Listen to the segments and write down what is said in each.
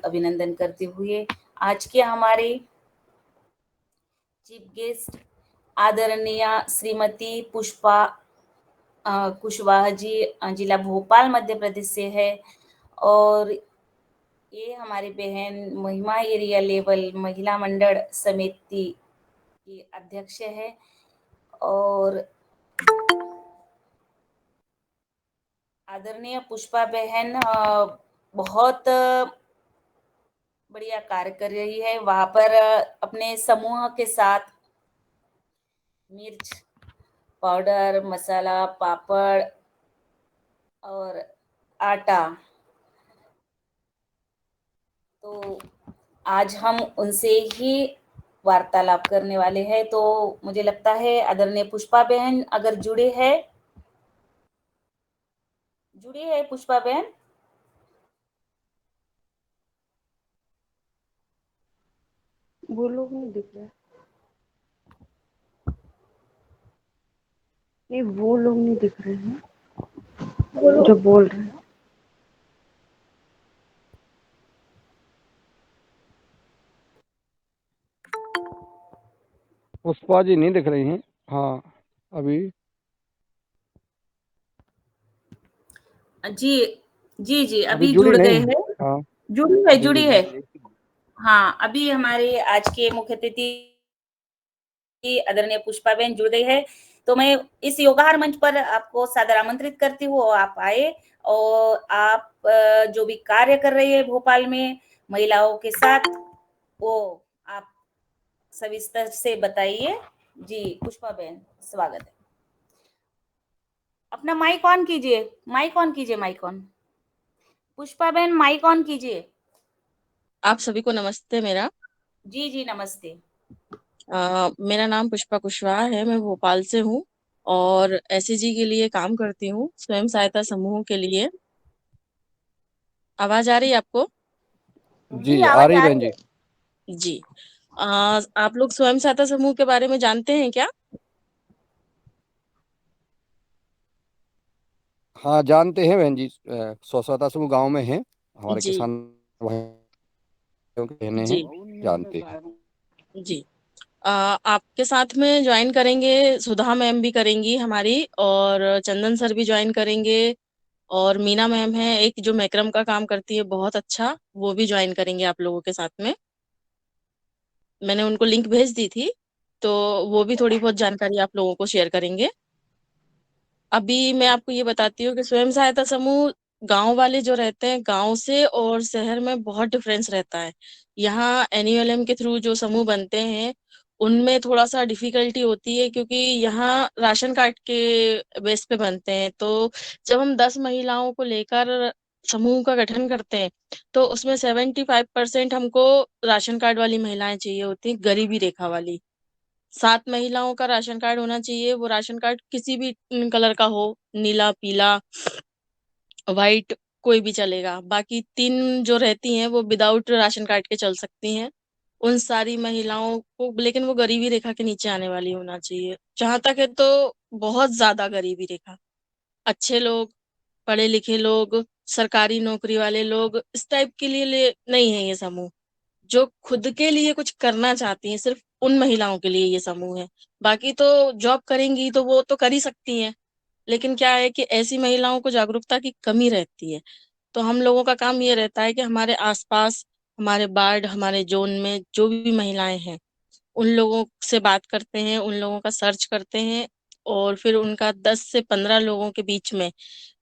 अभिनंदन करते हुए आज के हमारे चीफ गेस्ट आदरणीय श्रीमती पुष्पा कुशवाहा जी जिला भोपाल मध्य प्रदेश से है और ये हमारी बहन महिमा एरिया लेवल महिला मंडल समिति की अध्यक्ष है और आदरणीय पुष्पा बहन बहुत बढ़िया कार्य कर रही है वहां पर अपने समूह के साथ मिर्च पाउडर मसाला पापड़ और आटा तो आज हम उनसे ही वार्तालाप करने वाले हैं तो मुझे लगता है आदरणीय पुष्पा बहन अगर जुड़े है पुष्पा बहन। वो लोग नहीं दिख रहे, नहीं वो लोग नहीं दिख रहे हैं जो बोल रहे हैं। पुष्पा जी नहीं दिख रही हैं। हाँ अभी जी जी जी अभी अभी जुड़ी जुड़ गए नहीं। हैं। हाँ जुड़ी है। हाँ अभी हमारे आज के मुख्य अतिथि आदरणीय पुष्पा बहन जुड़ गई है तो मैं इस योगाहार मंच पर आपको सादर आमंत्रित करती हूँ और आप आए और आप जो भी कार्य कर रही है भोपाल में महिलाओं के साथ वो आप सविस्तर से बताइए। जी पुष्पा बहन स्वागत है। अपना माइक ऑन कीजिए माइक ऑन पुष्पा बहन माइक ऑन कीजिए। आप सभी को नमस्ते मेरा। जी जी नमस्ते। मेरा नाम पुष्पा कुशवाहा है, मैं भोपाल से हूँ और एसएचजी के लिए काम करती हूँ, स्वयं सहायता समूह के लिए। आवाज आ रही है आपको? जी आ रही बहन जी। जी। आप लोग स्वयं सहायता समूह के बारे में जानते हैं क्या? हाँ जानते हैं बहन जी। स्व सहायता समूह गाँव में है, हमारे जी किसान भाइयों के बहने जी हैं, जानते हैं। जी। आपके साथ में ज्वाइन करेंगे, सुधा मैम भी करेंगी हमारी, और चंदन सर भी ज्वाइन करेंगे, और मीना मैम है एक जो मैक्रम का काम करती है बहुत अच्छा, वो भी ज्वाइन करेंगे आप लोगों के साथ में। मैंने उनको लिंक भेज दी थी तो वो भी थोड़ी बहुत जानकारी आप लोगों को शेयर करेंगे। अभी मैं आपको ये बताती हूँ कि स्वयं सहायता समूह गांव वाले जो रहते हैं, गांव से और शहर में बहुत डिफरेंस रहता है। यहाँ एनयूएलएम के थ्रू जो समूह बनते हैं उनमें थोड़ा सा डिफिकल्टी होती है, क्योंकि यहाँ राशन कार्ड के बेस पे बनते हैं। तो जब हम 10 महिलाओं को लेकर समूह का गठन करते हैं तो उसमें 75% हमको राशन कार्ड वाली महिलाएं चाहिए होती हैं, गरीबी रेखा वाली। 7 महिलाओं का राशन कार्ड होना चाहिए, वो राशन कार्ड किसी भी कलर का हो, नीला पीला व्हाइट कोई भी चलेगा। बाकी 3 जो रहती हैं वो विदाउट राशन कार्ड के चल सकती हैं। उन सारी महिलाओं को, लेकिन वो गरीबी रेखा के नीचे आने वाली होना चाहिए। जहां तक है तो बहुत ज्यादा गरीबी रेखा, अच्छे लोग, पढ़े लिखे लोग, सरकारी नौकरी वाले लोग, इस टाइप के लिए नहीं है ये समूह। जो खुद के लिए कुछ करना चाहती हैं, सिर्फ उन महिलाओं के लिए ये समूह है। बाकी तो जॉब करेंगी तो वो तो कर ही सकती हैं, लेकिन क्या है कि ऐसी महिलाओं को जागरूकता की कमी रहती है। तो हम लोगों का काम ये रहता है कि हमारे आसपास, हमारे वार्ड, हमारे जोन में जो भी महिलाएं हैं उन लोगों से बात करते हैं, उन लोगों का सर्च करते हैं, और फिर उनका 10 से 15 लोगों के बीच में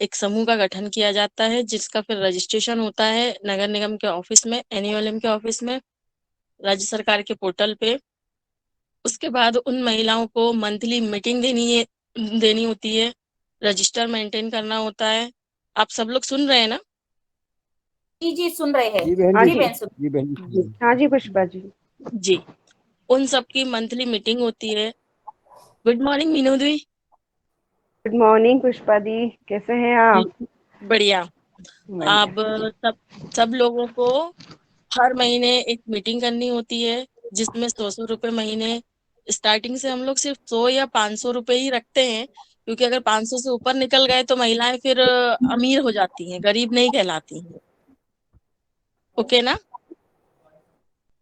एक समूह का गठन किया जाता है, जिसका फिर रजिस्ट्रेशन होता है नगर निगम के ऑफिस में, एनयूएलएम के ऑफिस में, राज्य सरकार के पोर्टल पे। उसके बाद उन महिलाओं को मंथली मीटिंग देनी होती है, रजिस्टर मेंटेन करना होता है। आप सब लोग सुन रहे हैं ना? जी जी सुन रहे हैं। जी बहन हाँ जी। जी जी, बहन सुन। जी बहन जी। हाँ जी पुष्पा जी। जी। उन सबकी मंथली मीटिंग होती है। गुड मॉर्निंग मीनू दी। गुड मॉर्निंग पुष्पा दी, कैसे हैं आप? बढ़िया। बढ़िया। अब सब सब लोगों को हर महीने एक मीटिंग करनी होती है, जिसमें 100 रुपए महीने, स्टार्टिंग से हम लोग सिर्फ 100 या 500 रुपए ही रखते हैं, क्योंकि अगर 500 से ऊपर निकल गए तो महिलाएं फिर अमीर हो जाती हैं, गरीब नहीं कहलाती हैं। ओके ना।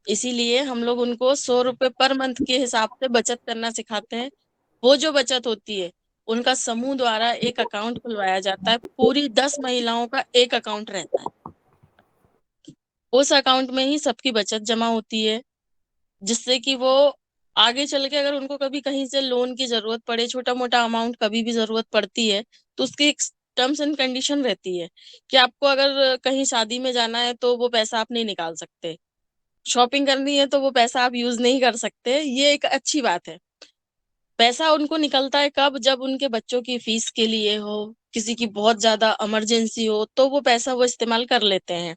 इसीलिए हम लोग उनको 100 रुपए पर मंथ के हिसाब से बचत करना सिखाते हैं। वो जो बचत होती है उनका समूह द्वारा एक अकाउंट खुलवाया जाता है, पूरी 10 महिलाओं का एक अकाउंट रहता है। उस अकाउंट में ही सबकी बचत जमा होती है, जिससे कि वो आगे चल के अगर उनको कभी कहीं से लोन की जरूरत पड़े, छोटा मोटा अमाउंट कभी भी जरूरत पड़ती है, तो उसकी एक टर्म्स एंड कंडीशन रहती है कि आपको अगर कहीं शादी में जाना है तो वो पैसा आप नहीं निकाल सकते, शॉपिंग करनी है तो वो पैसा आप यूज नहीं कर सकते। ये एक अच्छी बात है। पैसा उनको निकलता है कब, जब उनके बच्चों की फीस के लिए हो, किसी की बहुत ज्यादा इमरजेंसी हो, तो वो पैसा वो इस्तेमाल कर लेते हैं।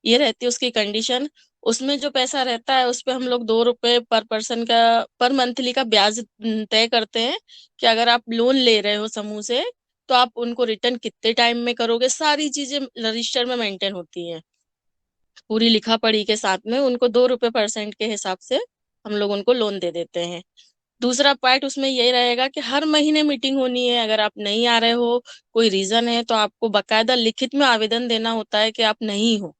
ये रहती है उसकी कंडीशन। उसमें जो पैसा रहता है उस पे हम लोग 2 रुपए पर पर्सन का, पर मंथली का ब्याज तय करते हैं कि अगर आप लोन ले रहे हो समूह से तो आप उनको रिटर्न कितने टाइम में करोगे। सारी चीजें रजिस्टर में मेंटेन होती हैं, पूरी लिखा पढ़ी के साथ में। उनको 2 रुपए% के हिसाब से हम लोग उनको लोन दे देते हैं। दूसरा पार्ट उसमें यही रहेगा कि हर महीने मीटिंग होनी है। अगर आप नहीं आ रहे हो, कोई रीजन है, तो आपको बकायदा लिखित में आवेदन देना होता है कि आप नहीं हो,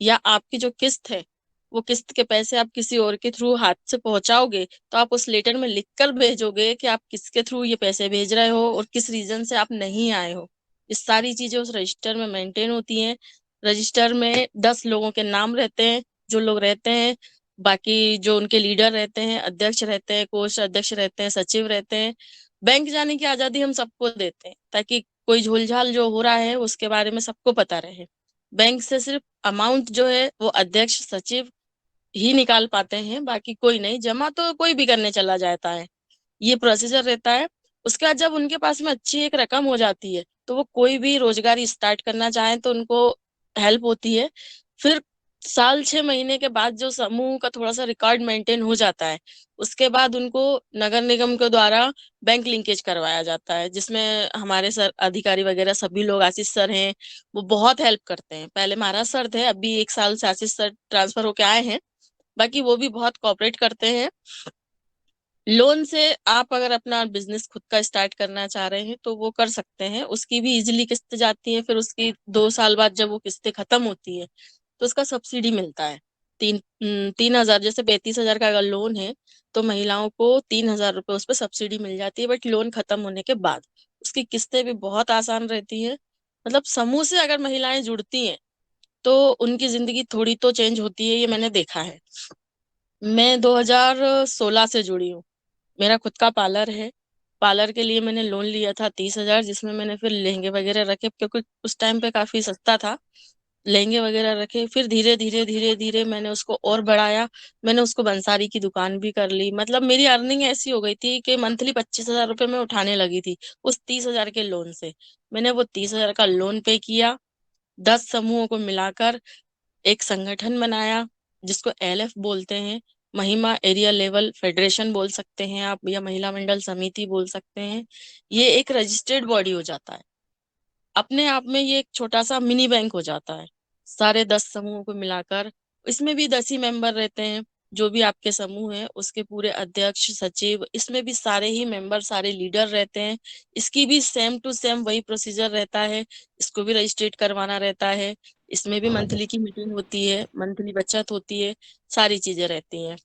या आपकी जो किस्त है वो किस्त के पैसे आप किसी और के थ्रू हाथ से पहुंचाओगे, तो आप उस लेटर में लिखकर भेजोगे कि आप किसके थ्रू ये पैसे भेज रहे हो और किस रीजन से आप नहीं आए हो। ये सारी चीजें उस रजिस्टर में मेंटेन होती हैं। रजिस्टर में 10 लोगों के नाम रहते हैं जो लोग रहते हैं, बाकी जो उनके लीडर रहते हैं, अध्यक्ष रहते हैं, कोष अध्यक्ष रहते हैं, सचिव रहते हैं। बैंक जाने की आजादी हम सबको देते हैं ताकि कोई झोलझाल जो हो रहा है उसके बारे में सबको पता रहे। बैंक से सिर्फ अमाउंट जो है वो अध्यक्ष सचिव ही निकाल पाते हैं, बाकी कोई नहीं। जमा तो कोई भी करने चला जाता है, ये प्रोसीजर रहता है। उसके बाद जब उनके पास में अच्छी एक रकम हो जाती है तो वो कोई भी रोजगार स्टार्ट करना चाहे तो उनको हेल्प होती है। फिर साल 6 महीने के बाद जो समूह का थोड़ा सा रिकॉर्ड मेंटेन हो जाता है, उसके बाद उनको नगर निगम के द्वारा बैंक लिंकेज करवाया जाता है, जिसमें हमारे सर अधिकारी वगैरह सभी लोग, आशीष सर हैं, वो बहुत हेल्प करते हैं। पहले महाराज सर थे, अभी 1 साल से आशीष सर ट्रांसफर होके आए हैं, बाकी वो भी बहुत कोऑपरेट करते हैं। लोन से आप अगर अपना बिजनेस खुद का स्टार्ट करना चाह रहे हैं तो वो कर सकते हैं, उसकी भी इजीली किस्त जाती है। फिर उसकी 2 साल बाद जब वो किस्तें खत्म होती है तो उसका सब्सिडी मिलता है। 3,000, जैसे 32,000 का अगर लोन है तो महिलाओं को 3,000 रुपये उस पर सब्सिडी मिल जाती है, बट लोन खत्म होने के बाद। उसकी किस्तें भी बहुत आसान रहती है। मतलब समूह से अगर महिलाएं जुड़ती हैं तो उनकी जिंदगी थोड़ी तो चेंज होती है, ये मैंने देखा है। मैं 2016 से जुड़ी हूँ। मेरा खुद का पार्लर है। पार्लर के लिए मैंने लोन लिया था 30,000, जिसमें मैंने फिर लहंगे वगैरह रखे, क्योंकि उस टाइम पे काफी सस्ता था। लहंगे वगैरह रखे, फिर धीरे धीरे धीरे धीरे मैंने उसको और बढ़ाया। मैंने उसको बंसारी की दुकान भी कर ली। मतलब मेरी अर्निंग ऐसी हो गई थी कि मंथली 25,000 रुपये मैं उठाने लगी थी उस 30,000 के लोन से। मैंने वो 30,000 का लोन पे किया, 10 समूहों को मिलाकर एक संगठन बनाया जिसको एलएफ बोलते हैं, महिमा एरिया लेवल फेडरेशन बोल सकते हैं आप, या महिला मंडल समिति बोल सकते हैं। ये एक रजिस्टर्ड बॉडी हो जाता है। अपने आप में ये एक छोटा सा मिनी बैंक हो जाता है, सारे 10 समूहों को मिलाकर। इसमें भी 10 ही मेंबर रहते हैं। जो भी आपके समूह है उसके पूरे अध्यक्ष सचिव, इसमें भी सारे ही मेंबर, सारे लीडर रहते हैं। इसकी भी सेम टू सेम वही प्रोसीजर रहता है, इसको भी रजिस्ट्रेट करवाना रहता है। इसमें भी मंथली की मीटिंग होती है, मंथली बचत होती है, सारी चीजें रहती हैं।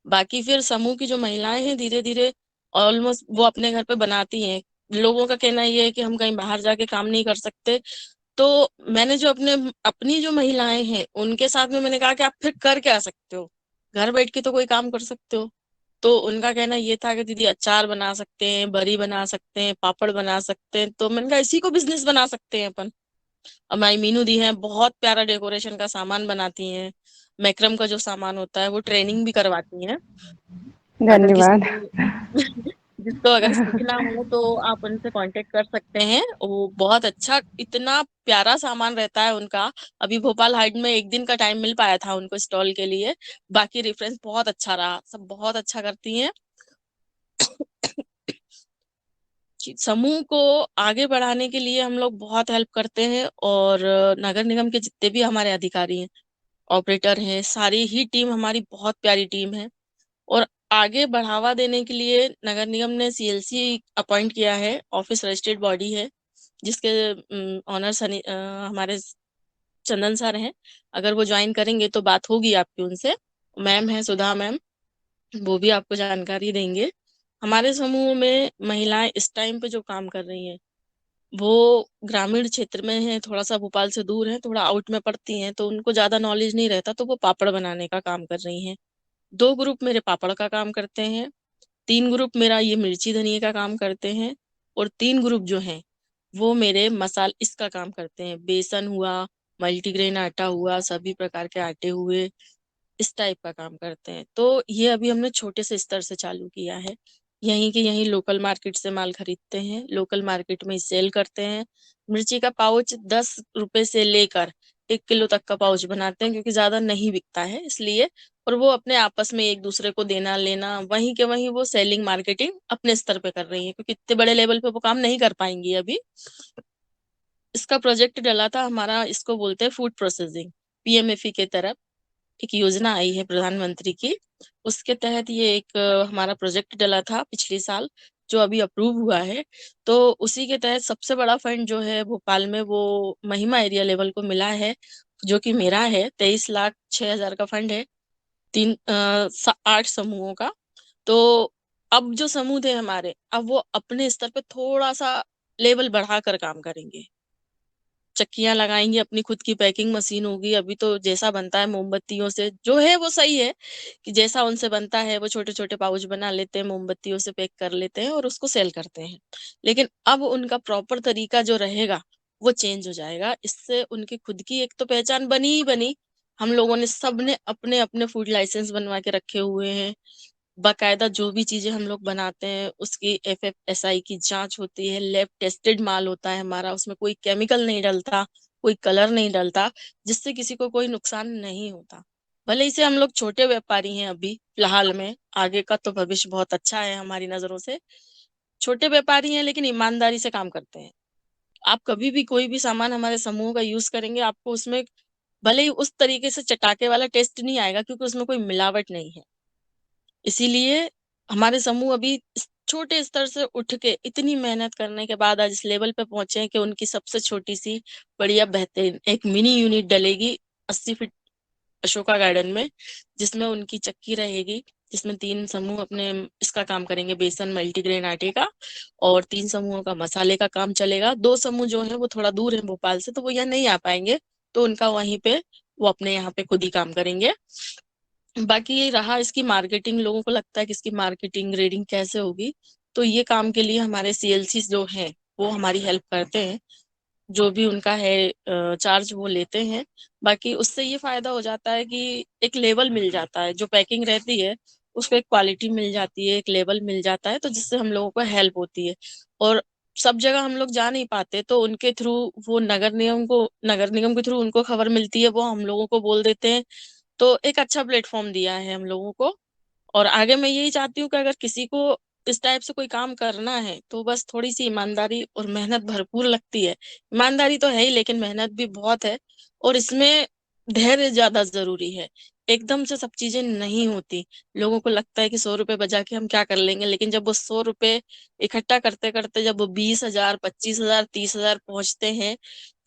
बाकी फिर समूह की जो महिलाएं हैं धीरे धीरे ऑलमोस्ट वो अपने घर पे बनाती हैं। लोगों का कहना ये है कि हम कहीं बाहर जाके काम नहीं कर सकते, तो मैंने जो अपनी जो महिलाएं हैं उनके साथ में मैंने कहा कि आप फिर कर क्या सकते हो, घर बैठ के तो कोई काम कर सकते हो। तो उनका कहना ये था कि दीदी अचार बना सकते हैं, बरी बना सकते हैं, पापड़ बना सकते हैं। तो मैंने कहा इसी को बिजनेस बना सकते हैं अपन। हमारी मीनू दी है, बहुत प्यारा डेकोरेशन का सामान बनाती हैं। मैक्रम का जो सामान होता है वो ट्रेनिंग भी करवाती हैं। अगर किसी धन्यवाद। को जिसको अगर सीखना हो तो आप उनसे कांटेक्ट कर सकते हैं। वो बहुत अच्छा, इतना प्यारा सामान रहता है उनका। अभी भोपाल हाट में एक दिन का टाइम मिल पाया था उनको स्टॉल के लिए, बाकी रेफरेंस बहुत अच्छा रहा, सब बहुत अच्छा करती हैं। समूह को आगे बढ़ाने के लिए हम लोग बहुत हेल्प करते हैं, और नगर निगम के जितने भी हमारे अधिकारी हैं, ऑपरेटर हैं, सारी ही टीम हमारी बहुत प्यारी टीम है। और आगे बढ़ावा देने के लिए नगर निगम ने सीएलसी अपॉइंट किया है, ऑफिस रजिस्टर्ड बॉडी है, जिसके ऑनर हमारे चंदन सर हैं, अगर वो ज्वाइन करेंगे तो बात होगी आपकी उनसे। मैम है सुधा मैम, वो भी आपको जानकारी देंगे। हमारे समूह में महिलाएं इस टाइम पे जो काम कर रही हैं वो ग्रामीण क्षेत्र में है, थोड़ा सा भोपाल से दूर है, थोड़ा आउट में पड़ती हैं, तो उनको ज्यादा नॉलेज नहीं रहता, तो वो पापड़ बनाने का काम कर रही हैं। 2 ग्रुप मेरे पापड़ का काम करते हैं, 3 ग्रुप मेरा ये मिर्ची धनिया का काम करते हैं, और 3 ग्रुप जो हैं वो मेरे मसाल इसका काम करते हैं, बेसन हुआ, मल्टीग्रेन आटा हुआ, सभी प्रकार के आटे हुए, इस टाइप का काम करते हैं। तो ये अभी हमने छोटे से स्तर से चालू किया है, यहीं के यहीं लोकल मार्केट से माल खरीदते हैं, लोकल मार्केट में सेल करते हैं। मिर्ची का पाउच 10 रुपए से लेकर 1 किलो तक का पाउच बनाते हैं, क्योंकि ज्यादा नहीं बिकता है इसलिए, और वो अपने आपस में एक दूसरे को देना लेना, वहीं के वहीं वो सेलिंग मार्केटिंग अपने स्तर पे कर रही है, क्योंकि इतने बड़े लेवल पे वो काम नहीं कर पाएंगी अभी। इसका प्रोजेक्ट डला था हमारा, इसको बोलते हैं फूड प्रोसेसिंग, पीएमएफई के तरफ एक योजना आई है प्रधानमंत्री की, उसके तहत ये एक हमारा प्रोजेक्ट डला था पिछले साल, जो अभी अप्रूव हुआ है। तो उसी के तहत सबसे बड़ा फंड जो है भोपाल में वो महिमा एरिया लेवल को मिला है, जो कि मेरा है। 23,06,000 का फंड है, 8 समूहों का। तो अब जो समूह थे हमारे, अब वो अपने स्तर पे थोड़ा सा लेवल बढ़ाकर काम करेंगे, चक्कियां लगाएंगी, अपनी खुद की पैकिंग मशीन होगी। अभी तो जैसा बनता है मोमबत्तियों से जो है वो सही है, कि जैसा उनसे बनता है वो छोटे छोटे पाउच बना लेते हैं, मोमबत्तियों से पैक कर लेते हैं और उसको सेल करते हैं। लेकिन अब उनका प्रॉपर तरीका जो रहेगा वो चेंज हो जाएगा, इससे उनकी खुद की एक तो पहचान बनी ही बनी। हम लोगों ने सबने अपने अपने फूड लाइसेंस बनवा के रखे हुए हैं, बाकायदा जो भी चीजें हम लोग बनाते हैं उसकी FFSI की जांच होती है, लैब टेस्टेड माल होता है हमारा, उसमें कोई केमिकल नहीं डलता, कोई कलर नहीं डलता, जिससे किसी को कोई नुकसान नहीं होता। भले ही से हम लोग छोटे व्यापारी हैं अभी फिलहाल में, आगे का तो भविष्य बहुत अच्छा है हमारी नजरों से। छोटे व्यापारी हैं लेकिन ईमानदारी से काम करते हैं। आप कभी भी कोई भी सामान हमारे समूह का यूज करेंगे, आपको उसमें भले ही उस तरीके से चटाके वाला टेस्ट नहीं आएगा, क्योंकि उसमें कोई मिलावट नहीं है। इसीलिए हमारे समूह अभी इस छोटे स्तर से उठ के इतनी मेहनत करने के बाद आज इस लेवल पे पहुंचे हैं कि उनकी सबसे छोटी सी बढ़िया बेहतरीन एक मिनी यूनिट डलेगी 80 फीट अशोका गार्डन में, जिसमें उनकी चक्की रहेगी, जिसमें 3 समूह अपने इसका काम करेंगे, बेसन मल्टीग्रेन आटे का, और 3 समूहों का मसाले का काम चलेगा। 2 समूह जो है वो थोड़ा दूर है भोपाल से, तो वो यहाँ नहीं आ पाएंगे, तो उनका वहीं पे वो अपने यहाँ पे खुद ही काम करेंगे। बाकी ये रहा इसकी मार्केटिंग, लोगों को लगता है कि इसकी मार्केटिंग रेडिंग कैसे होगी, तो ये काम के लिए हमारे CLC जो हैं वो हमारी हेल्प करते हैं, जो भी उनका है चार्ज वो लेते हैं। बाकी उससे ये फायदा हो जाता है कि एक लेवल मिल जाता है, जो पैकिंग रहती है उसको एक क्वालिटी मिल जाती है, एक लेवल मिल जाता है, तो जिससे हम लोगों को हेल्प होती है। और सब जगह हम लोग जा नहीं पाते, तो उनके थ्रू वो नगर निगम के थ्रू उनको खबर मिलती है, वो हम लोगों को बोल देते हैं। तो एक अच्छा प्लेटफॉर्म दिया है हम लोगों को। और आगे मैं यही चाहती हूँ कि अगर किसी को इस टाइप से कोई काम करना है तो बस थोड़ी सी ईमानदारी और मेहनत भरपूर लगती है। ईमानदारी तो है ही, लेकिन मेहनत भी बहुत है, और इसमें धैर्य ज्यादा जरूरी है। एकदम से सब चीजें नहीं होती। लोगों को लगता है कि 100 रुपए बचा के हम क्या कर लेंगे, लेकिन जब वो 100 रुपए इकट्ठा करते करते जब वो 20,000, 25,000, 30,000 पहुंचते हैं,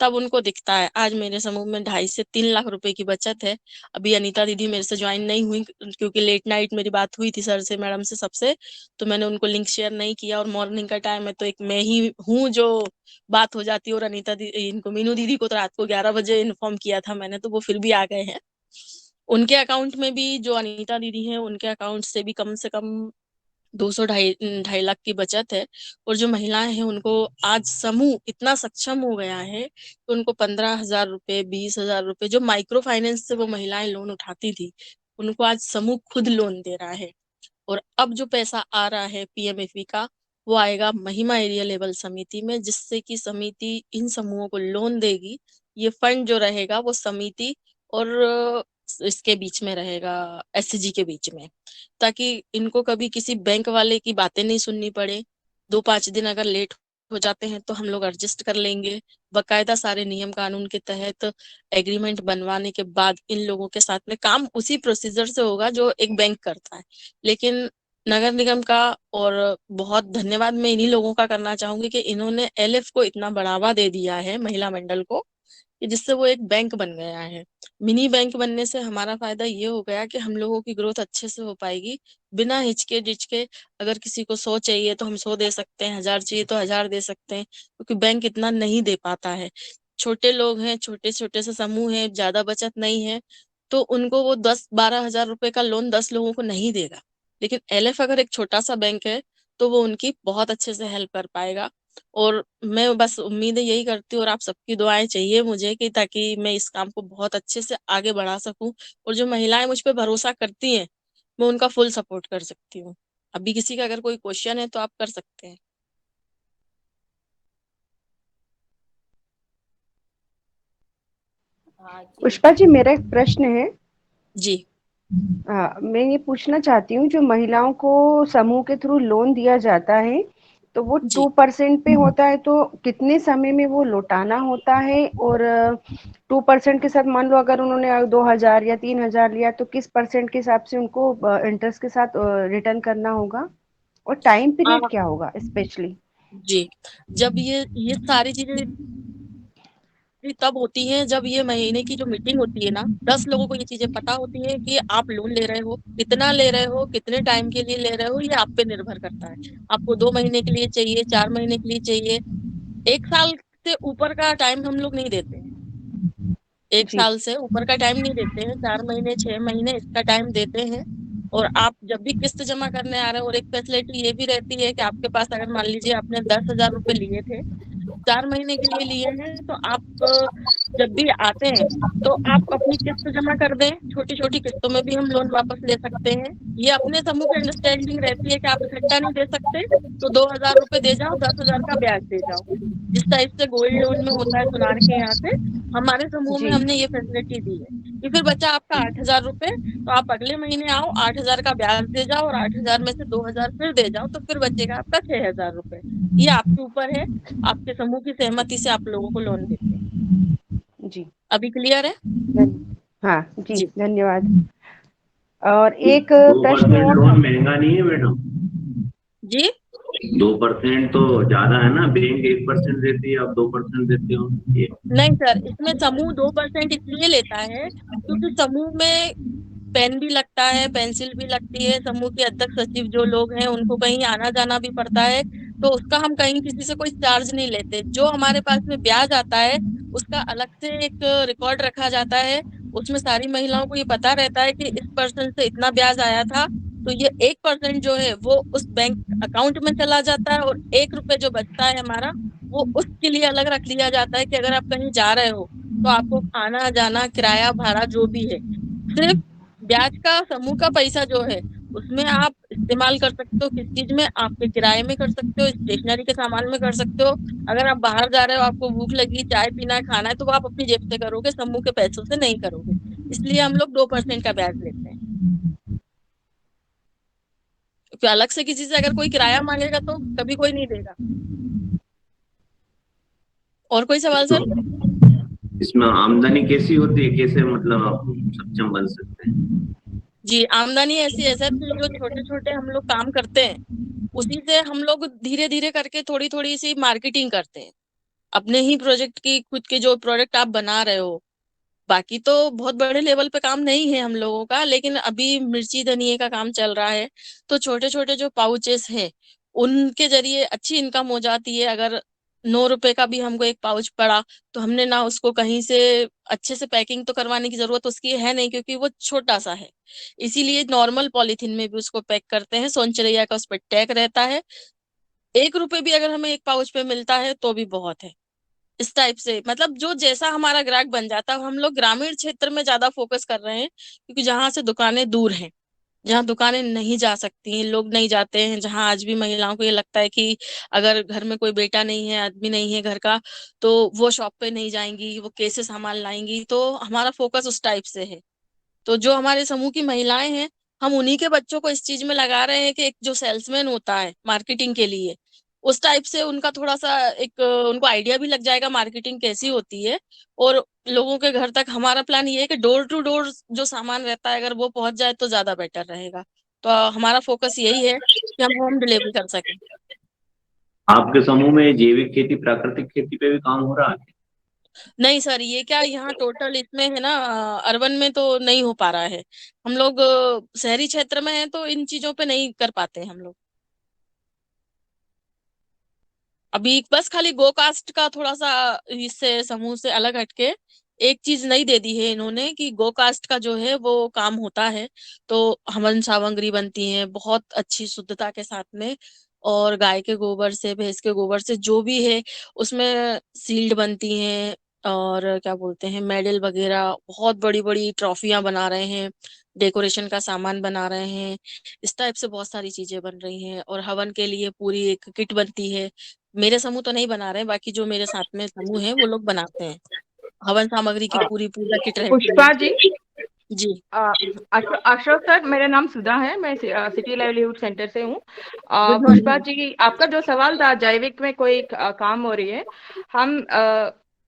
तब उनको दिखता है। आज मेरे समूह में 2.5 से 3 लाख रुपए की बचत है। अभी अनीता दीदी मेरे से ज्वाइन नहीं हुई, क्योंकि लेट नाइट मेरी बात हुई थी सर से, मैडम से, सबसे, तो मैंने उनको लिंक शेयर नहीं किया, और मॉर्निंग का टाइम है तो एक मैं ही हूँ जो बात हो जाती है। और अनीता दीदी इनको मीनू दीदी को तो रात को 11 बजे इन्फॉर्म किया था मैंने, तो वो फिर भी आ गए हैं। उनके अकाउंट में भी, जो अनीता दीदी हैं उनके अकाउंट से भी कम से कम 200 ढाई लाख की बचत है। और जो महिलाएं हैं उनको आज समूह इतना सक्षम हो गया है कि उनको 15,000 रुपए, 20,000 रुपए, जो माइक्रो फाइनेंस से वो महिलाएं लोन उठाती थी, उनको आज समूह खुद लोन दे रहा है। और अब जो पैसा आ रहा है PMFE का, वो आएगा महिमा एरिया लेवल समिति में, जिससे कि समिति इन समूहों को लोन देगी। ये फंड जो रहेगा वो समिति और इसके बीच में रहेगा, SCG के बीच में, ताकि इनको कभी किसी बैंक वाले की बातें नहीं सुननी पड़े। 2-5 दिन अगर लेट हो जाते हैं तो हम लोग एडजस्ट कर लेंगे, बकायदा सारे नियम कानून के तहत एग्रीमेंट बनवाने के बाद इन लोगों के साथ में काम उसी प्रोसीजर से होगा जो एक बैंक करता है। लेकिन नगर निगम का, और बहुत धन्यवाद मैं इन्हीं लोगों का करना चाहूंगी कि इन्होंने LF को इतना बढ़ावा दे दिया है, महिला मंडल को, कि जिससे वो एक बैंक बन गया है। मिनी बैंक बनने से हमारा फायदा ये हो गया कि हम लोगों की ग्रोथ अच्छे से हो पाएगी, बिना हिचके डिचके। अगर किसी को 100 चाहिए तो हम 100 दे सकते हैं, 1000 चाहिए तो 1000 दे सकते हैं, क्योंकि बैंक इतना नहीं दे पाता है। छोटे लोग हैं, छोटे छोटे से समूह हैं, ज्यादा बचत नहीं है, तो उनको वो 10-12 हजार रुपए का लोन 10 लोगों को नहीं देगा। लेकिन एलएफ अगर एक छोटा सा बैंक है तो वो उनकी बहुत अच्छे से हेल्प कर पाएगा। और मैं बस उम्मीद यही करती हूँ, और आप सबकी दुआएं चाहिए मुझे, कि ताकि मैं इस काम को बहुत अच्छे से आगे बढ़ा सकूं, और जो महिलाएं मुझ पे भरोसा करती हैं मैं उनका फुल सपोर्ट कर सकती हूँ। अभी किसी का अगर कोई क्वेश्चन है तो आप कर सकते हैं। हाँ जी। पुष्पा जी, मेरा एक प्रश्न है। जी मैं ये पूछना चाहती हूँ, जो महिलाओं को समूह के थ्रू लोन दिया जाता है तो वो जी 2% पे होता है, तो कितने समय में वो लौटाना होता है? और 2% के साथ मान लो अगर उन्होंने 2000 या 3000 लिया तो किस परसेंट के हिसाब से उनको इंटरेस्ट के साथ रिटर्न करना होगा? और टाइम आ, पीरियड क्या होगा स्पेशली? जी जब ये सारी चीजें भी तब होती हैं जब ये महीने की जो मीटिंग होती है ना, 10 लोगों को ये चीजें पता होती है कि आप लोन ले रहे हो, कितना ले रहे हो, कितने टाइम के लिए ले रहे हो, ये आप पे निर्भर करता है। आपको 2 महीने के लिए चाहिए, 4 महीने के लिए चाहिए, 1 साल से ऊपर का टाइम हम लोग नहीं देते हैं। एक जी। साल से ऊपर का टाइम नहीं देते हैं, 4 महीने 6 महीने इसका टाइम देते हैं। और आप जब भी किस्त जमा करने आ रहे हो, और एक फैसिलिटी ये भी रहती है कि आपके पास अगर मान लीजिए आपने 10,000 रुपए लिए थे, 4 महीने के लिए लिए हैं, तो आप जब भी आते हैं तो आप अपनी किस्त जमा कर दें। छोटी छोटी किस्तों में भी हम लोन वापस ले सकते हैं। ये अपने समूह की अंडरस्टैंडिंग रहती है कि आप इकट्ठा नहीं दे सकते, तो 2,000 रुपए दे जाओ, 10,000 का ब्याज दे जाओ, जिस टाइप से गोल्ड लोन में होता है सुनार के यहाँ से। हमारे समूह में जी। हमने ये फैसिलिटी दी है कि फिर बच्चा आपका 8,000 रुपए, तो आप अगले महीने आओ, 8,000 का ब्याज दे जाओ, और 8,000 में से 2,000 फिर दे जाओ, तो फिर बचेगा आपका 6,000 रुपए। ये आपके ऊपर है, आपके समूह की सहमति से आप लोगों को लोन देते हैं। जी। अभी क्लियर है? हाँ जी, जी धन्यवाद। और एक दो प्रश्न परसेंट और लोन था। महंगा नहीं है मैडम? जी 2% तो ज्यादा है ना, बैंक 1% देती है, आप 2% देते हो ये। नहीं सर, इसमें समूह 2% इसलिए लेता है क्योंकि समूह में पेन भी लगता है, पेंसिल भी लगती है, समूह के अध्यक्ष सचिव जो लोग हैं उनको कहीं आना जाना भी पड़ता है, तो उसका हम कहीं किसी से कोई चार्ज नहीं लेते। जो हमारे पास में ब्याज आता है उसका अलग से एक रिकॉर्ड रखा जाता है। उसमें सारी महिलाओं को ये पता रहता है कि इस पर्सन से इतना ब्याज आया था, तो ये 1% जो है वो उस बैंक अकाउंट में चला जाता है, और 1 रुपए जो बचता है हमारा, वो उसके लिए अलग रख लिया जाता है कि अगर आप कहीं जा रहे हो तो आपको आना जाना किराया भाड़ा जो भी है, सिर्फ ब्याज का समूह का पैसा जो है उसमें आप इस्तेमाल कर सकते हो। किस चीज में? आपके किराए में कर सकते हो, स्टेशनरी के सामान में कर सकते हो। अगर आप बाहर जा रहे हो, आपको भूख लगी, चाय पीना है, खाना है, तो वो आप अपनी जेब से करोगे, समूह के पैसों से नहीं करोगे। इसलिए हम लोग 2% का ब्याज लेते हैं। क्योंकि अलग से किसी से अगर कोई किराया मांगेगा तो कभी कोई नहीं देगा। और कोई सवाल सर? इसमें आमदनी कैसी होती है, कैसे मतलब आप सक्षम बन सकते हैं? जी आमदनी ऐसी है सर कि जो छोटे छोटे हम लोग काम करते हैं उसी से हम लोग धीरे धीरे करके थोड़ी थोड़ी सी मार्केटिंग करते हैं अपने ही प्रोजेक्ट की। खुद के जो प्रोडक्ट आप बना रहे हो, बाकी तो बहुत बड़े लेवल पे काम नहीं है हम लोगों का, लेकिन अभी मिर्ची धनिए का काम चल रहा है, तो छोटे छोटे जो पाउचेस हैं उनके जरिए अच्छी इनकम हो जाती है। अगर 9 रुपए का भी हमको एक पाउच पड़ा, तो हमने ना उसको कहीं से अच्छे से पैकिंग तो करवाने की जरूरत उसकी है नहीं, क्योंकि वो छोटा सा है, इसीलिए नॉर्मल पॉलीथीन में भी उसको पैक करते हैं। सोनचरैया का उस पर टैग रहता है। 1 रुपए भी अगर हमें एक पाउच पे मिलता है तो भी बहुत है। इस टाइप से मतलब जो जैसा हमारा ग्राहक बन जाता है। हम लोग ग्रामीण क्षेत्र में ज्यादा फोकस कर रहे हैं, क्योंकि जहां से दुकानें दूर हैं, जहाँ दुकानें नहीं जा सकती हैं, लोग नहीं जाते हैं, जहां आज भी महिलाओं को ये लगता है कि अगर घर में कोई बेटा नहीं है, आदमी नहीं है घर का, तो वो शॉप पे नहीं जाएंगी, वो कैसे सामान लाएंगी। तो हमारा फोकस उस टाइप से है। तो जो हमारे समूह की महिलाएं हैं, हम उन्हीं के बच्चों को इस चीज में लगा रहे हैं कि एक जो सेल्समैन होता है मार्केटिंग के लिए, उस टाइप से उनका थोड़ा सा एक उनको आइडिया भी लग जाएगा मार्केटिंग कैसी होती है। और लोगों के घर तक हमारा प्लान ये है कि डोर टू डोर जो सामान रहता है अगर वो पहुंच जाए तो ज्यादा बेटर रहेगा। तो हमारा फोकस यही है कि हम होम डिलीवरी कर सकें। आपके समूह में जैविक खेती, प्राकृतिक खेती पे भी काम हो रहा है? नहीं सर, ये क्या यहाँ टोटल इसमें है ना, अर्बन में तो नहीं हो पा रहा है। हम लोग शहरी क्षेत्र में हैं तो इन चीजों पे नहीं कर पाते हैं हम लोग। अभी बस खाली गोकास्ट का थोड़ा सा इससे समूह से अलग हटके एक चीज नई दे दी है इन्होंने कि गोकास्ट का जो है वो काम होता है। तो हवन सामग्री बनती है बहुत अच्छी शुद्धता के साथ में, और गाय के गोबर से, भैंस के गोबर से जो भी है उसमें सील्ड बनती हैं, और क्या बोलते हैं, मेडल वगैरह, बहुत बड़ी बड़ी ट्रॉफियां बना रहे हैं, डेकोरेशन का सामान बना रहे हैं, इस टाइप से बहुत सारी चीजें बन रही हैं। और हवन के लिए पूरी एक किट बनती है। मेरे समूह तो नहीं बना रहे हैं, बाकी जो मेरे साथ में समूह है वो लोग बनाते हैं। हवन सामग्री की पूरी पूजा किट रहती है। पुष्पा जी, जी अशोक सर, मेरा नाम सुधा है, मैं सिटी लाइवलीहुड सेंटर से हूँ। Good Pushpa morning. जी, आपका जो सवाल था जैविक में कोई काम हो रही है, हम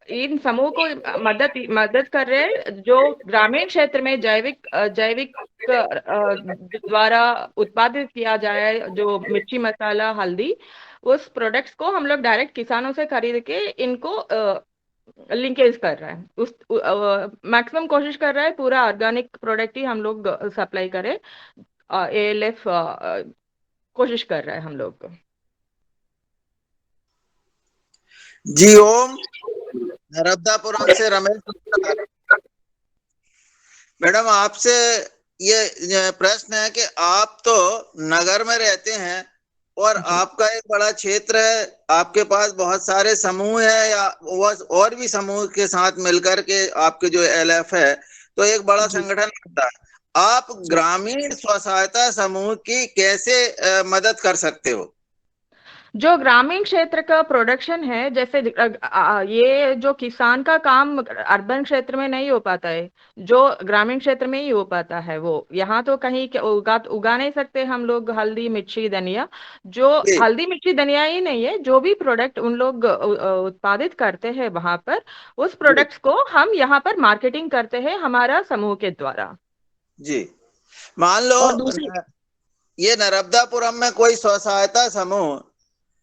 इन समूह को मदद कर रहे हैं जो ग्रामीण क्षेत्र में जैविक द्वारा उत्पादित किया जाए, जो मिर्ची मसाला हल्दी, उस प्रोडक्ट्स को हम लोग डायरेक्ट किसानों से खरीद के इनको लिंकेज कर रहा है। उस मैक्सिमम कोशिश कर रहा है पूरा ऑर्गेनिक प्रोडक्ट ही हम लोग सप्लाई करें। ALF कोशिश कर रहा है हम लोग। जी ओम, नर्मदापुरम से रमेश। मैडम, आपसे ये प्रश्न है कि आप तो नगर में रहते हैं और आपका एक बड़ा क्षेत्र है, आपके पास बहुत सारे समूह है या और भी समूह के साथ मिलकर के आपके जो LF है तो एक बड़ा संगठन होता है। आप ग्रामीण स्व सहायता समूह की कैसे मदद कर सकते हो? जो ग्रामीण क्षेत्र का प्रोडक्शन है, जैसे ये जो किसान का काम अर्बन क्षेत्र में नहीं हो पाता है, जो ग्रामीण क्षेत्र में ही हो पाता है, वो यहाँ तो कहीं उगा नहीं सकते हम लोग हल्दी मिर्ची धनिया। जो हल्दी मिर्ची धनिया ही नहीं है, जो भी प्रोडक्ट उन लोग उत्पादित करते हैं वहां पर, उस प्रोडक्ट्स को हम यहाँ पर मार्केटिंग करते हैं हमारा समूह के द्वारा। जी, मान लो और दूसरी, ये नर्मदापुरम में कोई स्व सहायता समूह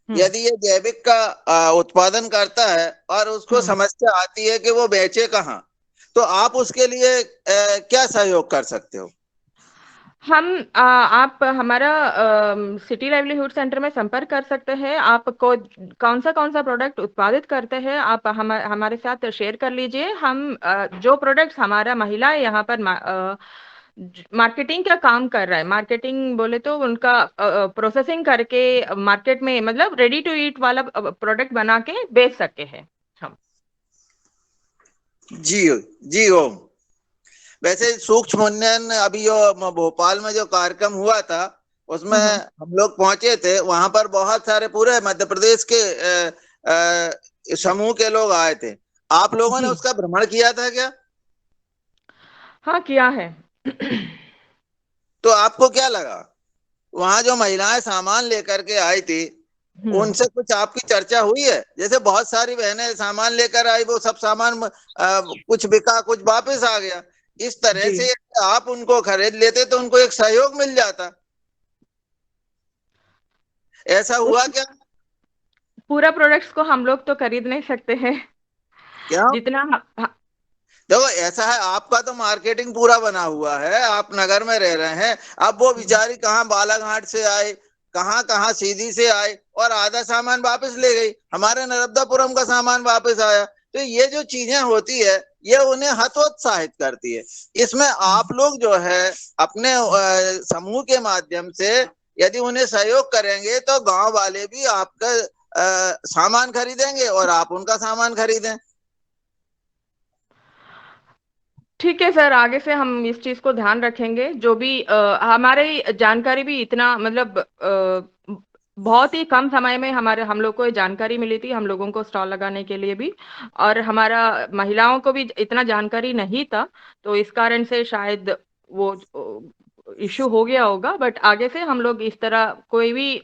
यदि ये जैविक का उत्पादन करता है और उसको समस्या आती है कि वो बेचे कहाँ, तो आप उसके लिए क्या सहयोग कर सकते हो? आप हमारा सिटी लाइवलीहुड सेंटर में संपर्क कर सकते हैं। आपको कौन सा प्रोडक्ट उत्पादित करते हैं, आप हमारे साथ शेयर कर लीजिए। हम जो प्रोडक्ट्स हमारा महिला यहाँ पर मार्केटिंग का काम कर रहा है, मार्केटिंग बोले तो उनका प्रोसेसिंग करके मार्केट में, मतलब रेडी टू ईट वाला प्रोडक्ट बना के बेच सकते हैं हम। जी जी ओम। वैसे सूक्ष्म उन्नयन अभी जो भोपाल में जो कार्यक्रम हुआ था उसमें हम लोग पहुंचे थे, वहां पर बहुत सारे पूरे मध्य प्रदेश के समूह के लोग आए थे। आप लोगों ने उसका भ्रमण किया था क्या? हाँ, किया है। तो आपको क्या लगा? वहां जो महिलाएं सामान लेकर के आई थी उनसे कुछ आपकी चर्चा हुई है? जैसे बहुत सारी बहनें सामान लेकर आई, वो सब सामान कुछ बिका, कुछ वापस आ गया। इस तरह से आप उनको खरीद लेते तो उनको एक सहयोग मिल जाता। ऐसा हुआ क्या? पूरा प्रोडक्ट्स को हम लोग तो खरीद नहीं सकते हैं। क्या? जितना देखो, ऐसा है, आपका तो मार्केटिंग पूरा बना हुआ है, आप नगर में रह रहे हैं। अब वो बेचारी कहाँ बालाघाट से आए, कहाँ कहाँ सीधी से आए और आधा सामान वापस ले गई, हमारे नर्मदापुरम का सामान वापस आया। तो ये जो चीजें होती है ये उन्हें हतोत्साहित करती है। इसमें आप लोग जो है अपने समूह के माध्यम से यदि उन्हें सहयोग करेंगे तो गांव वाले भी आपका सामान खरीदेंगे और आप उनका सामान खरीदें। ठीक है सर, आगे से हम इस चीज को ध्यान रखेंगे। जो भी हमारी जानकारी भी इतना, मतलब बहुत ही कम समय में हम लोग को ये जानकारी मिली थी, हम लोगों को स्टॉल लगाने के लिए भी, और हमारा महिलाओं को भी इतना जानकारी नहीं था, तो इस कारण से शायद वो इशू हो गया होगा। बट आगे से हम लोग इस तरह कोई भी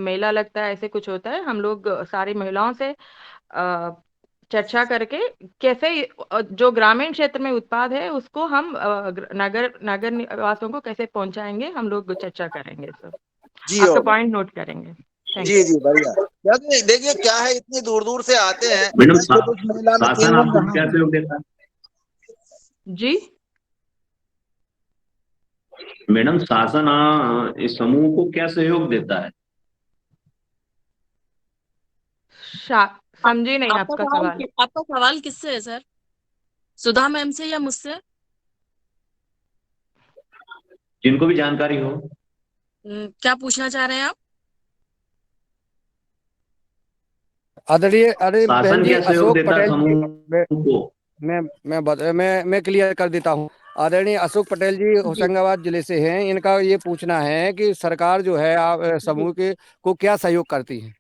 मेला लगता है, ऐसे कुछ होता है, हम लोग सारी महिलाओं से चर्चा करके कैसे जो ग्रामीण क्षेत्र में उत्पाद है उसको हम नगर निवासियों को कैसे पहुंचाएंगे, हम लोग चर्चा करेंगे सर। जी आपका ओम। पॉइंट नोट करेंगे। थैंक जी यू। जी, बढ़िया। क्योंकि देखिए क्या है, इतनी दूर दूर से आते हैं। मैडम मैं खुद उस मेला में 3 शासन दिन आपको रहा क्या हूँ। सहयोग देता है? जी मैडम शासन इस समूह को क्या सहयोग देता है? समझी नहीं आपका सवाल। आपका सवाल किससे है सर? सुधा मैम से या मुझसे? जिनको भी जानकारी हो। क्या पूछना चाह रहे हैं आप? आदरणीय, अरे बहन शासन जी, क्या सहयोग अशोक देता है पटेल जी, समूह को? मैं क्लियर कर देता हूँ। आदरणीय अशोक पटेल जी जी। होशंगाबाद जिले से हैं। इनका ये पूछना है कि सरकार जो है समूह के को क्या सहयोग करती है।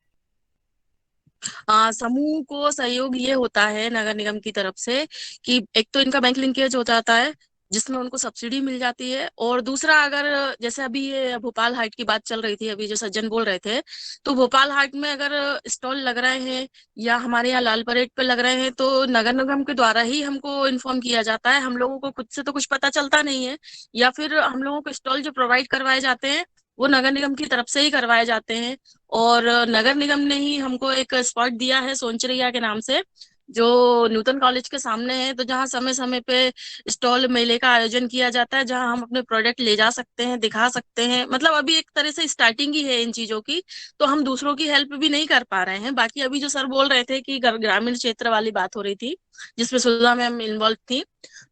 समूह को सहयोग ये होता है नगर निगम की तरफ से कि एक तो इनका बैंक लिंकेज हो जाता है जिसमें उनको सब्सिडी मिल जाती है, और दूसरा अगर जैसे अभी ये भोपाल हाट की बात चल रही थी, अभी जो सज्जन बोल रहे थे, तो भोपाल हाट में अगर स्टॉल लग रहे हैं या हमारे यहाँ लाल परेड पे लग रहे हैं तो नगर निगम के द्वारा ही हमको इन्फॉर्म किया जाता है। हम लोगों को खुद से तो कुछ पता चलता नहीं है, या फिर हम लोगों को स्टॉल जो प्रोवाइड करवाए जाते हैं वो नगर निगम की तरफ से ही करवाए जाते हैं। और नगर निगम ने ही हमको एक स्पॉट दिया है सोनचरिया के नाम से, जो नूतन कॉलेज के सामने है, तो जहाँ समय समय पे स्टॉल मेले का आयोजन किया जाता है, जहाँ हम अपने प्रोडक्ट ले जा सकते हैं, दिखा सकते हैं। मतलब अभी एक तरह से स्टार्टिंग ही है इन चीजों की, तो हम दूसरों की हेल्प भी नहीं कर पा रहे हैं। बाकी अभी जो सर बोल रहे थे कि ग्रामीण क्षेत्र वाली बात हो रही थी जिसमें सुधा मैम इन्वॉल्व थी,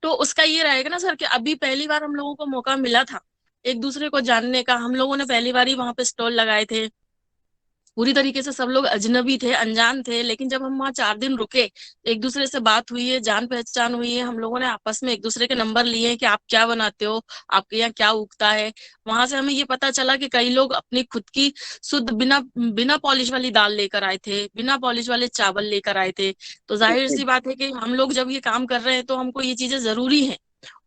तो उसका ये रहेगा ना सर कि अभी पहली बार हम लोगों को मौका मिला था एक दूसरे को जानने का। हम लोगों ने पहली बार ही वहां पे स्टॉल लगाए थे, पूरी तरीके से सब लोग अजनबी थे, अनजान थे, लेकिन जब हम वहाँ 4 दिन रुके, एक दूसरे से बात हुई है, जान पहचान हुई है, हम लोगों ने आपस में एक दूसरे के नंबर लिए हैं कि आप क्या बनाते हो, आपके यहाँ क्या उगता है। वहां से हमें ये पता चला कि कई लोग अपनी खुद की शुद्ध बिना बिना पॉलिश वाली दाल लेकर आए थे, बिना पॉलिश वाले चावल लेकर आए थे। तो जाहिर सी बात है कि हम लोग जब ये काम कर रहे हैं तो हमको ये चीजें जरूरी है,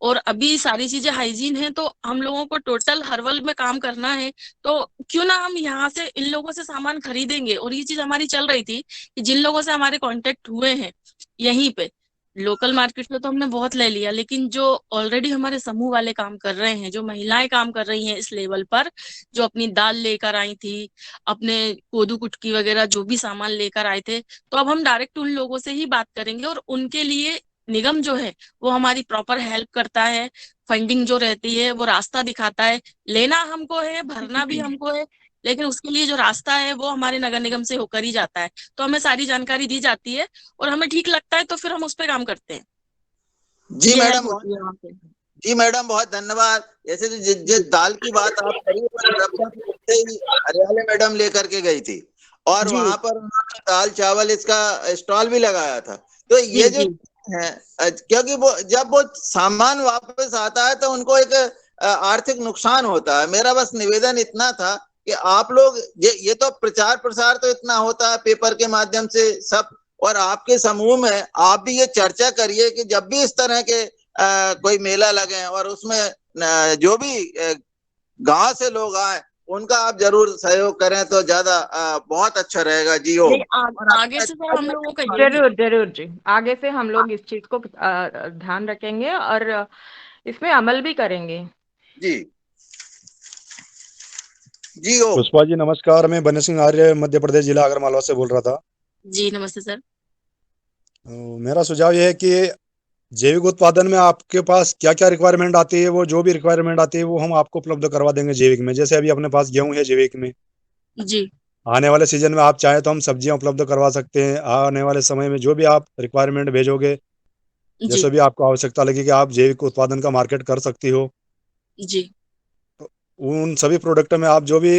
और अभी सारी चीजें हाइजीन है, तो हम लोगों को टोटल हर्बल में काम करना है। तो क्यों ना हम यहाँ से इन लोगों से सामान खरीदेंगे। और ये चीज हमारी चल रही थी कि जिन लोगों से हमारे कांटेक्ट हुए हैं यहीं पे लोकल मार्केट में, तो हमने बहुत ले लिया, लेकिन जो ऑलरेडी हमारे समूह वाले काम कर रहे हैं, जो महिलाएं काम कर रही हैं इस लेवल पर, जो अपनी दाल लेकर आई थी, अपने कोदू कुटकी वगैरह जो भी सामान लेकर आए थे, तो अब हम डायरेक्ट उन लोगों से ही बात करेंगे, और उनके लिए निगम जो है वो हमारी प्रॉपर हेल्प करता है। फंडिंग जो रहती है वो रास्ता दिखाता है, लेना हमको है, भरना भी हमको है, लेकिन उसके लिए जो रास्ता है वो हमारे नगर निगम से होकर ही जाता है। तो हमें सारी जानकारी दी जाती है और हमें ठीक लगता है तो फिर हम उस पर काम करते हैं। जी ये मैडम, हेल्प होती है वहाँ पे। जी मैडम बहुत धन्यवाद। जैसे जिस दाल की बात आप करी, हरियाले मैडम लेकर के गई थी और जी वहां पर उन्होंने दाल चावल इसका स्टॉल भी लगाया था। तो जी ये जो जी है, क्योंकि वो जब वो सामान वापस आता है तो उनको एक आर्थिक नुकसान होता है। मेरा बस निवेदन इतना था कि आप लोग ये तो प्रचार प्रसार तो इतना होता है पेपर के माध्यम से सब, और आपके समूह में आप भी ये चर्चा करिए कि जब भी इस तरह के कोई मेला लगे और उसमें जो भी गांव से लोग आए उनका आप जरूर सहयोग करें तो ज्यादा बहुत अच्छा रहेगा जी। हो नहीं, और आगे से तो हम लोगों का यही जरूर जरूर जी, आगे से हम लोग इस चीज को ध्यान रखेंगे और इसमें अमल भी करेंगे। जी जी। हो पुष्पा जी नमस्कार, मैं बने सिंह आर्य मध्य प्रदेश जिला आगरमालवा से बोल रहा था। जी नमस्ते सर। मेरा सुझाव ये है कि जैविक उत्पादन में आपके पास क्या क्या रिक्वायरमेंट आती है, वो जो भी रिक्वायरमेंट आती है वो हम आपको उपलब्ध करवा देंगे जैविक में। जैसे अभी अपने पास गेहूं है जैविक में, जी आने वाले सीजन में आप चाहें तो हम सब्जियां उपलब्ध करवा सकते हैं। आने वाले समय में जो भी आप रिक्वायरमेंट भेजोगे, जी जैसे भी आपको आवश्यकता लगी कि आप जैविक उत्पादन का मार्केट कर सकती हो, जी। उन सभी प्रोडक्ट में आप जो भी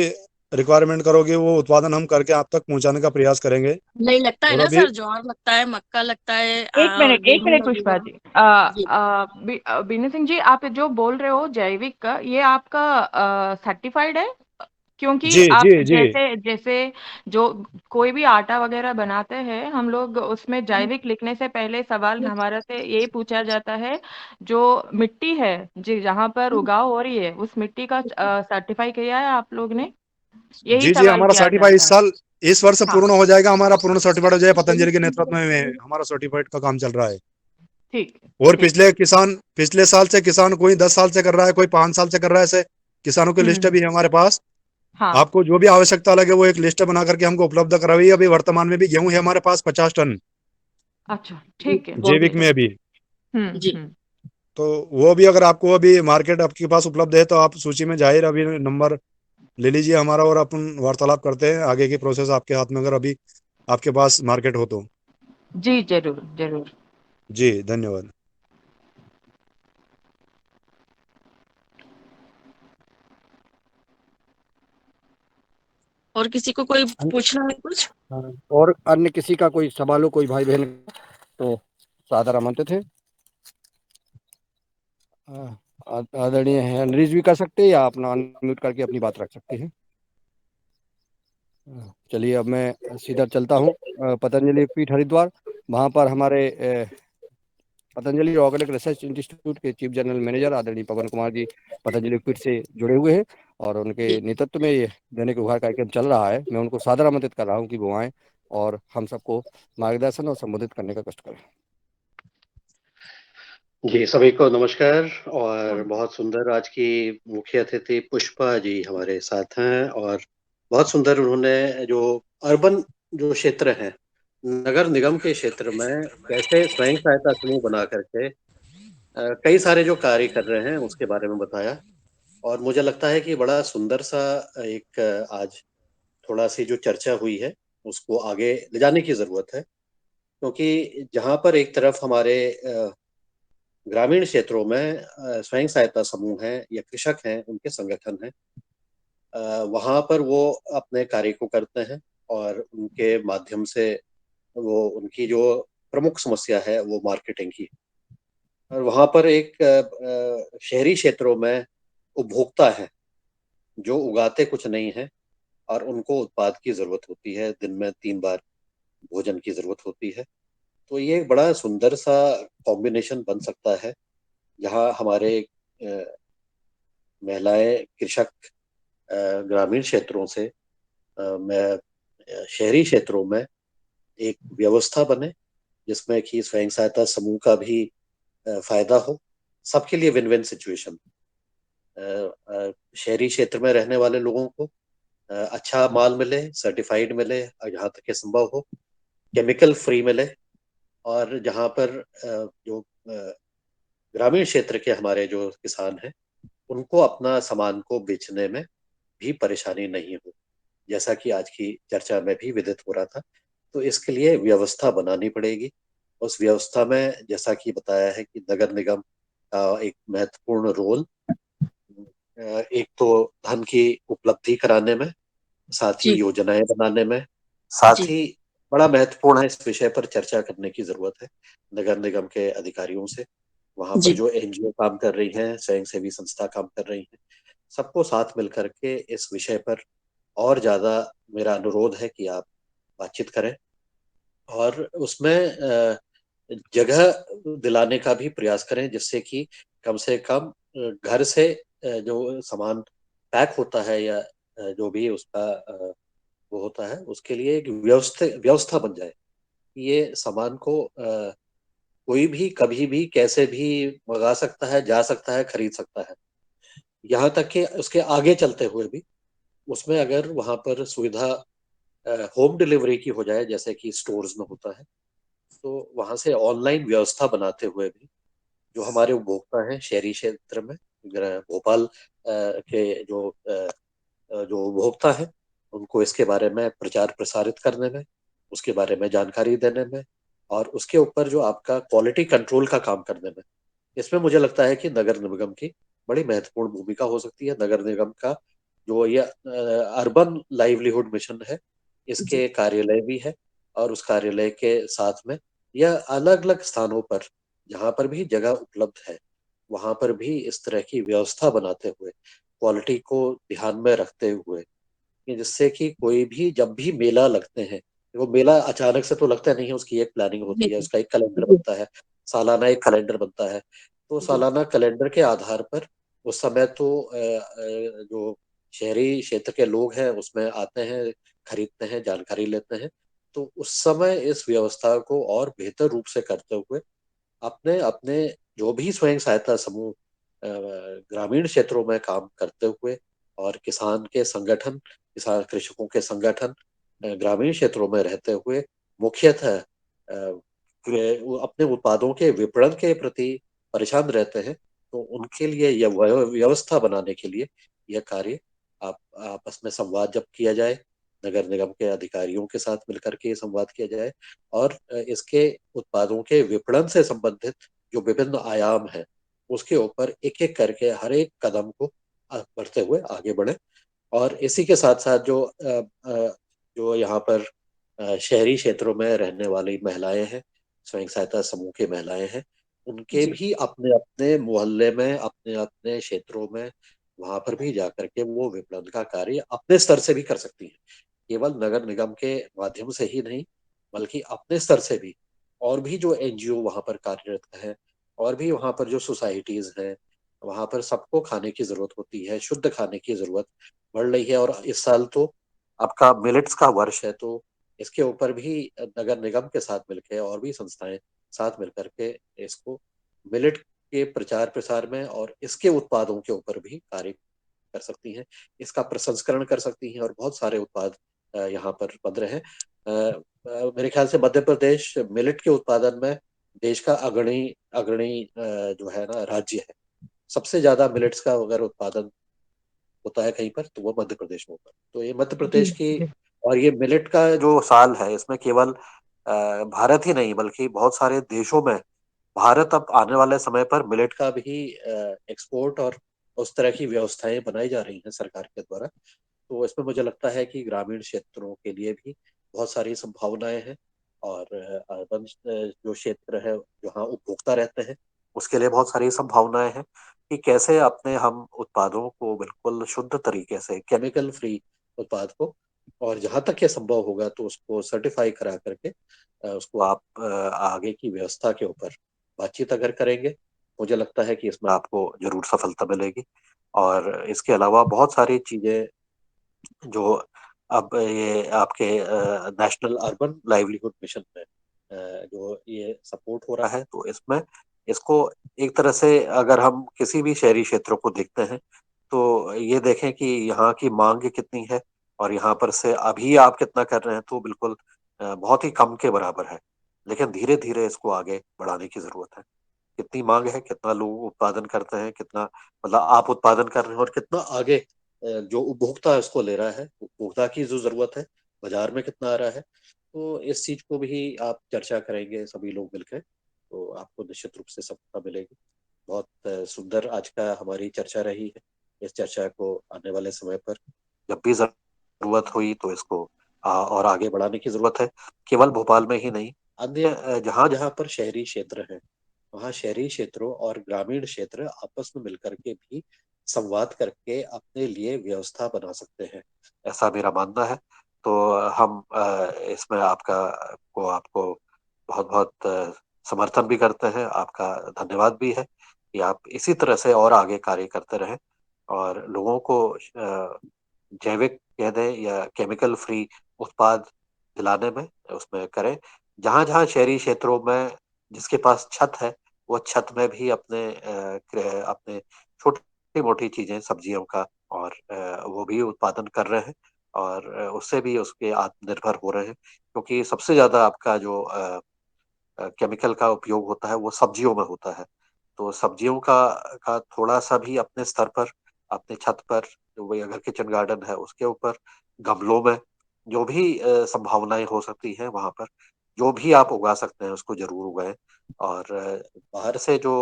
रिक्वायरमेंट करोगे वो उत्पादन हम करके आप तक पहुंचाने का प्रयास करेंगे। नहीं लगता है और ना अभी सर, ज्वार लगता है, मक्का लगता है, एक गेहूं मिनट पुष्पा लगेगा। जी, जी बीनू सिंह जी, आप जो बोल रहे हो जैविक का, ये आपका सर्टिफाइड है? क्योंकि जी आप जी जी जैसे जैसे जो कोई भी आटा वगैरह बनाते हैं हम लोग, उसमें जैविक लिखने से पहले सवाल हमारा से यही पूछा जाता है, जो मिट्टी है जी जहाँ पर उगाव हो रही है उस मिट्टी का सर्टिफाई किया है आप लोग ने? यही जी जी, सवाल हमारा किया सर्टिफाइड जाता इस है। साल इस वर्ष हाँ पूर्ण हो जाएगा। हमारा पूर्ण सर्टिफाइड हो जाएगा, पतंजलि के नेतृत्व में हमारा सर्टिफाइड का काम चल रहा है। ठीक और ठीक। पिछले साल से किसान कोई 10 साल से कर रहा है, कोई 5 साल से कर रहा है। ऐसे किसानों की लिस्ट हम्म भी है हमारे पास। हाँ आपको जो भी आवश्यकता लगे वो एक लिस्ट बना करके हमको उपलब्ध कराइए। अभी वर्तमान में भी गेहूं है हमारे पास 50 टन अच्छा ठीक है। जैविक में अभी। जी हम्म। तो वो भी अगर आपको अभी मार्केट आपके पास उपलब्ध है तो आप सूची में जाहिर अभी नंबर ले लीजिए हमारा, और अपन वार्तालाप करते हैं आगे की प्रोसेस आपके हाथ में, अगर अभी आपके पास मार्केट हो तो। जी जरूर जरूर। जी धन्यवाद। और किसी को कोई पूछना है कुछ? हाँ, और अन्य किसी का कोई सवाल हो, कोई भाई बहन, तो सादर आमंत्रित है। आदरणीय है, अनरीज भी कर सकते हैं या अपना अनम्यूट करके अपनी बात रख सकते हैं। चलिए अब मैं सीधा चलता हूँ पतंजलि पीठ हरिद्वार। वहाँ पर हमारे पतंजलि ऑर्गेनिक रिसर्च इंस्टीट्यूट के चीफ जनरल मैनेजर आदरणीय पवन कुमार जी पतंजलि पीठ से जुड़े हुए हैं, और उनके जी नेतृत्व में ये दैनिक उभार कार्यक्रम चल रहा है। मैं उनको सादर आमंत्रित कर रहा हूँ कि वो आएँ और हम सबको मार्गदर्शन और संबोधित करने का कष्ट करें। जी सभी को नमस्कार। और बहुत सुंदर आज की मुख्य अतिथि पुष्पा जी हमारे साथ हैं, और बहुत सुंदर उन्होंने जो अर्बन जो क्षेत्र है, नगर निगम के क्षेत्र में कैसे स्वयं सहायता समूह बना करके कई सारे जो कार्य कर रहे हैं उसके बारे में बताया। और मुझे लगता है कि बड़ा सुंदर सा एक आज थोड़ा सी जो चर्चा हुई है उसको आगे ले जाने की जरूरत है, क्योंकि जहाँ पर एक तरफ हमारे ग्रामीण क्षेत्रों में स्वयं सहायता समूह हैं या कृषक हैं, उनके संगठन हैं, वहाँ पर वो अपने कार्य को करते हैं, और उनके माध्यम से वो उनकी जो प्रमुख समस्या है वो मार्केटिंग की। और वहाँ पर एक शहरी क्षेत्रों में उपभोक्ता है जो उगाते कुछ नहीं है, और उनको उत्पाद की जरूरत होती है, दिन में 3 बार भोजन की जरूरत होती है। तो ये एक बड़ा सुंदर सा कॉम्बिनेशन बन सकता है, जहाँ हमारे महिलाएं कृषक ग्रामीण क्षेत्रों से मैं शहरी क्षेत्रों में एक व्यवस्था बने, जिसमें कि स्वयं सहायता समूह का भी फायदा हो, सबके लिए विन विन सिचुएशन। शहरी क्षेत्र में रहने वाले लोगों को अच्छा माल मिले, सर्टिफाइड मिले, जहाँ तक कि संभव हो केमिकल फ्री मिले, और जहाँ पर जो ग्रामीण क्षेत्र के हमारे जो किसान हैं उनको अपना सामान को बेचने में भी परेशानी नहीं हो, जैसा कि आज की चर्चा में भी विदित हो रहा था। तो इसके लिए व्यवस्था बनानी पड़ेगी। उस व्यवस्था में जैसा कि बताया है कि नगर निगम का एक महत्वपूर्ण रोल, एक तो धन की उपलब्धि कराने में, साथ ही जी योजनाएं बनाने में, साथ जी ही बड़ा महत्वपूर्ण है इस विषय पर चर्चा करने की जरूरत है नगर निगम के अधिकारियों से। वहां पर जी जो एनजीओ काम कर रही हैं, स्वयं सेवी संस्था काम कर रही हैं, सबको साथ मिलकर के इस विषय पर और ज्यादा मेरा अनुरोध है कि आप बातचीत करें, और उसमें जगह दिलाने का भी प्रयास करें, जिससे कि कम से कम घर से जो सामान पैक होता है या जो भी उसका वो होता है, उसके लिए एक व्यवस्था बन जाए। ये सामान को कोई भी कभी भी कैसे भी मंगा सकता है, जा सकता है, खरीद सकता है। यहाँ तक कि उसके आगे चलते हुए भी उसमें अगर वहां पर सुविधा होम डिलीवरी की हो जाए, जैसे कि स्टोर्स में होता है, तो वहां से ऑनलाइन व्यवस्था बनाते हुए भी जो हमारे उपभोक्ता हैं शहरी क्षेत्र में, भोपाल के जो उपभोक्ता हैं, उनको इसके बारे में प्रचार प्रसारित करने में, उसके बारे में जानकारी देने में, और उसके ऊपर जो आपका क्वालिटी कंट्रोल का काम करने में, इसमें मुझे लगता है कि नगर निगम की बड़ी महत्वपूर्ण भूमिका हो सकती है। नगर निगम का जो ये अर्बन लाइवलीहुड मिशन है, जी इसके कार्यालय भी है, और उस कार्यालय के साथ में यह अलग अलग स्थानों पर जहाँ पर भी जगह उपलब्ध है, वहां पर भी इस तरह की व्यवस्था बनाते हुए, क्वालिटी को ध्यान में रखते हुए, कि जिससे कि कोई भी जब भी मेला लगते हैं, वो मेला अचानक से तो लगता नहीं है, उसकी एक प्लानिंग होती जी है, उसका एक कैलेंडर बनता है, सालाना एक कैलेंडर बनता है। तो जी सालाना कैलेंडर के आधार पर उस समय तो जो शहरी क्षेत्र के लोग हैं उसमें आते हैं, खरीदते हैं, जानकारी लेते हैं। तो उस समय इस व्यवस्था को और बेहतर रूप से करते हुए अपने अपने जो भी स्वयं सहायता समूह ग्रामीण क्षेत्रों में काम करते हुए और किसान के संगठन, किसान कृषकों के संगठन ग्रामीण क्षेत्रों में रहते हुए मुख्यतः वो अपने उत्पादों के विपणन के प्रति परेशान रहते हैं। तो उनके लिए यह व्यवस्था बनाने के लिए यह कार्य आप आपस में संवाद जब किया जाए, नगर निगम के अधिकारियों के साथ मिलकर के संवाद किया जाए और इसके उत्पादों के विपणन से संबंधित जो विभिन्न आयाम है उसके ऊपर एक एक करके हर एक कदम को बढ़ते हुए आगे बढ़े। और इसी के साथ साथ जो यहाँ पर शहरी क्षेत्रों में रहने वाली महिलाएं हैं, स्वयं सहायता समूह की महिलाएं हैं, उनके जी भी अपने अपने मोहल्ले में, अपने अपने क्षेत्रों में, वहां पर भी जाकर के वो विपणन का कार्य अपने स्तर से भी कर सकती हैं। केवल नगर निगम के माध्यम से ही नहीं, बल्कि अपने स्तर से भी और भी जो एनजीओ वहां पर कार्यरत है और भी वहां पर जो सोसाइटीज हैं, वहां पर सबको खाने की जरूरत होती है, शुद्ध खाने की जरूरत बढ़ रही है। और इस साल तो आपका मिलेट्स का वर्ष है, तो इसके ऊपर भी नगर निगम के साथ मिलकर और भी संस्थाएं साथ मिलकर के इसको मिलेट के प्रचार प्रसार में और इसके उत्पादों के ऊपर भी कार्य कर सकती हैं, इसका प्रसंस्करण कर सकती हैं और बहुत सारे उत्पाद यहाँ पर बन रहे हैं। मेरे ख्याल से मध्य प्रदेश मिलेट के उत्पादन में देश का अग्रणी अग्रणी जो है ना राज्य है। सबसे ज्यादा मिलेट्स का अगर उत्पादन होता है कहीं पर तो वो मध्य प्रदेश में होता है। तो ये मध्य जी प्रदेश की, जी और ये मिलेट का जो साल है इसमें केवल भारत ही नहीं बल्कि बहुत सारे देशों में भारत अब आने वाले समय पर मिलेट का भी एक्सपोर्ट और उस तरह की व्यवस्थाएं बनाई जा रही हैं सरकार के द्वारा। तो इसमें मुझे लगता है कि ग्रामीण क्षेत्रों के लिए भी बहुत सारी संभावनाएं हैं और अर्बन जो क्षेत्र है जहाँ उपभोक्ता रहते हैं उसके लिए बहुत सारी संभावनाएं हैं कि कैसे अपने हम उत्पादों को बिल्कुल शुद्ध तरीके से, केमिकल फ्री उत्पाद को, और जहां तक ये संभव होगा तो उसको सर्टिफाई करा करके उसको आप आगे की व्यवस्था के ऊपर बातचीत अगर करेंगे, मुझे लगता है कि इसमें आपको जरूर सफलता मिलेगी। और इसके अलावा बहुत सारी चीजें जो अब ये आपके नेशनल अर्बन लाइवलीहुड मिशन में जो ये सपोर्ट हो रहा है, तो इसमें इसको एक तरह से अगर हम किसी भी शहरी क्षेत्रों को देखते हैं तो ये देखें कि यहाँ की मांग कितनी है और यहाँ पर से अभी आप कितना कर रहे हैं, तो बिल्कुल बहुत ही कम के बराबर है। लेकिन धीरे धीरे इसको आगे बढ़ाने की जरूरत है। कितनी मांग है, कितना लोग उत्पादन करते हैं, कितना मतलब आप उत्पादन कर रहे हैं और कितना आगे जो उपभोक्ता है उसको ले रहा है, उपभोक्ता की जो जरूरत है बाजार में कितना आ रहा है। तो इस चीज को भी आप चर्चा करेंगे सभी लोग मिलकर, तो आपको निश्चित रूप से सफलता मिलेगी। बहुत सुंदर आज का हमारी चर्चा रही है। इस चर्चा को आने वाले समय पर जब भी जरूरत हुई तो इसको और आगे बढ़ाने की जरूरत है। केवल भोपाल में ही नहीं, अन्य जहां जहां पर शहरी क्षेत्र है वहाँ शहरी क्षेत्रों और ग्रामीण क्षेत्र आपस में मिलकर के भी संवाद करके अपने लिए व्यवस्था बना सकते हैं, ऐसा मेरा मानना है। तो हम इसमें आपको बहुत बहुत समर्थन भी करते हैं, आपका धन्यवाद भी है कि आप इसी तरह से और आगे कार्य करते रहें और लोगों को जैविक कह दें या केमिकल फ्री उत्पाद दिलाने में उसमें करें। जहां जहां शहरी क्षेत्रों में जिसके पास छत है वो छत में भी अपने छोटी मोटी चीजें सब्जियों का और वो भी उत्पादन कर रहे हैं और उससे भी उसके आत्मनिर्भर हो रहे हैं, क्योंकि सबसे ज्यादा आपका जो केमिकल का उपयोग होता है वो सब्जियों में होता है। तो सब्जियों का थोड़ा सा भी अपने स्तर पर, अपने छत पर, जो वही अगर किचन गार्डन है उसके ऊपर, गमलों में जो भी संभावनाएं हो सकती हैं वहां पर जो भी आप उगा सकते हैं उसको जरूर उगाएं। और बाहर से जो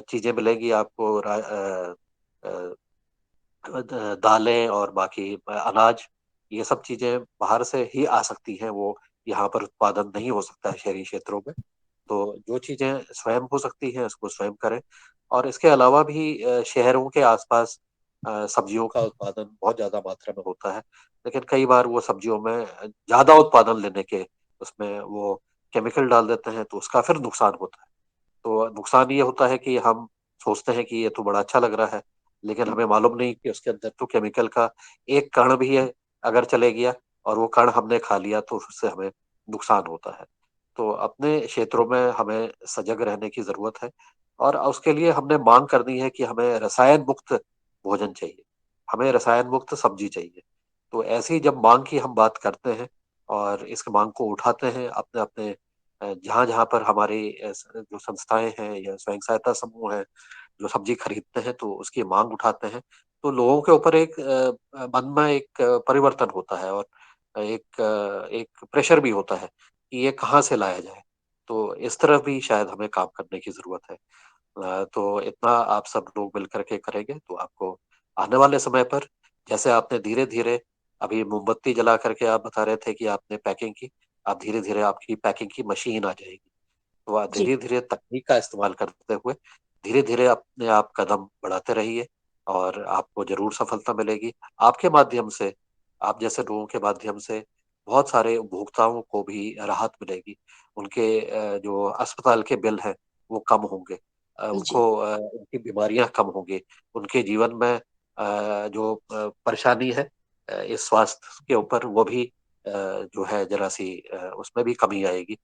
चीजें मिलेगी आपको अ, दालें और बाकी अनाज, ये सब चीजें बाहर से ही आ सकती हैं, वो यहाँ पर उत्पादन नहीं हो सकता है शहरी क्षेत्रों में। तो जो चीजें स्वयं हो सकती हैं उसको स्वयं करें। और इसके अलावा भी शहरों के आसपास सब्जियों का उत्पादन बहुत ज्यादा मात्रा में होता है, लेकिन कई बार वो सब्जियों में ज्यादा उत्पादन लेने के उसमें वो केमिकल डाल देते हैं तो उसका फिर नुकसान होता है। तो नुकसान ये होता है कि हम सोचते हैं कि ये तो बड़ा अच्छा लग रहा है, लेकिन हमें मालूम नहीं कि उसके अंदर तो केमिकल का एक कण भी है, अगर चले गया और वो कण हमने खा लिया तो उससे हमें नुकसान होता है। तो अपने क्षेत्रों में हमें सजग रहने की जरूरत है और उसके लिए हमने मांग करनी है कि हमें रसायन मुक्त भोजन चाहिए। हमें रसायन मुक्त सब्जी चाहिए। तो ऐसी जब मांग की हम बात करते हैं और इस मांग को उठाते हैं अपने अपने जहाँ जहाँ पर हमारी जो संस्थाएं हैं या स्वयं सहायता समूह है जो सब्जी खरीदते हैं तो उसकी मांग उठाते हैं, तो लोगों के ऊपर एक मन में एक परिवर्तन होता है और एक प्रेशर भी होता है कि ये कहाँ से लाया जाए। तो इस तरह भी शायद हमें काम करने की ज़रूरत है। तो इतना आप सब लोग मिल कर के करेंगे तो आपको आने वाले समय पर जैसे आपने धीरे-धीरे अभी मोमबत्ती जला करके आप बता रहे थे कि आपने पैकिंग की, अब धीरे-धीरे आपकी पैकिंग की मशीन आ जाएगी। तो आप जी, धीरे-धीरे तकनीक का इस्तेमाल करते हुए धीरे-धीरे अपने आप कदम बढ़ाते रहिए और आपको ज़रूर सफलता मिलेगी। आपके माध्यम से, आप जैसे लोगों के माध्यम से बहुत सारे उपभोक्ताओं को भी राहत मिलेगी। उनके जो अस्पताल के बिल हैं, वो कम होंगे। जी, उनकी बीमारियाँ कम होंगी। उनके जीवन में जो परेशानी है इस स्वास्थ्य के ऊपर वो भी जो है ज़रा-सी उसमें भी कमी आएगी।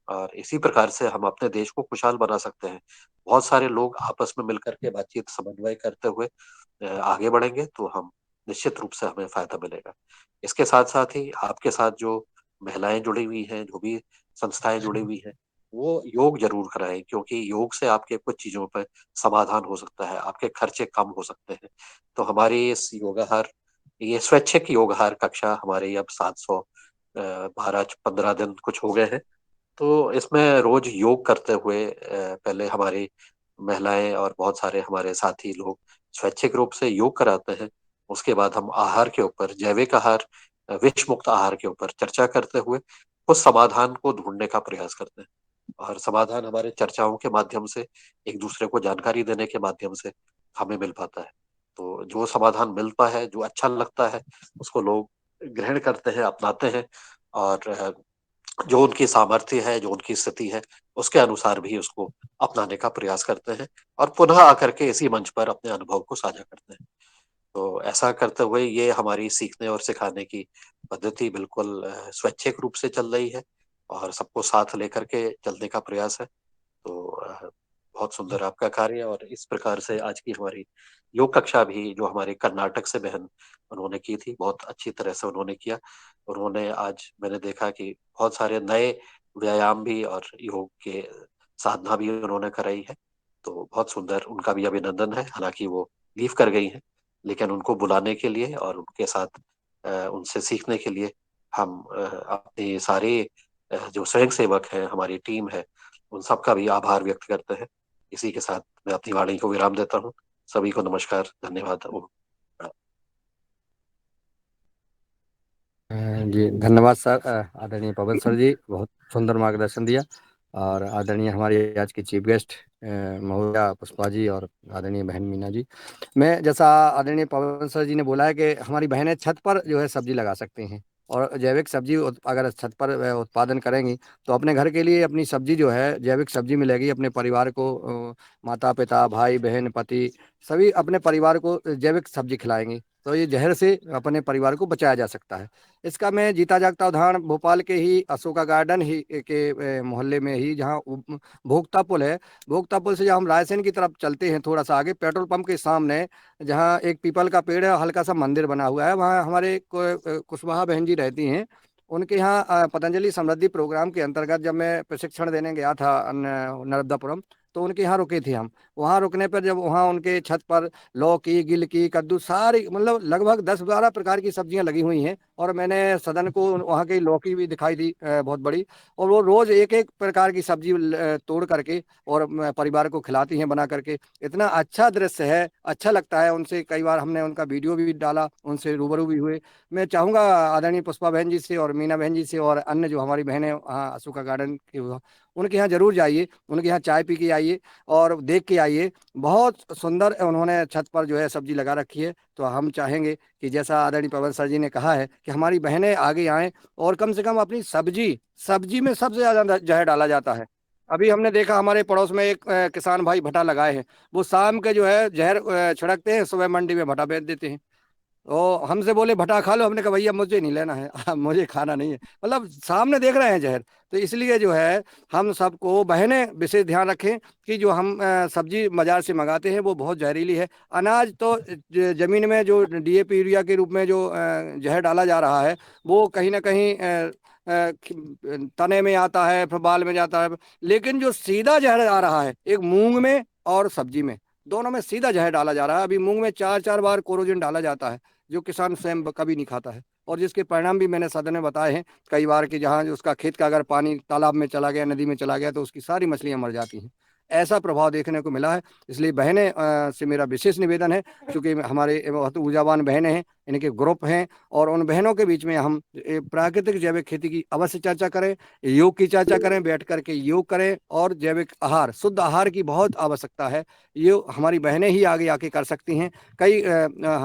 और इसी प्रकार से हम अपने देश को खुशहाल बना सकते हैं। बहुत सारे लोग आपस में मिलकर के बातचीत समन्वय करते हुए आगे बढ़ेंगे तो हम निश्चित रूप से हमें फ़ायदा मिलेगा। इसके साथ-साथ ही आपके साथ जो महिलाएँ जुड़ी हुई हैं, जो भी संस्थाएँ जुड़ी हुई हैं, वो योग ज़रूर कराएँ क्योंकि योग से आपके कुछ चीज़ों पे समाधान हो सकता है, आपके खर्चे कम हो सकते हैं। तो हमारी इस योगाहार ये स्वैच्छिक योगाहार कक्षा हमारी अब 700 12-15 दिन कुछ हो गए हैं। तो इसमें रोज योग करते हुए पहले हमारी महिलाएं और बहुत सारे हमारे साथी लोग स्वैच्छिक रूप से योग कराते हैं। उसके बाद हम आहार के ऊपर जैविक आहार, विष मुक्त आहार के ऊपर चर्चा करते हुए उस समाधान को ढूंढने का प्रयास करते हैं। और समाधान हमारे चर्चाओं के माध्यम से एक दूसरे को जानकारी देने के माध्यम से हमें मिल पाता है। तो जो समाधान मिलता है, जो अच्छा लगता है, उसको लोग ग्रहण करते हैं, अपनाते हैं और जो उनकी सामर्थ्य है, जो उनकी स्थिति है, उसके अनुसार भी उसको अपनाने का प्रयास करते हैं और पुनः आकर के इसी मंच पर अपने अनुभव को साझा करते हैं। तो ऐसा करते हुए ये हमारी सीखने और सिखाने की पद्धति बिल्कुल स्वैच्छिक रूप से चल रही है और सबको साथ लेकर के चलने का प्रयास है। तो बहुत सुंदर आपका कार्य और इस प्रकार से आज की हमारी योग कक्षा भी जो हमारे कर्नाटक से बहन उन्होंने की थी, बहुत अच्छी तरह से उन्होंने किया। उन्होंने आज मैंने देखा कि बहुत सारे नए व्यायाम भी और योग के साधना भी उन्होंने कराई है। तो बहुत सुंदर उनका भी अभिनंदन है। हालाँकि वो लीव कर गई हैं, लेकिन उनको बुलाने के लिए और उनके साथ उनसे सीखने के लिए हम अपने सारे जो स्वयंसेवक हैं, हमारी टीम है, उन सबका भी आभार व्यक्त करते हैं। इसी के साथ मैं अपनी वाणी को विराम देता हूँ। सभी को नमस्कार, धन्यवाद। ओम। जी धन्यवाद सर। आदरणीय पवन सर जी, बहुत सुंदर मार्गदर्शन दिया। और आदरणीय हमारी आज की चीफ गेस्ट महोदया पुष्पा जी और आदरणीय बहन मीना जी। मैं जैसा आदरणीय पवन सर जी ने बोला है कि हमारी बहनें छत पर जो है सब्जी लगा सकती हैं और जैविक सब्जी अगर छत पर उत्पादन करेंगी तो अपने घर के लिए अपनी सब्जी जो है जैविक सब्जी मिलेगी। अपने परिवार को माता पिता भाई बहन पति सभी अपने परिवार को जैविक सब्जी खिलाएंगी तो ये जहर से अपने परिवार को बचाया जा सकता है। इसका मैं जीता जागता उदाहरण भोपाल के ही अशोका गार्डन ही के मोहल्ले में ही जहाँ भोगता पुल है, भोगता पुल से जब हम रायसेन की तरफ चलते हैं थोड़ा सा आगे पेट्रोल पंप के सामने जहाँ एक पीपल का पेड़ है हल्का सा मंदिर बना हुआ है वहाँ हमारे कुशवाहा बहन जी रहती हैं। उनके यहाँ पतंजलि समृद्धि प्रोग्राम के अंतर्गत जब मैं प्रशिक्षण देने गया था नर्मदापुरम तो उनके यहाँ रुके थे हम। वहाँ रुकने पर जब वहाँ उनके छत पर लौकी गिलकी कद्दू सारी मतलब लगभग 10-12 प्रकार की सब्जियां लगी हुई हैं और मैंने सदन को वहाँ की लौकी भी दिखाई दी बहुत बड़ी। और वो रोज एक एक प्रकार की सब्जी तोड़ करके और परिवार को खिलाती हैं बना करके। इतना अच्छा दृश्य है, अच्छा लगता है। उनसे कई बार हमने उनका वीडियो भी डाला, उनसे रूबरू भी हुए। मैं चाहूंगा आदरणीय पुष्पा बहन जी से और मीना बहन जी से और अन्य जो हमारी बहनें वहाँ अशोका गार्डन के उनके यहाँ जरूर जाइए, उनके यहाँ चाय पी के आइए और देख के आइए। बहुत सुंदर उन्होंने छत पर जो है सब्जी लगा रखी है। तो हम चाहेंगे कि जैसा आदरणीय पवन सर जी ने कहा है कि हमारी बहनें आगे आएं और कम से कम अपनी सब्जी सब्जी में सबसे ज्यादा जहर डाला जाता है। अभी हमने देखा हमारे पड़ोस में एक किसान भाई भटा लगाए हैं, वो शाम के जो है जहर छिड़कते हैं, सुबह मंडी में भटा बेच देते हैं। और हमसे बोले भटा खा लो, हमने कहा भैया मुझे नहीं लेना है, मुझे खाना नहीं है। मतलब सामने देख रहे हैं जहर। तो इसलिए जो है हम सबको बहनें विशेष ध्यान रखें कि जो हम सब्जी बाजार से मंगाते हैं वो बहुत जहरीली है। अनाज तो जमीन में जो डीएपी यूरिया के रूप में जो जहर डाला जा रहा है वो कहीं ना कहीं तने में आता है, फिर बाल में जाता है। लेकिन जो सीधा जहर आ रहा है एक मूंग में और सब्जी में, दोनों में सीधा जहर डाला जा रहा है। अभी मूंग में 4-4 बार कोरोजिन डाला जाता है जो किसान स्वयं कभी नहीं खाता है, और जिसके परिणाम भी मैंने सदन में बताए हैं कई बार कि जहाँ उसका खेत का अगर पानी तालाब में चला गया, नदी में चला गया, तो उसकी सारी मछलियां मर जाती हैं। ऐसा प्रभाव देखने को मिला है। इसलिए बहनें से मेरा विशेष निवेदन है, क्योंकि हमारे बहुत ऊर्जावान बहनें हैं, इनके ग्रुप हैं, और उन बहनों के बीच में हम प्राकृतिक जैविक खेती की अवश्य चर्चा करें, योग की चर्चा करें, बैठ करके योग करें, और जैविक आहार, शुद्ध आहार की बहुत आवश्यकता है। ये हमारी बहनें ही आगे आके कर सकती हैं। कई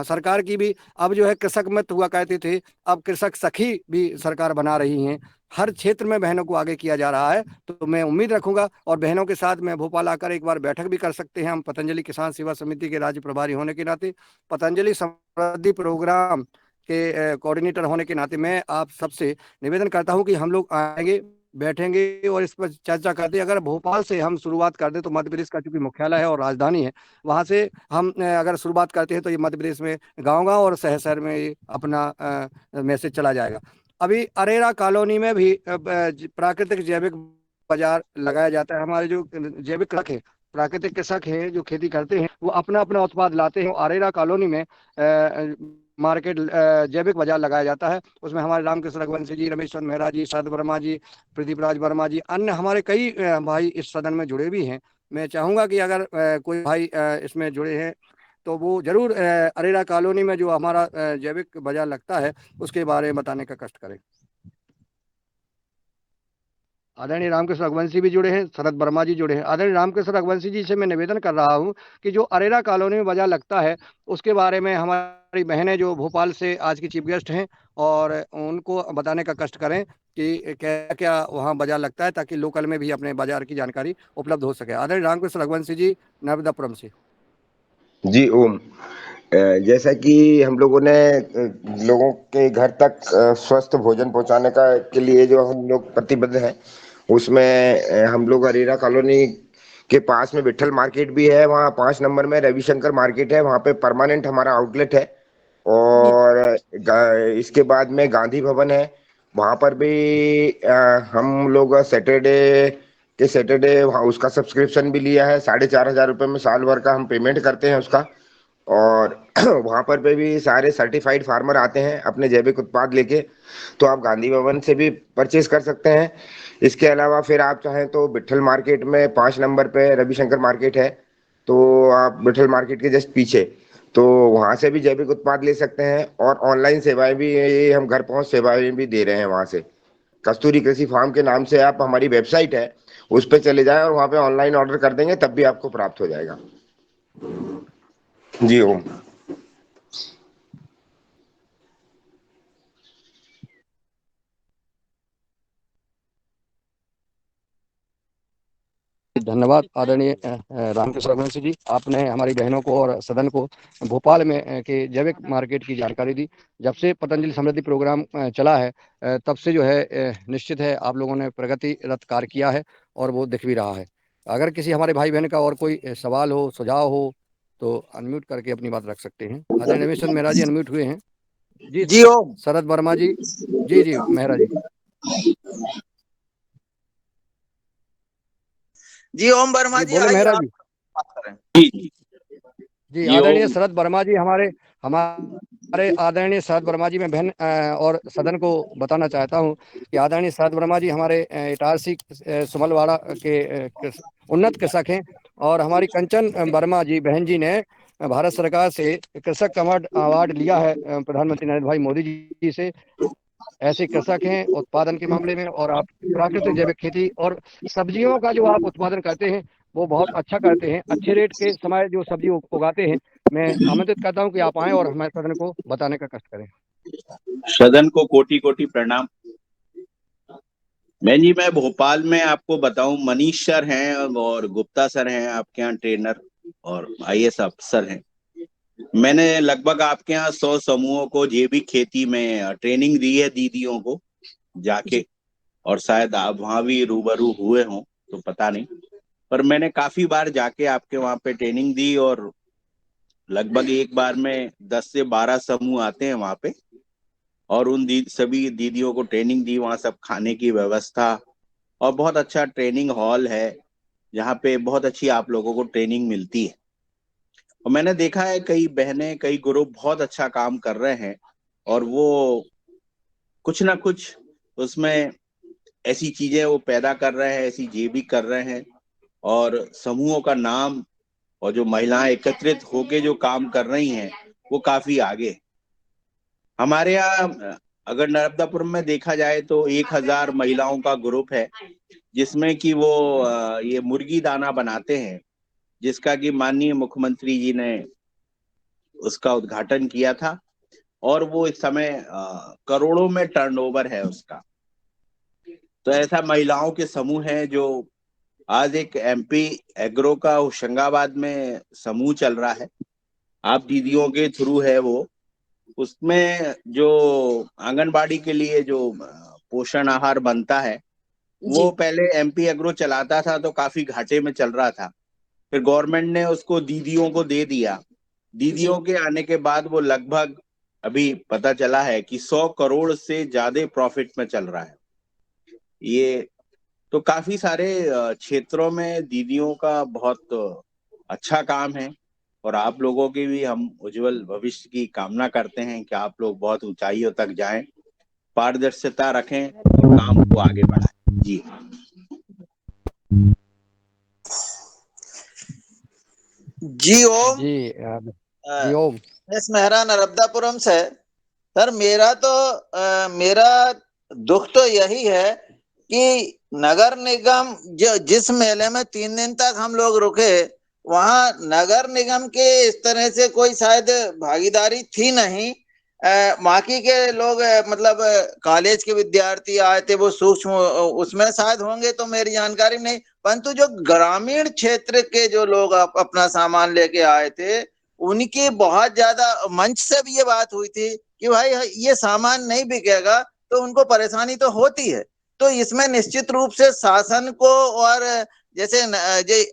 सरकार की भी अब जो है कृषक मित्र हुआ कहते थे, अब कृषक सखी भी सरकार बना रही हैं। हर क्षेत्र में बहनों को आगे किया जा रहा है। तो मैं उम्मीद रखूंगा, और बहनों के साथ मैं भोपाल आकर एक बार बैठक भी कर सकते हैं हम, पतंजलि किसान सेवा समिति के राज्य प्रभारी होने के नाते, पतंजलि समृद्धि प्रोग्राम के कोऑर्डिनेटर होने के नाते मैं आप सबसे निवेदन करता हूं कि हम लोग आएंगे, बैठेंगे और इस पर चर्चा करते हैं। अगर भोपाल से हम शुरुआत कर दें तो मध्य प्रदेश का चूंकि मुख्यालय है और राजधानी है, वहां से हम अगर शुरुआत करते हैं तो ये मध्य प्रदेश में गांव-गांव और शहर-शहर में ये अपना मैसेज चला जाएगा। अभी अरेरा कॉलोनी में भी प्राकृतिक जैविक बाजार लगाया जाता है। हमारे जो जैविक कृषक है, प्राकृतिक कृषक है जो खेती करते हैं, वो अपना अपना उत्पाद लाते हैं। अरेरा कॉलोनी में मार्केट जैविक बाजार लगाया जाता है। उसमें हमारे रामकृष्ण रघुवंशी जी, रमेश चंद्र मेहरा जी, शरद वर्मा जी, प्रदीप राज वर्मा जी, अन्य हमारे कई भाई इस सदन में जुड़े भी हैं। मैं चाहूंगा कि अगर कोई भाई इसमें जुड़े हैं तो वो जरूर अरेरा कॉलोनी में जो हमारा जैविक बाजार लगता है उसके बारे में बताने का कष्ट करें। आदरणीय रामकृष्ण रघुवंशी भी जुड़े हैं, शरद वर्मा जी जुड़े हैं। आदरणीय रामकृष्ण रघुवंशी जी से मैं निवेदन कर रहा हूं कि जो अरेरा कॉलोनी में बाजार लगता है उसके बारे में हमारी बहनें जो भोपाल से आज की चीफ गेस्ट हैं, और उनको बताने का कष्ट करें कि क्या क्या वहाँ बाजार लगता है, ताकि लोकल में भी अपने बाजार की जानकारी उपलब्ध हो सके। आदरणीय रामकृष्ण रघुवंशी जी, नर्मदापुरम से। जी ओम, जैसा कि हम लोगों ने लोगों के घर तक स्वस्थ भोजन पहुंचाने का के लिए जो हम लोग प्रतिबद्ध हैं, उसमें हम लोग अरेरा कॉलोनी के पास में विठल मार्केट भी है, वहाँ 5 नंबर में रविशंकर मार्केट है, वहाँ पे परमानेंट हमारा आउटलेट है। और इसके बाद में गांधी भवन है, वहाँ पर भी हम लोग सैटरडे वहाँ उसका सब्सक्रिप्शन भी लिया है। 4,500 रुपये में साल भर का हम पेमेंट करते हैं उसका। और वहाँ पर पे भी सारे सर्टिफाइड फार्मर आते हैं अपने जैविक उत्पाद लेके, तो आप गांधी भवन से भी परचेज कर सकते हैं। इसके अलावा फिर आप चाहें तो विठल मार्केट में 5 नंबर पे रविशंकर मार्केट है, तो आप विठल मार्केट के जस्ट पीछे, तो वहाँ से भी जैविक उत्पाद ले सकते हैं। और ऑनलाइन सेवाएं भी हम घर पहुँच सेवाएं भी दे रहे हैं वहाँ से। कस्तूरी कृषि फार्म के नाम से आप हमारी वेबसाइट है उस पर चले जाएं और वहाँ पे ऑनलाइन ऑर्डर कर देंगे, तब भी आपको प्राप्त हो जाएगा। जी ओम। धन्यवाद आदरणीय रामकृष्ण रघुवंशी जी, आपने हमारी बहनों को और सदन को भोपाल में के जैविक मार्केट की जानकारी दी। जब से पतंजलि समृद्धि प्रोग्राम चला है तब से जो है निश्चित है आप लोगों ने प्रगतिरत कार्य किया है, और वो दिख भी रहा है। अगर किसी हमारे भाई बहन का और कोई सवाल हो, सुझाव हो, तो अनम्यूट करके अपनी बात रख सकते हैं। आदरणीय रमेश चंद्र मेहरा जी अनम्यूट हुए हैं जी। जी ओम। शरद वर्मा जी, जी जी मेहरा जी। जी ओम वर्मा जी, बोले आइए मेहरा आप जी। बात करें। जी आदरणीय शरद वर्मा जी, हमारे आदरणीय शरद वर्मा जी, मैं बहन और सदन को बताना चाहता हूं कि आदरणीय शरद वर्मा जी हमारे इटारसी सुमलवाड़ा के उन्नत कृषक हैं। और हमारी कंचन वर्मा जी बहन जी ने भारत सरकार से कृषक अवार्ड लिया है प्रधानमंत्री नरेंद्र भाई मोदी जी से। ऐसे कृषक हैं उत्पादन के मामले में, और आप प्राकृतिक जैविक खेती और सब्जियों का जो आप उत्पादन करते हैं वो बहुत अच्छा करते हैं। अच्छे रेट के समय जो सब्जी उगाते हैं। मैं आमंत्रित करता हूं कि आप आएं और हमारे सदन को बताने का कष्ट करें। सदन को कोटि कोटि प्रणाम। मैं भोपाल में आपको बताऊं, मनीष सर हैं और गुप्ता सर हैं आपके यहाँ ट्रेनर, और IAS अफसर हैं। मैंने लगभग आपके यहाँ 100 समूहों को जैविक खेती में ट्रेनिंग दी है दीदियों को जाके, और शायद आप वहां भी रूबरू हुए हों तो पता नहीं, पर मैंने काफी बार जाके आपके वहां पे ट्रेनिंग दी, और लगभग एक बार में 10 से 12 समूह आते हैं वहां पे, और उन सभी दीदियों को ट्रेनिंग दी, वहां सब खाने की व्यवस्था, और बहुत अच्छा ट्रेनिंग हॉल है जहाँ पे बहुत अच्छी आप लोगों को ट्रेनिंग मिलती है। और मैंने देखा है कई बहनें, कई ग्रुप बहुत अच्छा काम कर रहे हैं, और वो कुछ ना कुछ उसमें ऐसी चीजें वो पैदा कर रहे हैं, ऐसी जैविक कर रहे हैं, और समूहों का नाम और जो महिलाएं एकत्रित होके जो काम कर रही हैं वो काफी आगे। हमारे यहाँ अगर नर्मदापुरम में देखा जाए तो 1000 महिलाओं का ग्रुप है, जिसमें कि वो ये मुर्गी दाना बनाते हैं, जिसका कि माननीय मुख्यमंत्री जी ने उसका उद्घाटन किया था, और वो इस समय करोड़ों में टर्नओवर है उसका। तो ऐसा महिलाओं के समूह हैं जो आज एक MP एग्रो का होशंगाबाद में समूह चल रहा है, आप दीदियों के थ्रू है वो, उसमें जो आंगनबाड़ी के लिए जो पोषण आहार बनता है वो पहले MP एग्रो चलाता था तो काफी घाटे में चल रहा था, फिर गवर्नमेंट ने उसको दीदियों को दे दिया। दीदियों के आने के बाद वो लगभग अभी पता चला है कि 100 करोड़ से ज्यादा प्रॉफिट में चल रहा है ये। तो काफी सारे क्षेत्रों में दीदियों का बहुत अच्छा काम है, और आप लोगों की भी हम उज्जवल भविष्य की कामना करते हैं कि आप लोग बहुत ऊंचाइयों तक जाएं, पारदर्शिता रखें और काम को आगे बढ़ाएं। जी जी ओम। जी ओम। एस मेहरा नर्मदापुरम से। सर मेरा दुख तो यही है कि नगर निगम जिस मेले में 3 दिन तक हम लोग रुके, वहां नगर निगम के इस तरह से कोई शायद भागीदारी थी नहीं। बाकी के लोग मतलब कॉलेज के विद्यार्थी आए थे, वो सूक्ष्म उसमें शायद होंगे, तो मेरी जानकारी नहीं, परंतु जो ग्रामीण क्षेत्र के जो लोग अपना सामान लेके आए थे, उनकी बहुत ज्यादा मंच से भी ये बात हुई थी कि भाई ये सामान नहीं बिकेगा, तो उनको परेशानी तो होती है। तो इसमें निश्चित रूप से शासन को, और जैसे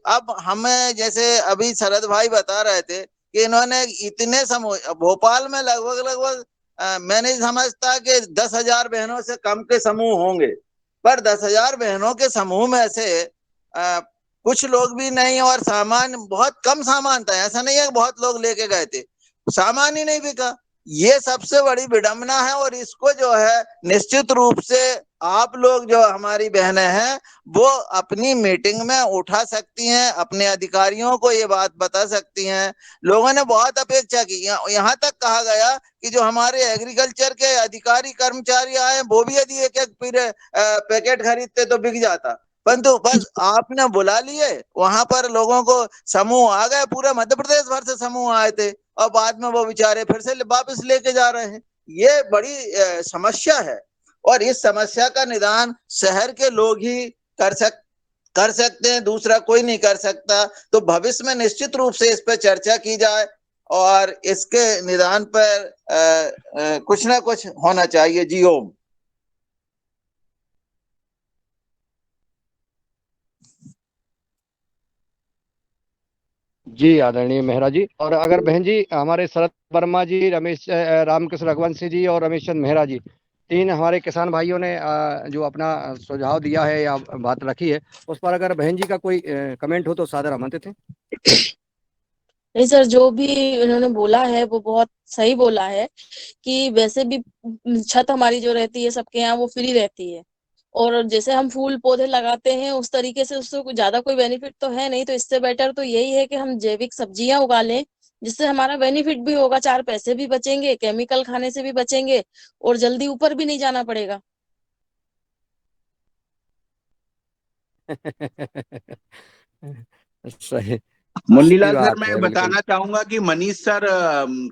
अब हमें जैसे अभी शरद भाई बता रहे थे कि इन्होंने इतने समूह भोपाल में लगभग मैं नहीं समझता कि 10,000 बहनों से कम के समूह होंगे, पर 10,000 बहनों के समूह में से कुछ लोग भी नहीं, और सामान बहुत कम सामान था, ऐसा नहीं है कि बहुत लोग लेके गए थे, सामान ही नहीं बिका। ये सबसे बड़ी विडंबना है, और इसको जो है निश्चित रूप से आप लोग जो हमारी बहनें हैं वो अपनी मीटिंग में उठा सकती हैं, अपने अधिकारियों को ये बात बता सकती हैं। लोगों ने बहुत अपेक्षा की, यहाँ तक कहा गया कि जो हमारे एग्रीकल्चर के अधिकारी कर्मचारी आए वो भी यदि एक एक पैकेट खरीदते तो बिक जाता, परंतु बस आपने बुला लिए, वहां पर लोगों को समूह आ गए, पूरे मध्य प्रदेश भर से समूह आए थे, और बाद में वो बेचारे फिर से वापस लेके जा रहे हैं। ये बड़ी समस्या है, और इस समस्या का निदान शहर के लोग ही कर सकते हैं, दूसरा कोई नहीं कर सकता। तो भविष्य में निश्चित रूप से इस पर चर्चा की जाए, और इसके निदान पर कुछ ना कुछ होना चाहिए। जी ओम। जी आदरणीय मेहरा जी। और अगर बहन जी हमारे शरद वर्मा जी, रामकृष्ण रघुवंशी जी और रमेश चंद मेहरा जी, 3 हमारे किसान भाइयों ने जो अपना सुझाव दिया है या बात रखी है, उस पर अगर बहन जी का कोई कमेंट हो तो सादर आमंत्रित है। नहीं सर, जो भी इन्होंने बोला है वो बहुत सही बोला है कि वैसे भी छत हमारी जो रहती है सबके यहाँ वो फ्री रहती है, और जैसे हम फूल पौधे लगाते हैं उस तरीके से उससे ज्यादा कोई बेनिफिट तो है नहीं। तो इससे बेटर तो यही है कि हम जैविक सब्जियां उगा लें, जिससे हमारा बेनिफिट भी होगा, 4 पैसे भी बचेंगे, केमिकल खाने से भी बचेंगे, और जल्दी ऊपर भी नहीं जाना पड़ेगा। सही मुन्नीलाल सर, बात मैं है, बिल्कुल। बताना चाहूंगा कि मनीष सर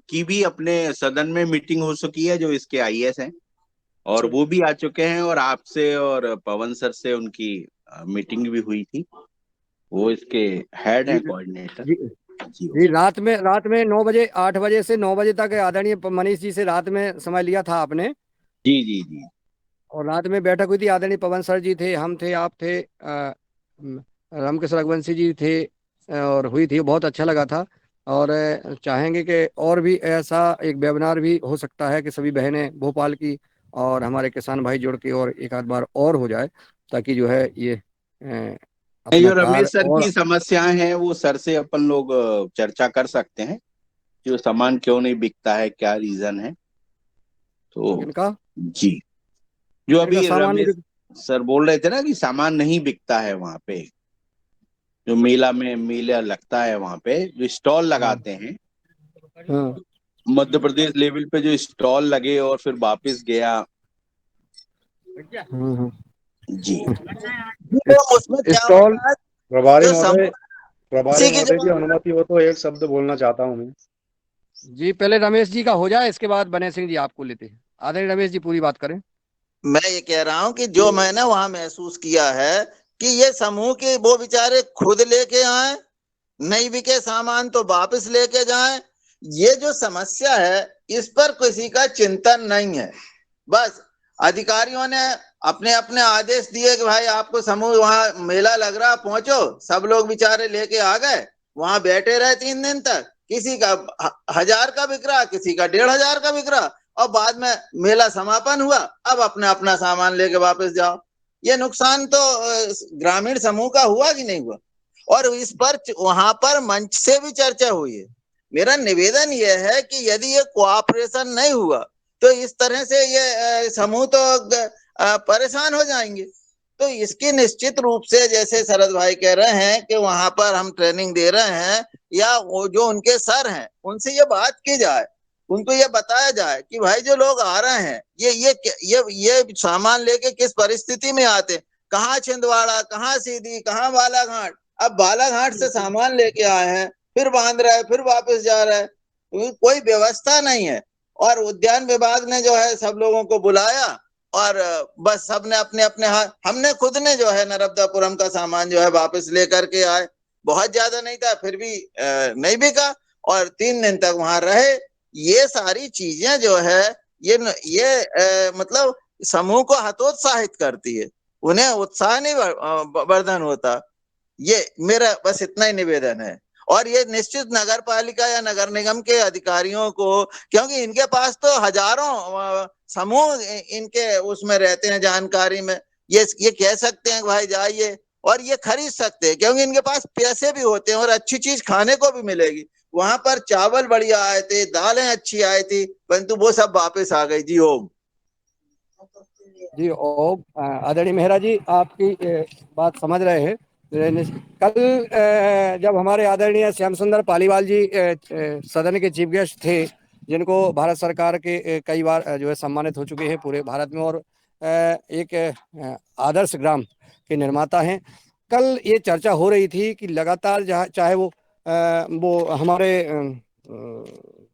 की भी अपने सदन में मीटिंग हो चुकी है, जो इसके IAS हैं, और वो भी आ चुके हैं, और आपसे और पवन सर से उनकी मीटिंग भी हुई थी, वो इसके हेड हैं, कोऑर्डिनेटर। जी, रात में 9 बजे 8 बजे से 9 बजे तक आदरणीय मनीष जी से रात में समय लिया था आपने। जी जी जी। और रात में बैठक हुई थी, आदरणीय पवन सर जी थे, हम थे, आप थे, रामकृष्ण रघुवंशी जी थे, और हुई थी, बहुत अच्छा लगा था। और चाहेंगे कि और भी ऐसा एक वेबिनार भी हो सकता है कि सभी बहनें भोपाल की और हमारे किसान भाई जुड़ के और एक आध बार और हो जाए, ताकि जो है ये ये अपना जो रमेश कार्य सर और। की समस्याएं हैं वो सर से अपन लोग चर्चा कर सकते हैं, जो सामान क्यों नहीं बिकता है, क्या रीजन है। तो किनका जी, जो किनका अभी सामान रमेश सर बोल रहे थे ना कि सामान नहीं बिकता है वहां पे, जो मेला लगता है वहां पे जो स्टॉल हाँ लगाते हैं, हाँ मध्य प्रदेश लेवल पे जो स्टॉल लगे और फिर वापस गया। हाँ। जी तो उसमें क्या स्टॉल होता है प्रभारी जो महोदय, प्रभारी किसी की महोदय जब जी, अनुमति हो तो एक शब्द बोलना चाहता हूँ मैं। जी, पहले रमेश जी का हो जाए, इसके बाद बने सिंह जी आपको लेते हैं। आदरणीय रमेश जी पूरी बात करें। मैं ये कह रहा हूँ कि जो मैंने वहां महसूस किया है कि ये समूह के वो बेचारे खुद लेके आए, नहीं बिके सामान तो वापस लेके जाएं। ये जो समस्या है इस पर किसी का चिंतन नहीं है। बस अधिकारियों ने अपने अपने आदेश दिए कि भाई आपको समूह वहां मेला लग रहा, पहुंचो। सब लोग बेचारे लेके आ गए, वहां बैठे रहे 3 दिन तक। किसी का 1000 का बिक रहा, किसी का 1500 का बिक रहा, और बाद में मेला समापन हुआ, अब अपना अपना सामान लेके वापस जाओ। ये नुकसान तो ग्रामीण समूह का हुआ कि नहीं हुआ। और इस पर वहां पर मंच से भी चर्चा हुई है। मेरा निवेदन यह है कि यदि ये कोऑपरेशन नहीं हुआ तो इस तरह से ये समूह तो परेशान हो जाएंगे। तो इसकी निश्चित रूप से, जैसे शरद भाई कह रहे हैं कि वहां पर हम ट्रेनिंग दे रहे हैं, या वो जो उनके सर हैं उनसे ये बात की जाए, उनको ये बताया जाए कि भाई जो लोग आ रहे हैं ये सामान लेके किस परिस्थिति में आते हैं, कहाँ छिंदवाड़ा, कहाँ सीधी, कहाँ बालाघाट। अब बालाघाट से सामान लेके आए हैं, फिर बांध रहा है, फिर वापस जा रहा है, कोई व्यवस्था नहीं है। और उद्यान विभाग ने जो है सब लोगों को बुलाया और बस सबने अपने अपने हाथ, हमने खुद ने जो है नर्मदापुरम का सामान जो है वापस लेकर के आए। बहुत ज्यादा नहीं था, फिर भी नहीं बिका, और 3 दिन तक वहां रहे। ये सारी चीजें जो है ये मतलब समूह को हतोत्साहित करती है, उन्हें उत्साह नहीं वर्धन होता। ये मेरा बस इतना ही निवेदन है। और ये निश्चित नगर पालिका या नगर निगम के अधिकारियों को, क्योंकि इनके पास तो हजारों समूह इनके उसमें रहते हैं जानकारी में, ये कह सकते हैं कि भाई जाइए, और ये खरीद सकते हैं क्योंकि इनके पास पैसे भी होते हैं और अच्छी चीज खाने को भी मिलेगी। वहां पर चावल बढ़िया आए थे, दालें अच्छी आई थी, परंतु वो सब वापस आ गई। जी ओम। जी, और आदरणीय मेहरा जी, आपकी बात समझ रहे हैं। कल जब हमारे आदरणीय श्याम सुंदर पालीवाल जी सदन के चीफ गेस्ट थे, जिनको भारत सरकार के कई बार जो है सम्मानित हो चुके हैं पूरे भारत में, और एक आदर्श ग्राम के निर्माता हैं। कल ये चर्चा हो रही थी कि लगातार चाहे वो हमारे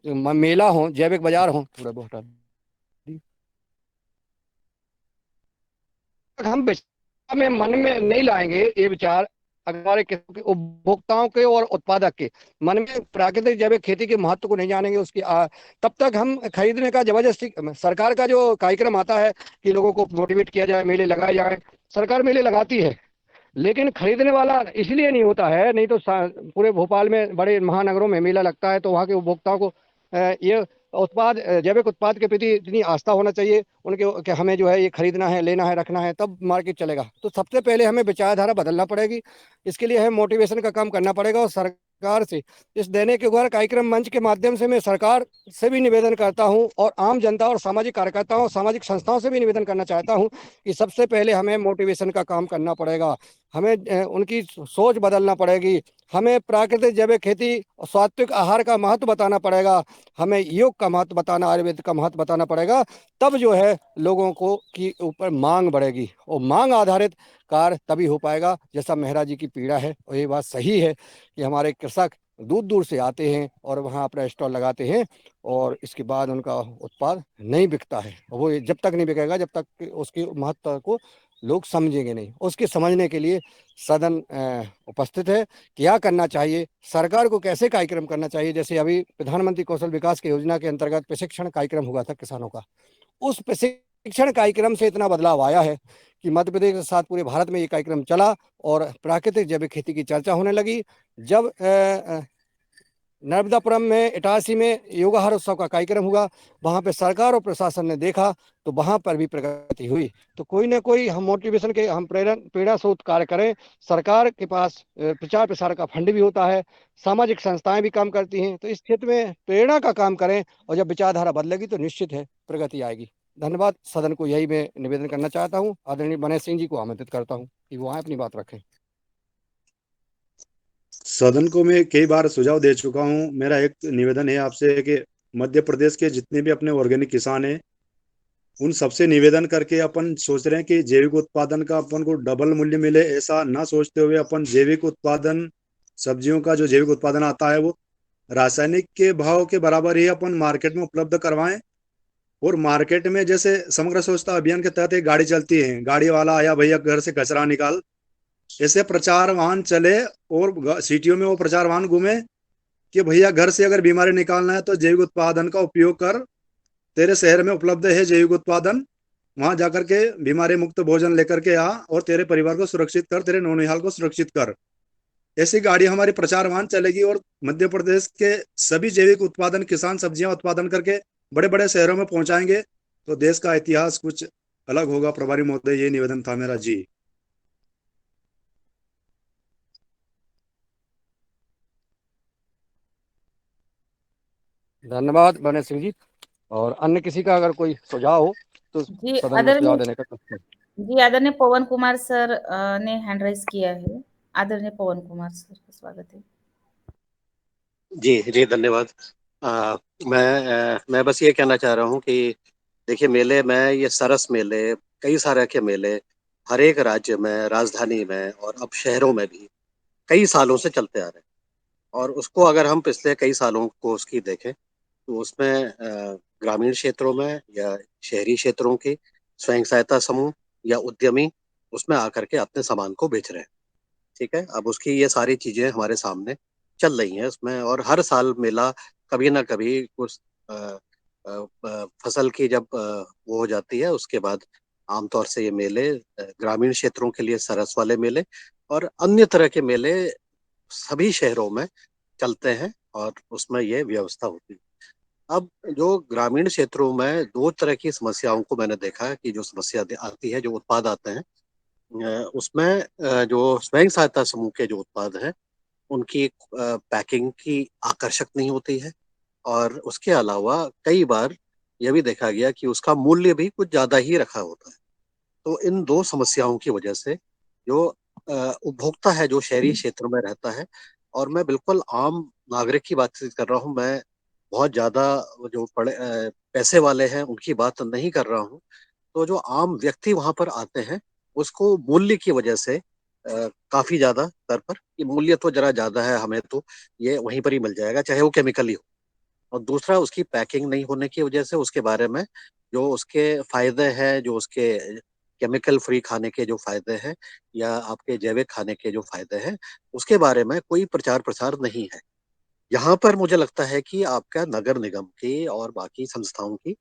मेला हो, जैविक बाजार हो, थोड़ा बहुत हम विचार में मन में नहीं लाएंगे ये विचार, अगर हमारे उपभोक्ताओं के और उत्पादक के मन में प्राकृतिक जैविक खेती के महत्व को नहीं जानेंगे, उसकी तब तक हम खरीदने का जबरदस्ती, सरकार का जो कार्यक्रम आता है कि लोगों को मोटिवेट किया जाए, मेले लगाए जाए, सरकार मेले लगाती है, लेकिन खरीदने वाला इसलिए नहीं होता है। नहीं तो पूरे भोपाल में बड़े महानगरों में मेला लगता है, तो वहाँ के उपभोक्ताओं को ये उत्पाद, जैविक उत्पाद के प्रति इतनी आस्था होना चाहिए उनके कि हमें जो है ये खरीदना है, लेना है, रखना है, तब मार्केट चलेगा। तो सबसे पहले हमें विचारधारा बदलना पड़ेगी। इसके लिए हमें मोटिवेशन का काम करना पड़ेगा। और सरकार से इस दैनिक उगार कार्यक्रम मंच के माध्यम से मैं सरकार से भी निवेदन करता हूं, और आम जनता और सामाजिक कार्यकर्ताओं, सामाजिक संस्थाओं से भी निवेदन करना चाहता हूं कि सबसे पहले हमें मोटिवेशन का काम करना पड़ेगा। हमें उनकी सोच बदलना पड़ेगी। हमें प्राकृतिक जैविक खेती और सात्विक आहार का महत्व बताना पड़ेगा। हमें योग का महत्व बताना, आयुर्वेद का महत्व बताना पड़ेगा। तब जो है लोगों को की ऊपर मांग बढ़ेगी, और मांग आधारित कार्य तभी हो पाएगा। जैसा मेहरा जी की पीड़ा है, और ये बात सही है कि हमारे कृषक दूर दूर से आते हैं और वहाँ अपना स्टॉल लगाते हैं, और इसके बाद उनका उत्पाद नहीं बिकता है। वो जब तक नहीं बिकेगा जब तक उसकी महत्व को लोग समझेंगे नहीं। उसके समझने के लिए सदन उपस्थित है। क्या करना चाहिए, सरकार को कैसे कार्यक्रम करना चाहिए। जैसे अभी प्रधानमंत्री कौशल विकास की योजना के अंतर्गत प्रशिक्षण कार्यक्रम हुआ था किसानों का, उस प्रशिक्षण कार्यक्रम से इतना बदलाव आया है कि मध्य प्रदेश के साथ पूरे भारत में ये कार्यक्रम चला और प्राकृतिक जैविक खेती की चर्चा होने लगी। जब नर्मदापुरम में इटारसी में योगाहार उत्सव का कार्यक्रम हुआ, वहां पे सरकार और प्रशासन ने देखा तो वहां पर भी प्रगति हुई। तो कोई ना कोई हम मोटिवेशन के, हम प्रेरणा स्रोत कार्य करें। सरकार के पास प्रचार प्रसार का फंड भी होता है, सामाजिक संस्थाएं भी काम करती हैं, तो इस क्षेत्र में प्रेरणा का काम करें और जब विचारधारा बदलेगी तो निश्चित है प्रगति आएगी। धन्यवाद। सदन को यही मैं निवेदन करना चाहता हूँ। आदरणीय बने सिंह जी को आमंत्रित करता हूँ कि वो आए अपनी बात रखें। सदन को मैं कई बार सुझाव दे चुका हूं। मेरा एक निवेदन है आपसे कि मध्य प्रदेश के जितने भी अपने ऑर्गेनिक किसान हैं, उन सबसे निवेदन करके अपन सोच रहे हैं कि जैविक उत्पादन का अपन को डबल मूल्य मिले, ऐसा ना सोचते हुए अपन जैविक उत्पादन, सब्जियों का जो जैविक उत्पादन आता है वो रासायनिक के भाव के बराबर ही अपन मार्केट में उपलब्ध करवाएं। और मार्केट में जैसे समग्र स्वच्छता अभियान के तहत एक गाड़ी चलती है, गाड़ी वाला आया, भैया घर से कचरा निकाल, ऐसे प्रचार वाहन चले और सिटियों में वो प्रचार वाहन घूमे कि भैया घर से अगर बीमारी निकालना है तो जैविक उत्पादन का उपयोग कर, तेरे शहर में उपलब्ध है जैविक उत्पादन, वहां जाकर के बीमारी मुक्त भोजन लेकर के आ और तेरे परिवार को सुरक्षित कर, तेरे नौनिहाल को सुरक्षित कर। ऐसी गाड़ी हमारी प्रचार वाहन चलेगी और मध्य प्रदेश के सभी जैविक उत्पादन किसान सब्जियां उत्पादन करके बड़े बड़े शहरों में पहुंचाएंगे तो देश का इतिहास कुछ अलग होगा। प्रभारी महोदय, ये निवेदन था मेरा जी। धन्यवाद बने सिंह जी। और अन्य किसी का अगर कोई सुझाव हो तो जी सदन में सुझाव देने का जी आदरणीय पवन कुमार सर ने हैंड राइज किया है। आदरणीय पवन कुमार सर का स्वागत है। जी जी, धन्यवाद। मैं बस ये कहना चाह रहा हूँ कि देखिए, मेले में ये सरस मेले, कई सारे के मेले हर एक राज्य में, राजधानी में और अब शहरों में भी कई सालों से चलते आ रहे हैं। और उसको अगर हम पिछले कई सालों को उसकी देखें तो उसमें ग्रामीण क्षेत्रों में या शहरी क्षेत्रों के स्वयं सहायता समूह या उद्यमी उसमें आकर के अपने सामान को बेच रहे हैं। ठीक है, अब उसकी ये सारी चीजें हमारे सामने चल रही हैं उसमें। और हर साल मेला कभी ना कभी कुछ फसल की जब वो हो जाती है उसके बाद आमतौर से ये मेले ग्रामीण क्षेत्रों के लिए सरस वाले मेले और अन्य तरह के मेले सभी शहरों में चलते हैं और उसमें ये व्यवस्था होती है। अब जो ग्रामीण क्षेत्रों में दो तरह की समस्याओं को मैंने देखा है कि जो समस्या आती है, जो उत्पाद आते हैं उसमें जो स्वयं सहायता समूह के जो उत्पाद हैं उनकी पैकिंग की आकर्षक नहीं होती है। और उसके अलावा कई बार यह भी देखा गया कि उसका मूल्य भी कुछ ज्यादा ही रखा होता है। तो इन दो समस्याओं की वजह से जो उपभोक्ता है जो शहरी क्षेत्र में रहता है, और मैं बिल्कुल आम नागरिक की बातचीत कर रहा हूँ, मैं बहुत ज्यादा जो पैसे वाले हैं उनकी बात नहीं कर रहा हूँ। तो जो आम व्यक्ति वहां पर आते हैं उसको मूल्य की वजह से काफी ज्यादा स्तर पर कि मूल्य तो जरा ज्यादा है, हमें तो ये वहीं पर ही मिल जाएगा चाहे वो केमिकल ही हो। और दूसरा, उसकी पैकिंग नहीं होने की वजह से उसके बारे में जो उसके फायदे हैं, जो उसके केमिकल फ्री खाने के जो फायदे हैं या आपके जैविक खाने के जो फायदे हैं उसके बारे में कोई प्रचार प्रसार नहीं है। यहाँ पर मुझे लगता है कि आपका नगर निगम की और बाकी संस्थाओं की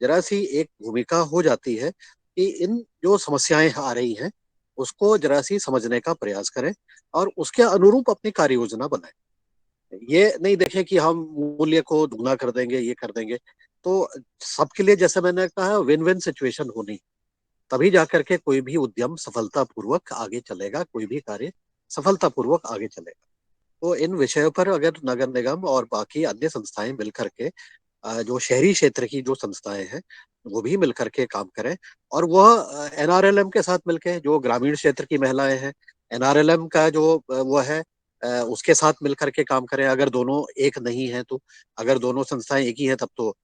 जरा सी एक भूमिका हो जाती है कि इन जो समस्याएं आ रही हैं उसको जरा सी समझने का प्रयास करें और उसके अनुरूप अपनी कार्य योजना बनाएं। ये नहीं देखें कि हम मूल्य को दुगना कर देंगे, ये कर देंगे। तो सबके लिए, जैसे मैंने कहा, विन विन सिचुएशन होनी, तभी जाकर के कोई भी उद्यम सफलतापूर्वक आगे चलेगा, कोई भी कार्य सफलतापूर्वक आगे चलेगा। तो इन विषयों पर अगर नगर निगम और बाकी अन्य संस्थाएं मिलकर के जो शहरी क्षेत्र की जो संस्थाएं हैं वो भी मिलकर के काम करें, और वह एनआरएलएम के साथ मिलकर, जो ग्रामीण क्षेत्र की महिलाएं हैं, एनआरएलएम का जो वो है उसके साथ मिलकर के काम करें। अगर दोनों एक नहीं है तो, अगर दोनों संस्थाएं एक ही हैं तब तो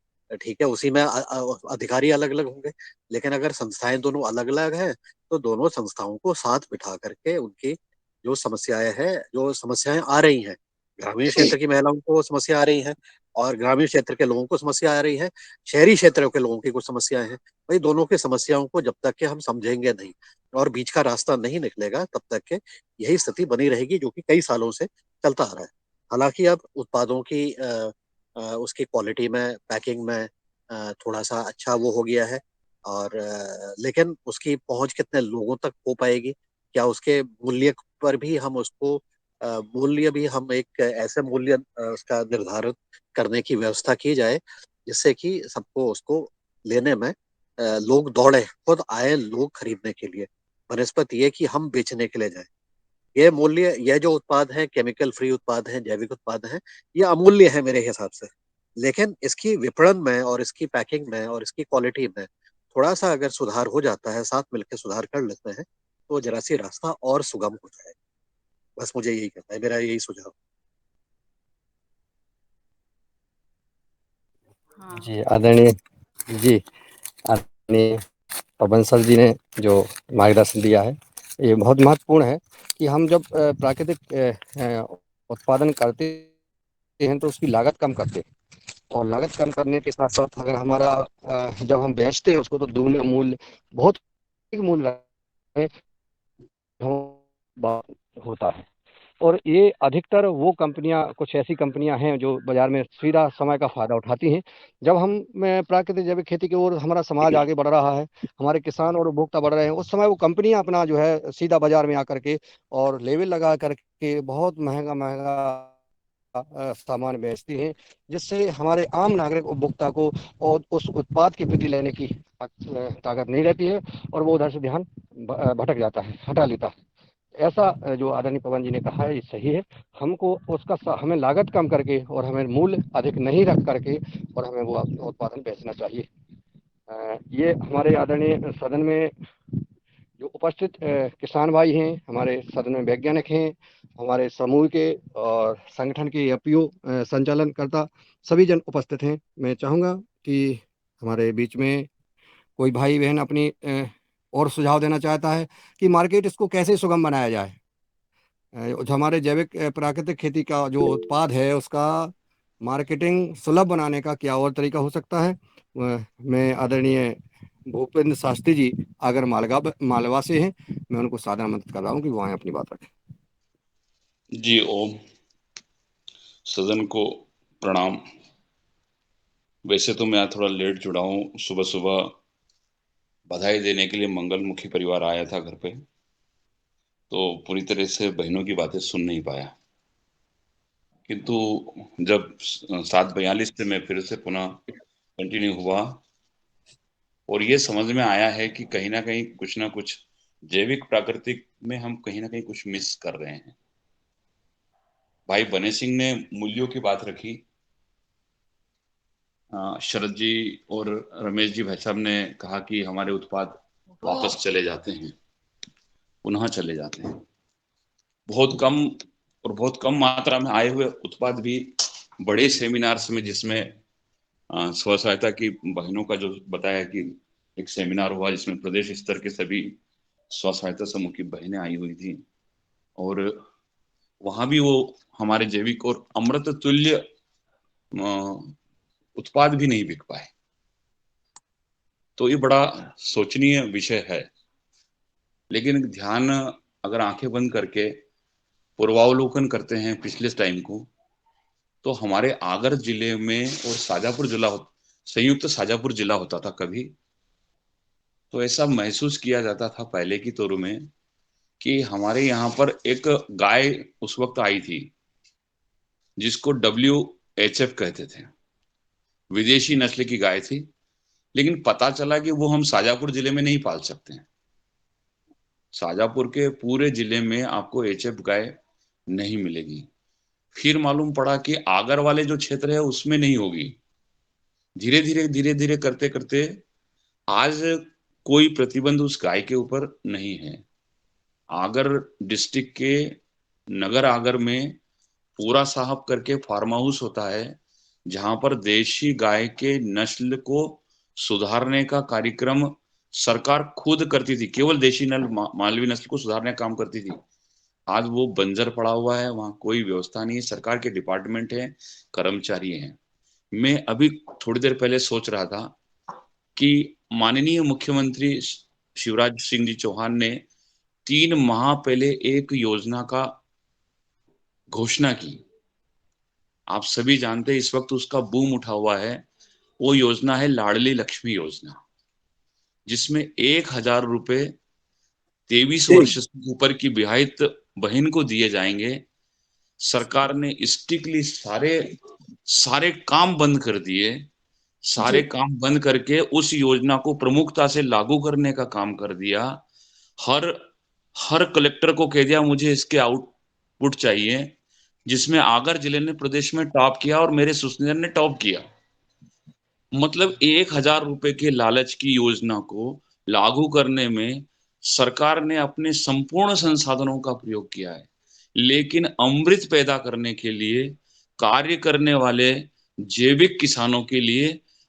ठीक है, उसी में अधिकारी अलग अलग होंगे। लेकिन अगर संस्थाएं दोनों अलग अलग हैं तो दोनों संस्थाओं को साथ बिठा करके उनकी जो समस्याएं हैं, जो समस्याएं आ रही हैं, ग्रामीण क्षेत्र की महिलाओं को समस्या आ रही है और ग्रामीण क्षेत्र के लोगों को समस्या आ रही है, शहरी क्षेत्रों के लोगों की कुछ समस्याएं हैं। भाई दोनों की समस्याओं को जब तक के हम समझेंगे नहीं और बीच का रास्ता नहीं निकलेगा, तब तक के यही स्थिति बनी रहेगी जो कि कई सालों से चलता आ रहा है। हालांकि अब उत्पादों की उसकी क्वालिटी में, पैकिंग में थोड़ा सा अच्छा वो हो गया है, और लेकिन उसकी पहुंच कितने लोगों तक हो पाएगी, क्या उसके मूल्य पर भी हम उसको मूल्य भी हम एक ऐसे मूल्य उसका निर्धारित करने की व्यवस्था की जाए जिससे कि सबको उसको लेने में लोग दौड़े, खुद आए लोग खरीदने के लिए, बनस्पत ये कि हम बेचने के लिए जाए। ये मूल्य, यह जो उत्पाद है, केमिकल फ्री उत्पाद है, जैविक उत्पाद है, ये अमूल्य है मेरे हिसाब से। लेकिन इसकी विपणन में और इसकी पैकिंग में और इसकी क्वालिटी में थोड़ा सा अगर सुधार हो जाता है, साथ मिलकर सुधार कर लेते हैं, तो जरा सी रास्ता और सुगम हो जाए। बस मुझे यही कहना है, मेरा यही सुझाव। हाँ। जी आदरणीय पवन सर जी ने जो मार्गदर्शन दिया है, ये बहुत महत्वपूर्ण है कि हम जब प्राकृतिक उत्पादन करते हैं तो उसकी लागत कम करते हैं, और लागत कम करने के साथ साथ अगर हमारा जब हम बेचते हैं उसको तो दुगने मूल्य, बहुत अधिक मूल्य होता है। और ये अधिकतर वो कंपनियां, कुछ ऐसी कंपनियां हैं जो बाजार में सीधा समय का फायदा उठाती हैं। जब हम प्राकृतिक जैविक खेती की ओर हमारा समाज आगे बढ़ रहा है, हमारे किसान और उपभोक्ता बढ़ रहे हैं, उस समय वो कंपनियां अपना जो है सीधा बाजार में आकर के और लेबल लगा करके बहुत महंगा महंगा सामान बेचती हैं, जिससे हमारे आम नागरिक उपभोक्ता को और उस उत्पाद के प्रति लेने की ताकत नहीं रहती है, और वो उधर से ध्यान भटक जाता है, हटा लेता है। ऐसा जो आदरणीय पवन जी ने कहा है ये सही है। हमको हमें लागत कम करके और हमें मूल्य अधिक नहीं रख करके और हमें वो उत्पादन बेचना चाहिए। ये हमारे आदरणीय सदन में जो उपस्थित किसान भाई हैं, हमारे सदन में वैज्ञानिक हैं, हमारे समूह के और संगठन के एफपीओ संचालनकर्ता सभी जन उपस्थित हैं। मैं चाहूँगा कि हमारे बीच में कोई भाई बहन अपनी और सुझाव देना चाहता है कि मार्केट इसको कैसे सुगम बनाया जाए। जो हमारे जैविक प्राकृतिक खेती का जो उत्पाद है उसका मार्केटिंग सुलभ बनाने का क्या और तरीका हो सकता है। मैं आदरणीय भूपेंद्र शास्त्री जी अगर मालवा से हैं, मैं उनको सादर आमंत्रित कर रहा हूँ कि वो आए अपनी बात रखें। जी ओम, सदन को प्रणाम। वैसे तो मैं थोड़ा लेट जुड़ा हूँ, सुबह सुबह बधाई देने के लिए मंगलमुखी परिवार आया था घर पे, तो पूरी तरह से बहनों की बातें सुन नहीं पाया। किंतु जब 7:42 से मैं फिर से पुनः कंटिन्यू हुआ और ये समझ में आया है कि कहीं ना कुछ जैविक प्राकृतिक में हम कहीं ना कहीं कुछ मिस कर रहे हैं। भाई बने सिंह ने मूल्यों की बात रखी, शरद जी और रमेश जी भाई साहब ने कहा कि हमारे उत्पाद वापस चले जाते हैं, पुनः चले जाते हैं। बहुत कम मात्रा में आए हुए उत्पाद भी बड़े सेमिनार्स में, जिसमें स्व सहायता की बहनों का जो बताया कि एक सेमिनार हुआ जिसमें प्रदेश स्तर के सभी स्व सहायता समूह की बहनें आई हुई थी, और वहां भी वो हमारे जैविक और अमृत तुल्य उत्पाद भी नहीं बिक पाए। तो ये बड़ा सोचनीय विषय है। लेकिन ध्यान, अगर आंखें बंद करके पूर्वावलोकन करते हैं पिछले टाइम को, तो हमारे आगर जिले में और शाजापुर जिला, संयुक्त शाजापुर जिला होता था कभी, तो ऐसा महसूस किया जाता था पहले की तुलना में कि हमारे यहाँ पर एक गाय उस वक्त आई थी जिसको WHF कहते थे, विदेशी नस्ल की गाय थी, लेकिन पता चला कि वो हम शाजापुर जिले में नहीं पाल सकते हैं। शाजापुर के पूरे जिले में आपको HF गाय नहीं मिलेगी। फिर मालूम पड़ा कि आगर वाले जो क्षेत्र है उसमें नहीं होगी। धीरे धीरे करते करते आज कोई प्रतिबंध उस गाय के ऊपर नहीं है। आगर डिस्ट्रिक्ट के नगर आगर में पूरा साहब करके फार्म हाउस होता है, जहां पर देशी गाय के नस्ल को सुधारने का कार्यक्रम सरकार खुद करती थी, केवल देशी मालवी नस्ल को सुधारने का काम करती थी। आज वो बंजर पड़ा हुआ है, वहां कोई व्यवस्था नहीं है, सरकार के डिपार्टमेंट है, कर्मचारी हैं। मैं अभी थोड़ी देर पहले सोच रहा था कि माननीय मुख्यमंत्री शिवराज सिंह जी चौहान ने 3 माह पहले एक योजना का घोषणा की। आप सभी जानते हैं इस वक्त उसका बूम उठा हुआ है। वो योजना है लाडली लक्ष्मी योजना, जिसमें 1,000 रुपए 23 वर्ष से ऊपर की विवाहित बहन को दिए जाएंगे। सरकार ने स्ट्रिक्टली सारे काम बंद कर दिए, सारे काम बंद करके उस योजना को प्रमुखता से लागू करने का काम कर दिया। हर कलेक्टर को कह दिया मुझे इसके आउटपुट चाहिए, जिसमें आगर जिले ने प्रदेश में टॉप किया और मेरे सुसनेर ने टॉप किया। मतलब 1,000 रुपए के लालच की योजना को लागू करने में सरकार ने अपने संपूर्ण संसाधनों का प्रयोग किया है, लेकिन अमृत पैदा करने के लिए कार्य करने वाले जैविक किसानों के लिए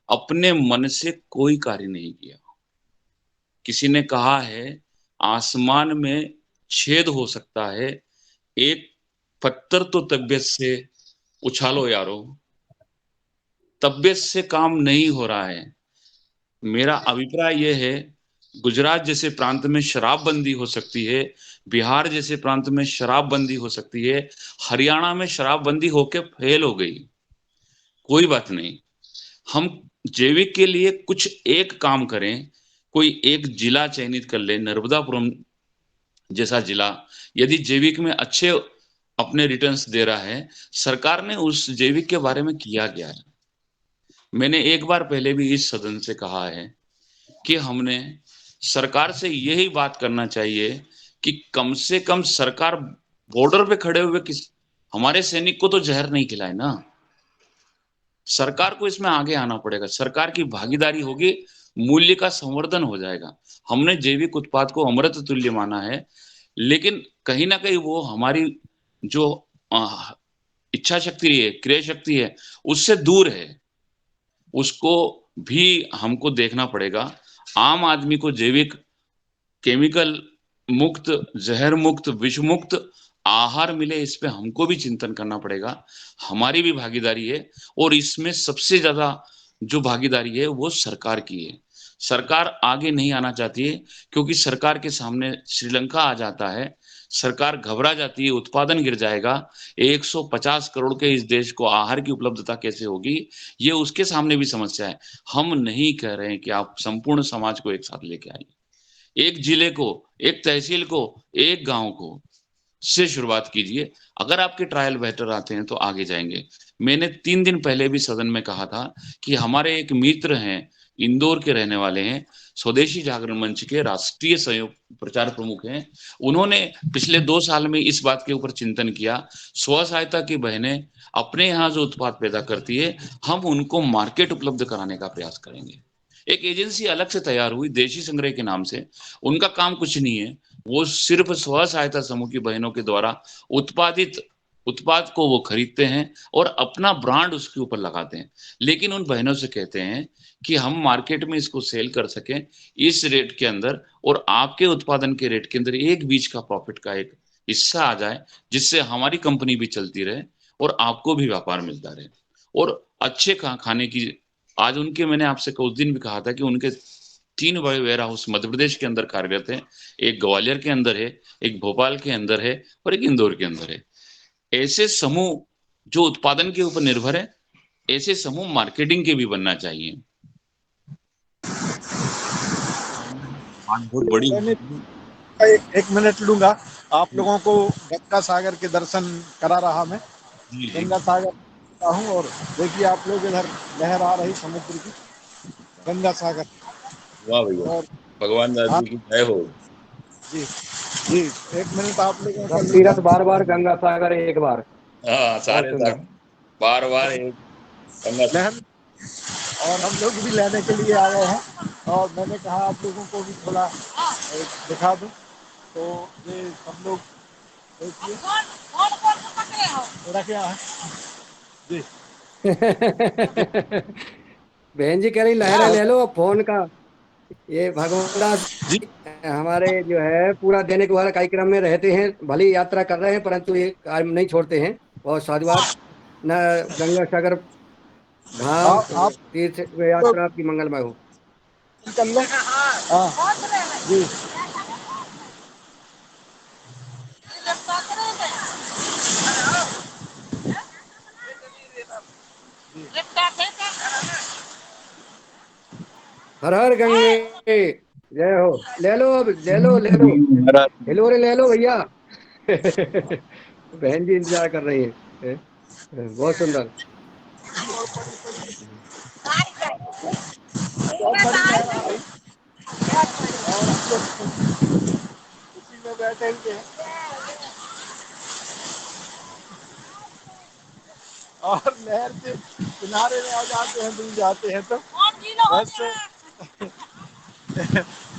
अपने मन से कोई कार्य नहीं किया। किसी ने कहा है आसमान में छेद हो सकता है, एक पत्थर तो तबियत से उछालो यारो, तबियत से काम नहीं हो रहा है। मेरा अभिप्राय यह है, गुजरात जैसे प्रांत में शराबबंदी हो सकती है, बिहार जैसे प्रांत में शराबबंदी हो सकती है, हरियाणा में शराबबंदी होके फेल हो गई, कोई बात नहीं। हम जैविक के लिए कुछ एक काम करें, कोई एक जिला चयनित कर ले, नर्मदापुरम जैसा जिला यदि जैविक में अच्छे अपने रिटर्न्स दे रहा है, सरकार ने उस जैविक के बारे में किया गया है। मैंने एक बार पहले भी इस सदन से कहा है कि हमने सरकार से यही बात करना चाहिए कि कम से कम सरकार बॉर्डर पे खड़े हुए हमारे सैनिक को तो जहर नहीं खिलाए ना। सरकार को इसमें आगे आना पड़ेगा, सरकार की भागीदारी होगी, मूल्य का संवर्धन हो जाएगा। हमने जैविक उत्पाद को अमृत तुल्य माना है, लेकिन कहीं ना कहीं वो हमारी जो इच्छा शक्ति है, क्रय शक्ति है, उससे दूर है। उसको भी हमको देखना पड़ेगा। आम आदमी को जैविक, केमिकल मुक्त, जहर मुक्त, विष मुक्त आहार मिले, इस पे हमको भी चिंतन करना पड़ेगा। हमारी भी भागीदारी है, और इसमें सबसे ज्यादा जो भागीदारी है वो सरकार की है। सरकार आगे नहीं आना चाहती है, क्योंकि सरकार के सामने श्रीलंका आ जाता है, सरकार घबरा जाती है, उत्पादन गिर जाएगा। 150 करोड़ के इस देश को आहार की उपलब्धता कैसे होगी, ये उसके सामने भी समस्या है। हम नहीं कह रहे हैं कि आप संपूर्ण समाज को एक साथ लेके आइए, एक जिले को, एक तहसील को, एक गांव को से शुरुआत कीजिए। अगर आपके ट्रायल बेहतर आते हैं तो आगे जाएंगे। मैंने 3 दिन पहले भी सदन में कहा था कि हमारे एक मित्र हैं, इंदौर के रहने वाले हैं, स्वदेशी जागरण मंच के राष्ट्रीय संयुक्त प्रचार प्रमुख हैं। उन्होंने पिछले 2 साल में इस बात के ऊपर चिंतन किया, स्व सहायता की बहनें अपने यहाँ जो उत्पाद पैदा करती है, हम उनको मार्केट उपलब्ध कराने का प्रयास करेंगे। एक एजेंसी अलग से तैयार हुई देशी संग्रह के नाम से। उनका काम कुछ नहीं है, वो सिर्फ स्व सहायता समूह की बहनों के द्वारा उत्पादित उत्पाद को वो खरीदते हैं और अपना ब्रांड उसके ऊपर लगाते हैं। लेकिन उन बहनों से कहते हैं कि हम मार्केट में इसको सेल कर सकें इस रेट के अंदर, और आपके उत्पादन के रेट के अंदर एक बीज का प्रॉफिट का एक हिस्सा आ जाए, जिससे हमारी कंपनी भी चलती रहे और आपको भी व्यापार मिलता रहे और अच्छे खाने की। आज उनके, मैंने आपसे उस दिन भी कहा था कि उनके 3 वेयर हाउस मध्य प्रदेश के अंदर कार्यरत है, एक ग्वालियर के अंदर है, एक भोपाल के अंदर है और एक इंदौर के अंदर है। ऐसे समूह जो उत्पादन के ऊपर निर्भर है, ऐसे समूह मार्केटिंग के भी बनना चाहिए। बहुत बड़ी एक मिनट लूंगा। आप लोगों को गंगा सागर के दर्शन करा रहा मैं। गंगा सागर हूँ और देखिए आप लोग इधर लहर आ रही समुद्र की, गंगा सागर। वाह भैया, भगवान दादी की जय हो। जी जी, एक मिनट आप लोगों का तीरथ बार गंगा सागर एक बार। हाँ, सारे बार एक गंगा। और हम लोग भी लेने के लिए आए हैं, और मैंने कहा आप लोगों को भी थोड़ा दिखा दूं। तो ये सब लोग देखिए, मेरा क्या है जी। बहन जी कह रही लहरा ले लो फोन का। ये भगवान दास हमारे जो है पूरा दैनिक वाला कार्यक्रम में रहते हैं, भली यात्रा कर रहे हैं परंतु ये कार्य नहीं छोड़ते हैं। बहुत साधुवाद। न गंगा सागर धाम आप तीर्थ यात्रा आपकी मंगलमय हो। कर लो। हाँ जी। हर हर गंगे जय हो। ले लो अब, ले लो ले लो, हिलो रे ले लो भैया। बहन जी इंतजार कर रही है। बहुत सुंदर। बहुत बड़ी लहर आ रही और हम लोग उसी में बैठेंगे और लहर के किनारे में आ जाते हैं, डूब जाते हैं। तो वैसे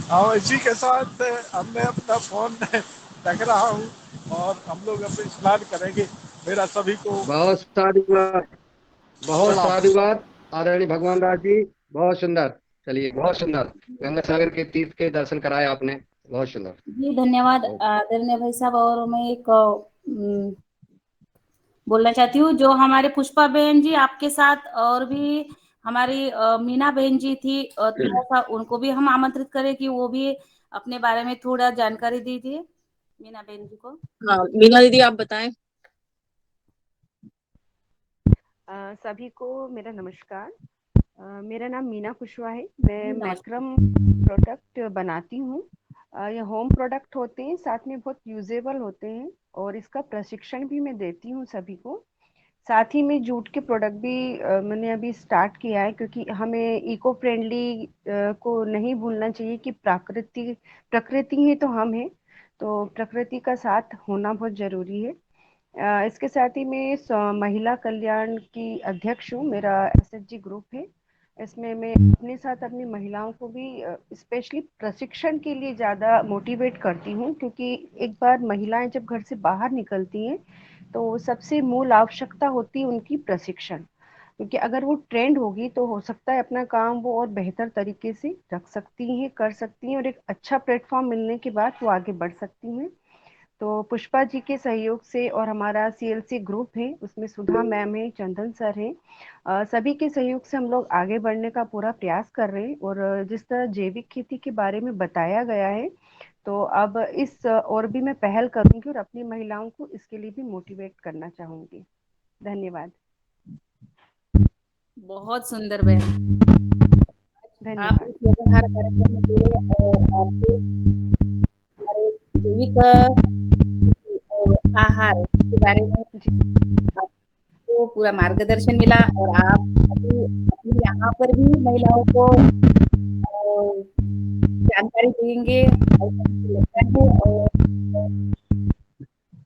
हाँ, इसी के साथ हमने अपना फोन रख रहा हूँ और हम लोग अब स्नान करेंगे। मेरा सभी को बहुत साधुवाद, बहुत प्रणाम। साधुवाद आदरणीय भगवान दास जी। बहुत सुंदर। चलिए, बहुत सुंदर। गंगा सागर के तीर्थ के दर्शन कराए आपने, बहुत सुंदर। जी धन्यवाद आदरणीय भाई साहब। और मैं एक बोलना चाहती हूँ, जो हमारे पुष्पा बहन जी आपके साथ और भी हमारी मीना बहन जी थी, थोड़ा सा उनको भी हम आमंत्रित करें कि वो भी अपने बारे में थोड़ा जानकारी दीजिए मीना बहन जी को। हाँ मीना दीदी आप बताएं। सभी को मेरा नमस्कार। मेरा नाम मीना कुशवाहा है। मैं नमस्कार। मैक्रम प्रोडक्ट बनाती हूँ। ये होम प्रोडक्ट होते हैं, साथ में बहुत यूजेबल होते हैं और इसका प्रशिक्षण भी मैं देती हूँ सभी को। साथ ही में जूट के प्रोडक्ट भी मैंने अभी स्टार्ट किया है, क्योंकि हमें इको फ्रेंडली को नहीं भूलना चाहिए कि प्रकृति ही तो हम हैं, तो प्रकृति का साथ होना बहुत जरूरी है। इसके साथ ही मैं महिला कल्याण की अध्यक्ष हूँ। मेरा एसएचजी ग्रुप है। इसमें मैं अपने साथ अपनी महिलाओं को भी स्पेशली प्रशिक्षण के लिए ज़्यादा मोटिवेट करती हूँ, क्योंकि एक बार महिलाएं जब घर से बाहर निकलती हैं तो सबसे मूल आवश्यकता होती है उनकी प्रशिक्षण, क्योंकि अगर वो ट्रेंड होगी तो हो सकता है अपना काम वो और बेहतर तरीके से रख सकती हैं, कर सकती हैं और एक अच्छा प्लेटफॉर्म मिलने के बाद वो आगे बढ़ सकती हैं। तो पुष्पा जी के सहयोग से और हमारा सीएलसी ग्रुप है, उसमें सुधा मैम है, चंदन सर है, सभी के सहयोग से हम लोग आगे बढ़ने का पूरा प्रयास कर रहे हैं। और जिस तरह जैविक खेती के बारे में बताया गया है, तो अब इस और भी मैं पहल करूंगी और अपनी महिलाओं को इसके लिए भी मोटिवेट करना चाहूंगी। धन्यवाद। बहुत सुंदर बहन, आप धन्यवाद। इस व्यवहार कार्यक्रम में जुड़े और आपके हमारे जैविक आहार के बारे में आपको पूरा मार्गदर्शन मिला और आप अपने यहाँ पर भी महिलाओं को जानकारी देंगे ऐसा मुझे लगता है। और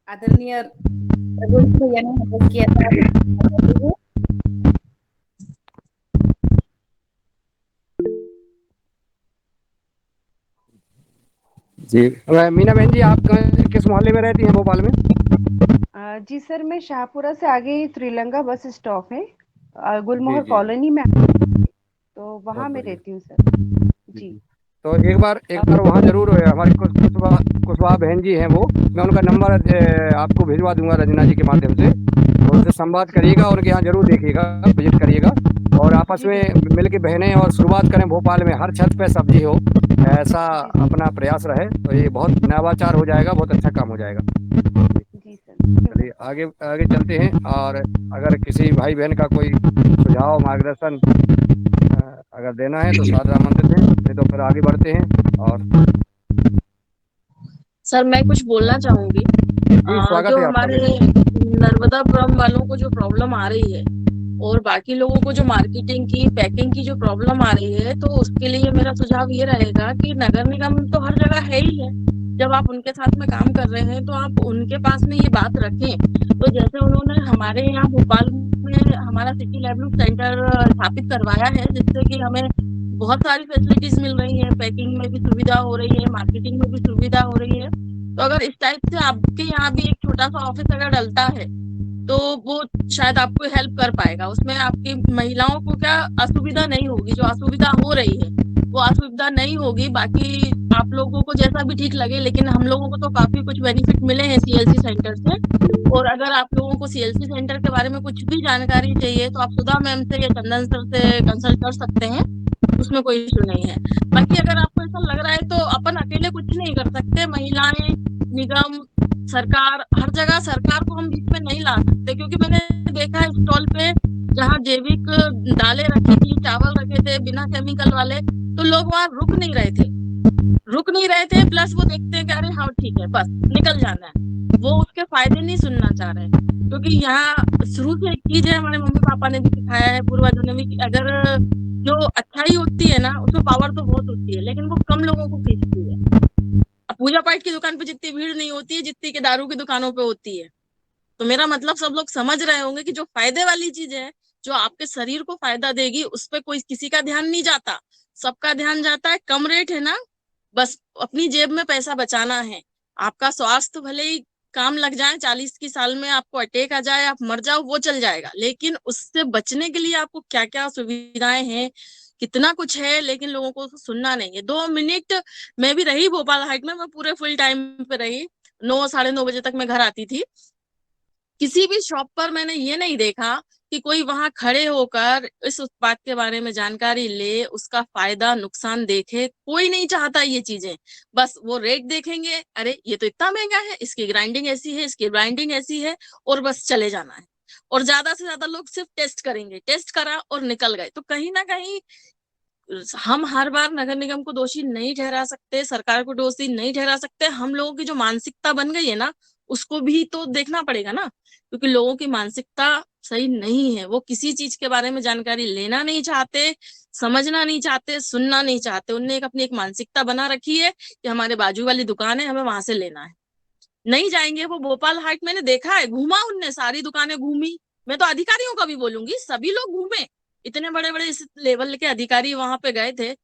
आदरणीय रघुवंश भैया ने मदद किया था। जी मीना बहन जी, आप किस मोहल्ले में रहती हैं भोपाल में? जी सर, मैं शाहपुरा से आगे ही त्रिलंगा बस स्टॉप है, गुलमोहर जी। कॉलोनी में, तो वहाँ मैं रहती हूँ सर। जी। तो एक बार वहाँ जरूर हमारी कुशवाहा बहन जी हैं, वो मैं उनका नंबर आपको भिजवा दूंगा रजना जी के माध्यम से, तो उनसे संवाद करिएगा, उनके यहाँ जरूर देखिएगा, विजिट करिएगा और आपस में मिल के बहनें और शुरुआत करें। भोपाल में हर छत पे सब्जी हो, ऐसा अपना प्रयास रहे तो ये बहुत नवाचार हो जाएगा, बहुत अच्छा काम हो जाएगा। जी सर। चलिए आगे आगे चलते हैं। और अगर किसी भाई बहन का कोई सुझाव मार्गदर्शन अगर देना है तो सादर आमंत्रित हैं, नहीं तो फिर आगे बढ़ते हैं। और सर मैं कुछ बोलना चाहूंगी। स्वागत जो है आपका। हमारे नर्मदापुरम वालों को जो प्रॉब्लम आ रही है और बाकी लोगों को जो मार्केटिंग की पैकिंग की जो प्रॉब्लम आ रही है, तो उसके लिए मेरा सुझाव ये रहेगा कि नगर निगम तो हर जगह है ही है। जब आप उनके साथ में काम कर रहे हैं तो आप उनके पास में ये बात रखें। तो जैसे उन्होंने हमारे यहाँ भोपाल में हमारा सिटी लाइवलीहुड सेंटर स्थापित करवाया है, जिससे कि हमें बहुत सारी फैसिलिटीज मिल रही है, पैकिंग में भी सुविधा हो रही है, मार्केटिंग में भी सुविधा हो रही है। तो अगर इस टाइप से आपके यहाँ भी एक छोटा सा ऑफिस अगर डलता है तो वो शायद आपको हेल्प कर पाएगा। उसमें आपकी महिलाओं को क्या असुविधा नहीं होगी, जो असुविधा हो रही है वो असुविधा नहीं होगी। बाकी आप लोगों को जैसा भी ठीक लगे, लेकिन हम लोगों को तो काफी कुछ बेनिफिट मिले हैं सीएलसी सेंटर से। और अगर आप लोगों को सीएलसी सेंटर के बारे में कुछ भी जानकारी चाहिए तो आप सुधा मैम से या चंदन सर से कंसल्ट कर सकते हैं, उसमें कोई इशू नहीं है। बाकी अगर आपको ऐसा लग रहा है तो अपन अकेले कुछ नहीं कर सकते, महिलाएं, निगम, सरकार, हर जगह सरकार को हम बीच में नहीं ला सकते, क्योंकि मैंने देखा है स्टॉल पे जहाँ जैविक दालें रखी थी, चावल रखे थे बिना केमिकल वाले, तो लोग वहां रुक नहीं रहे थे, प्लस वो देखते हैं कि अरे हाँ ठीक है बस निकल जाना है, वो उसके फायदे नहीं सुनना चाह रहे। क्योंकि यहाँ शुरू से एक चीज है, हमारे मम्मी पापा ने भी सिखाया है, पूर्वजों ने भी, कि अगर जो अच्छाई होती है ना उसमें पावर तो बहुत होती है, लेकिन वो कम लोगों को खींचती है। अब पूजा पाठ की दुकान पे जितनी भीड़ नहीं होती है जितनी के दारू की दुकानों पे होती है। तो मेरा मतलब सब लोग समझ रहे होंगे कि जो फायदे वाली चीज है, जो आपके शरीर को फायदा देगी, उस पर कोई किसी का ध्यान नहीं जाता, सबका ध्यान जाता है कम रेट है ना, बस अपनी जेब में पैसा बचाना है। आपका स्वास्थ्य भले ही काम लग जाए, 40 की साल में आपको अटैक आ जाए, आप मर जाओ, वो चल जाएगा, लेकिन उससे बचने के लिए आपको क्या क्या सुविधाएं हैं, कितना कुछ है, लेकिन लोगों को सुनना नहीं है। 2 मिनट मैं भी रही भोपाल हाइट में, मैं पूरे फुल टाइम पे रही, 9 साढ़े 9 बजे तक मैं घर आती थी। किसी भी शॉप पर मैंने ये नहीं देखा कि कोई वहां खड़े होकर इस उत्पाद के बारे में जानकारी ले, उसका फायदा नुकसान देखे। कोई नहीं चाहता ये चीजें, बस वो रेट देखेंगे, अरे ये तो इतना महंगा है, इसकी ग्राइंडिंग ऐसी है, इसकी ग्राइंडिंग ऐसी है, और बस चले जाना है। और ज्यादा से ज्यादा लोग सिर्फ टेस्ट करेंगे, टेस्ट करा और निकल गए। तो कहीं ना कहीं हम हर बार नगर निगम को दोषी नहीं ठहरा सकते, सरकार को दोषी नहीं ठहरा सकते। हम लोगों की जो मानसिकता बन गई है ना, उसको भी तो देखना पड़ेगा ना, क्योंकि लोगों की मानसिकता सही नहीं है। वो किसी चीज के बारे में जानकारी लेना नहीं चाहते, समझना नहीं चाहते, सुनना नहीं चाहते। उनने अपनी एक मानसिकता बना रखी है कि हमारे बाजू वाली दुकान है, हमें वहां से लेना है, नहीं जाएंगे। वो भोपाल हाट मैंने देखा है, घूमा, उनने सारी दुकानें घूमी। मैं तो अधिकारियों का भी बोलूंगी, सभी लोग घूमे, इतने बड़े बड़े इस लेवल के अधिकारी वहां पे गए थे।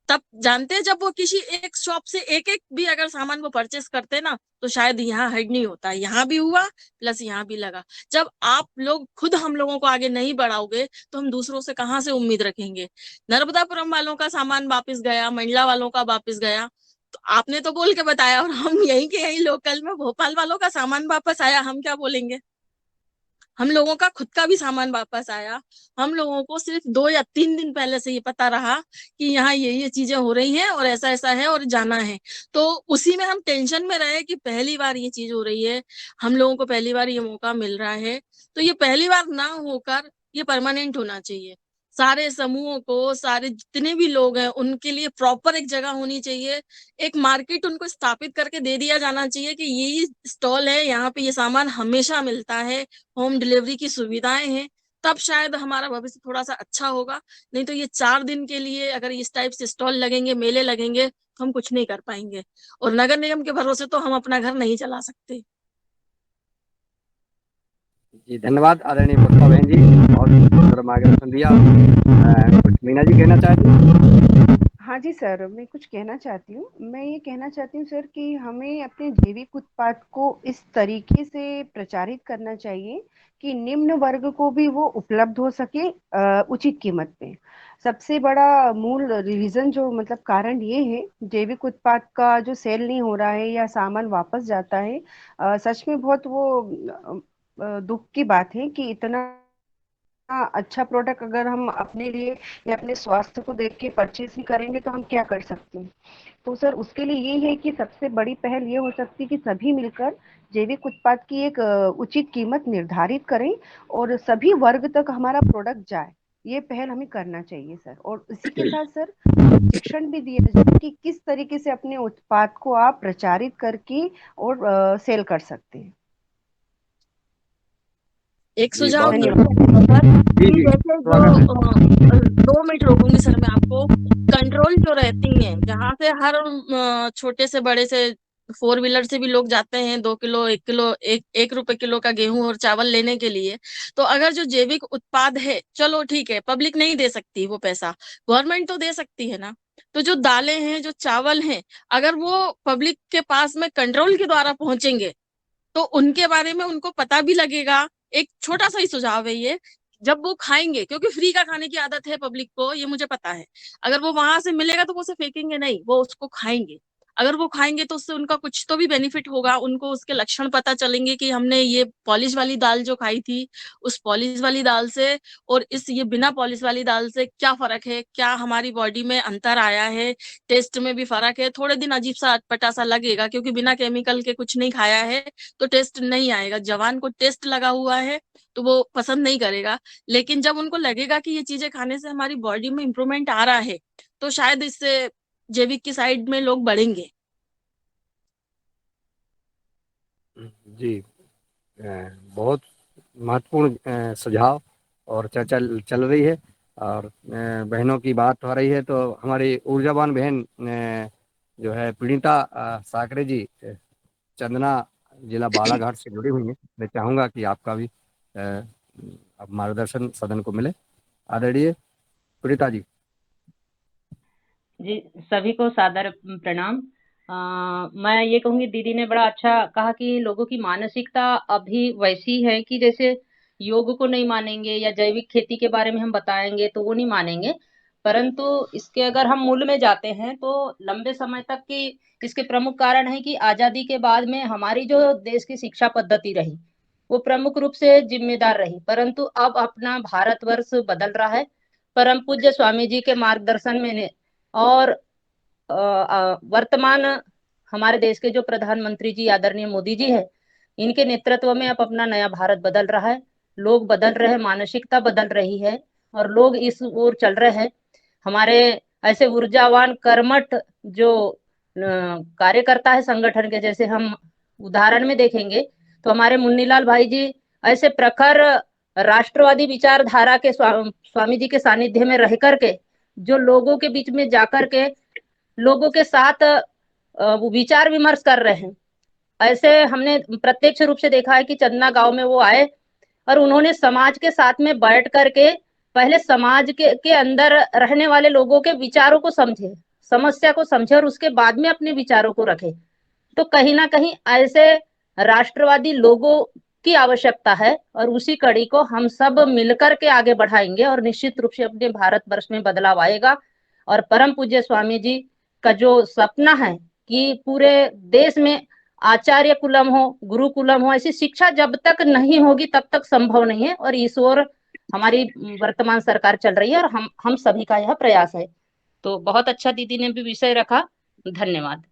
तब जानते हैं, जब वो किसी एक शॉप से एक एक भी अगर सामान वो परचेस करते ना, तो शायद यहाँ हेड नहीं होता, यहाँ भी हुआ प्लस यहाँ भी लगा। जब आप लोग खुद हम लोगों को आगे नहीं बढ़ाओगे तो हम दूसरों से कहाँ से उम्मीद रखेंगे। नर्मदापुरम वालों का सामान वापस गया, मंडला वालों का वापस गया, तो आपने तो बोल के बताया, और हम यहीं के यहीं लोकल में भोपाल वालों का सामान वापस आया, हम क्या बोलेंगे। हम लोगों का खुद का भी सामान वापस आया। हम लोगों को सिर्फ 2 या 3 दिन पहले से ये पता रहा कि यहाँ ये चीजें हो रही हैं और ऐसा ऐसा है और जाना है, तो उसी में हम टेंशन में रहे कि पहली बार ये चीज हो रही है, हम लोगों को पहली बार ये मौका मिल रहा है। तो ये पहली बार ना होकर ये परमानेंट होना चाहिए। सारे समूहों को, सारे जितने भी लोग हैं, उनके लिए प्रॉपर एक जगह होनी चाहिए, एक मार्केट उनको स्थापित करके दे दिया जाना चाहिए कि ये स्टॉल है, यहाँ पे ये सामान हमेशा मिलता है, होम डिलीवरी की सुविधाएं हैं। तब शायद हमारा भविष्य थोड़ा सा अच्छा होगा। नहीं तो ये 4 दिन के लिए अगर इस टाइप से स्टॉल लगेंगे, मेले लगेंगे, तो हम कुछ नहीं कर पाएंगे, और नगर निगम के भरोसे तो हम अपना घर नहीं चला सकते। जी धन्यवाद आदरणीय पुष्पा बहन जी, और सुंदर मार्गदर्शन दिया। कुछ मीना जी कहना चाहती हैं? हाँ जी सर, मैं कुछ कहना चाहती हूँ। मैं ये कहना चाहती हूँ सर कि हमें अपने जैविक उत्पाद को इस तरीके से प्रचारित करना चाहिए कि निम्न वर्ग को भी वो उपलब्ध हो सके उचित कीमत पे। सबसे बड़ा मूल रीजन जो मतलब कारण ये है, जैविक उत्पाद का जो सेल नहीं हो रहा है या सामान वापस जाता है, सच में बहुत वो दुख की बात है कि इतना अच्छा प्रोडक्ट अगर हम अपने लिए या अपने स्वास्थ्य को देख के परचेज नहीं करेंगे तो हम क्या कर सकते हैं। तो सर उसके लिए ये है कि सबसे बड़ी पहल ये हो सकती है कि सभी मिलकर जैविक उत्पाद की एक उचित कीमत निर्धारित करें और सभी वर्ग तक हमारा प्रोडक्ट जाए। ये पहल हमें करना चाहिए सर। और इसी के साथ सर शिक्षण भी दिया जाए कि किस तरीके से अपने उत्पाद को आप प्रचारित करके और सेल कर सकते हैं। एक सुझाव बहुत ये धन्यवाद। है कि जैसे जो 2 मिनट रोकूंगी सर मैं आपको। कंट्रोल जो रहती हैं, जहाँ से हर छोटे से बड़े से 4 व्हीलर से भी लोग जाते हैं 2 किलो 1 किलो 1 रुपए किलो का गेहूं और चावल लेने के लिए, तो अगर जो जैविक उत्पाद है, चलो ठीक है, पब्लिक नहीं दे सकती वो पैसा, गवर्नमेंट तो दे सकती है ना। तो जो दालें हैं, जो चावल हैं, अगर वो पब्लिक के पास में कंट्रोल के द्वारा पहुंचेंगे तो उनके बारे में उनको पता भी लगेगा। एक छोटा सा ही सुझाव है ये, जब वो खाएंगे, क्योंकि फ्री का खाने की आदत है पब्लिक को, ये मुझे पता है, अगर वो वहां से मिलेगा तो वो उसे फेंकेंगे नहीं, वो उसको खाएंगे। अगर वो खाएंगे तो उससे उनका कुछ तो भी बेनिफिट होगा, उनको उसके लक्षण पता चलेंगे कि हमने ये पॉलिश वाली दाल जो खाई थी, उस पॉलिश वाली दाल से और इस ये बिना पॉलिश वाली दाल से क्या फर्क है, क्या हमारी बॉडी में अंतर आया है, टेस्ट में भी फर्क है। थोड़े दिन अजीब सा अटपटा सा लगेगा, क्योंकि बिना केमिकल के कुछ नहीं खाया है तो टेस्ट नहीं आएगा। जवान को टेस्ट लगा हुआ है तो वो पसंद नहीं करेगा, लेकिन जब उनको लगेगा कि ये चीजें खाने से हमारी बॉडी में इंप्रूवमेंट आ रहा है तो शायद इससे जैविक की साइड में लोग बढ़ेंगे। जी, बहुत महत्वपूर्ण सुझाव और चर्चा चल रही है, और बहनों की बात हो रही है, तो हमारी ऊर्जावान बहन जो है पीड़िता साकरे जी, चंदना जिला बालाघाट से जुड़ी हुई है। मैं चाहूँगा कि आपका भी अब मार्गदर्शन सदन को मिले। आदरणीय पीड़िता जी। जी, सभी को सादर प्रणाम। मैं ये कहूँगी, दीदी ने बड़ा अच्छा कहा कि लोगों की मानसिकता अभी वैसी है कि जैसे योग को नहीं मानेंगे या जैविक खेती के बारे में हम बताएंगे तो वो नहीं मानेंगे, परंतु इसके अगर हम मूल में जाते हैं तो लंबे समय तक की इसके प्रमुख कारण है कि आजादी के बाद में हमारी जो देश की शिक्षा पद्धति रही वो प्रमुख रूप से जिम्मेदार रही, परंतु अब अपना भारतवर्ष बदल रहा है। परम पूज्य स्वामी जी के मार्गदर्शन में और वर्तमान हमारे देश के जो प्रधानमंत्री जी आदरणीय मोदी जी है, इनके नेतृत्व में अब अपना नया भारत बदल रहा है, लोग बदल रहे हैं, मानसिकता बदल रही है और लोग इस ओर चल रहे हैं। हमारे ऐसे ऊर्जावान कर्मठ जो कार्यकर्ता है संगठन के, जैसे हम उदाहरण में देखेंगे तो हमारे मुन्नीलाल भाई जी ऐसे प्रखर राष्ट्रवादी विचारधारा के स्वामी जी के सानिध्य में रह करके जो लोगों के बीच में जाकर के लोगों के साथ विचार विमर्श कर रहे हैं। ऐसे हमने प्रत्यक्ष रूप से देखा है कि चंदना गांव में वो आए और उन्होंने समाज के साथ में बैठ करके पहले समाज के अंदर रहने वाले लोगों के विचारों को समझे, समस्या को समझे और उसके बाद में अपने विचारों को रखे। तो कहीं ना कहीं ऐसे राष्ट्रवादी लोगों की आवश्यकता है और उसी कड़ी को हम सब मिलकर के आगे बढ़ाएंगे और निश्चित रूप से अपने भारतवर्ष में बदलाव आएगा। और परम पूज्य स्वामी जी का जो सपना है कि पूरे देश में आचार्य कुलम हो, गुरुकुलम हो, ऐसी शिक्षा जब तक नहीं होगी तब तक संभव नहीं है, और इस ओर हमारी वर्तमान सरकार चल रही है और हम सभी का यह प्रयास है। तो बहुत अच्छा दीदी ने भी विषय रखा, धन्यवाद।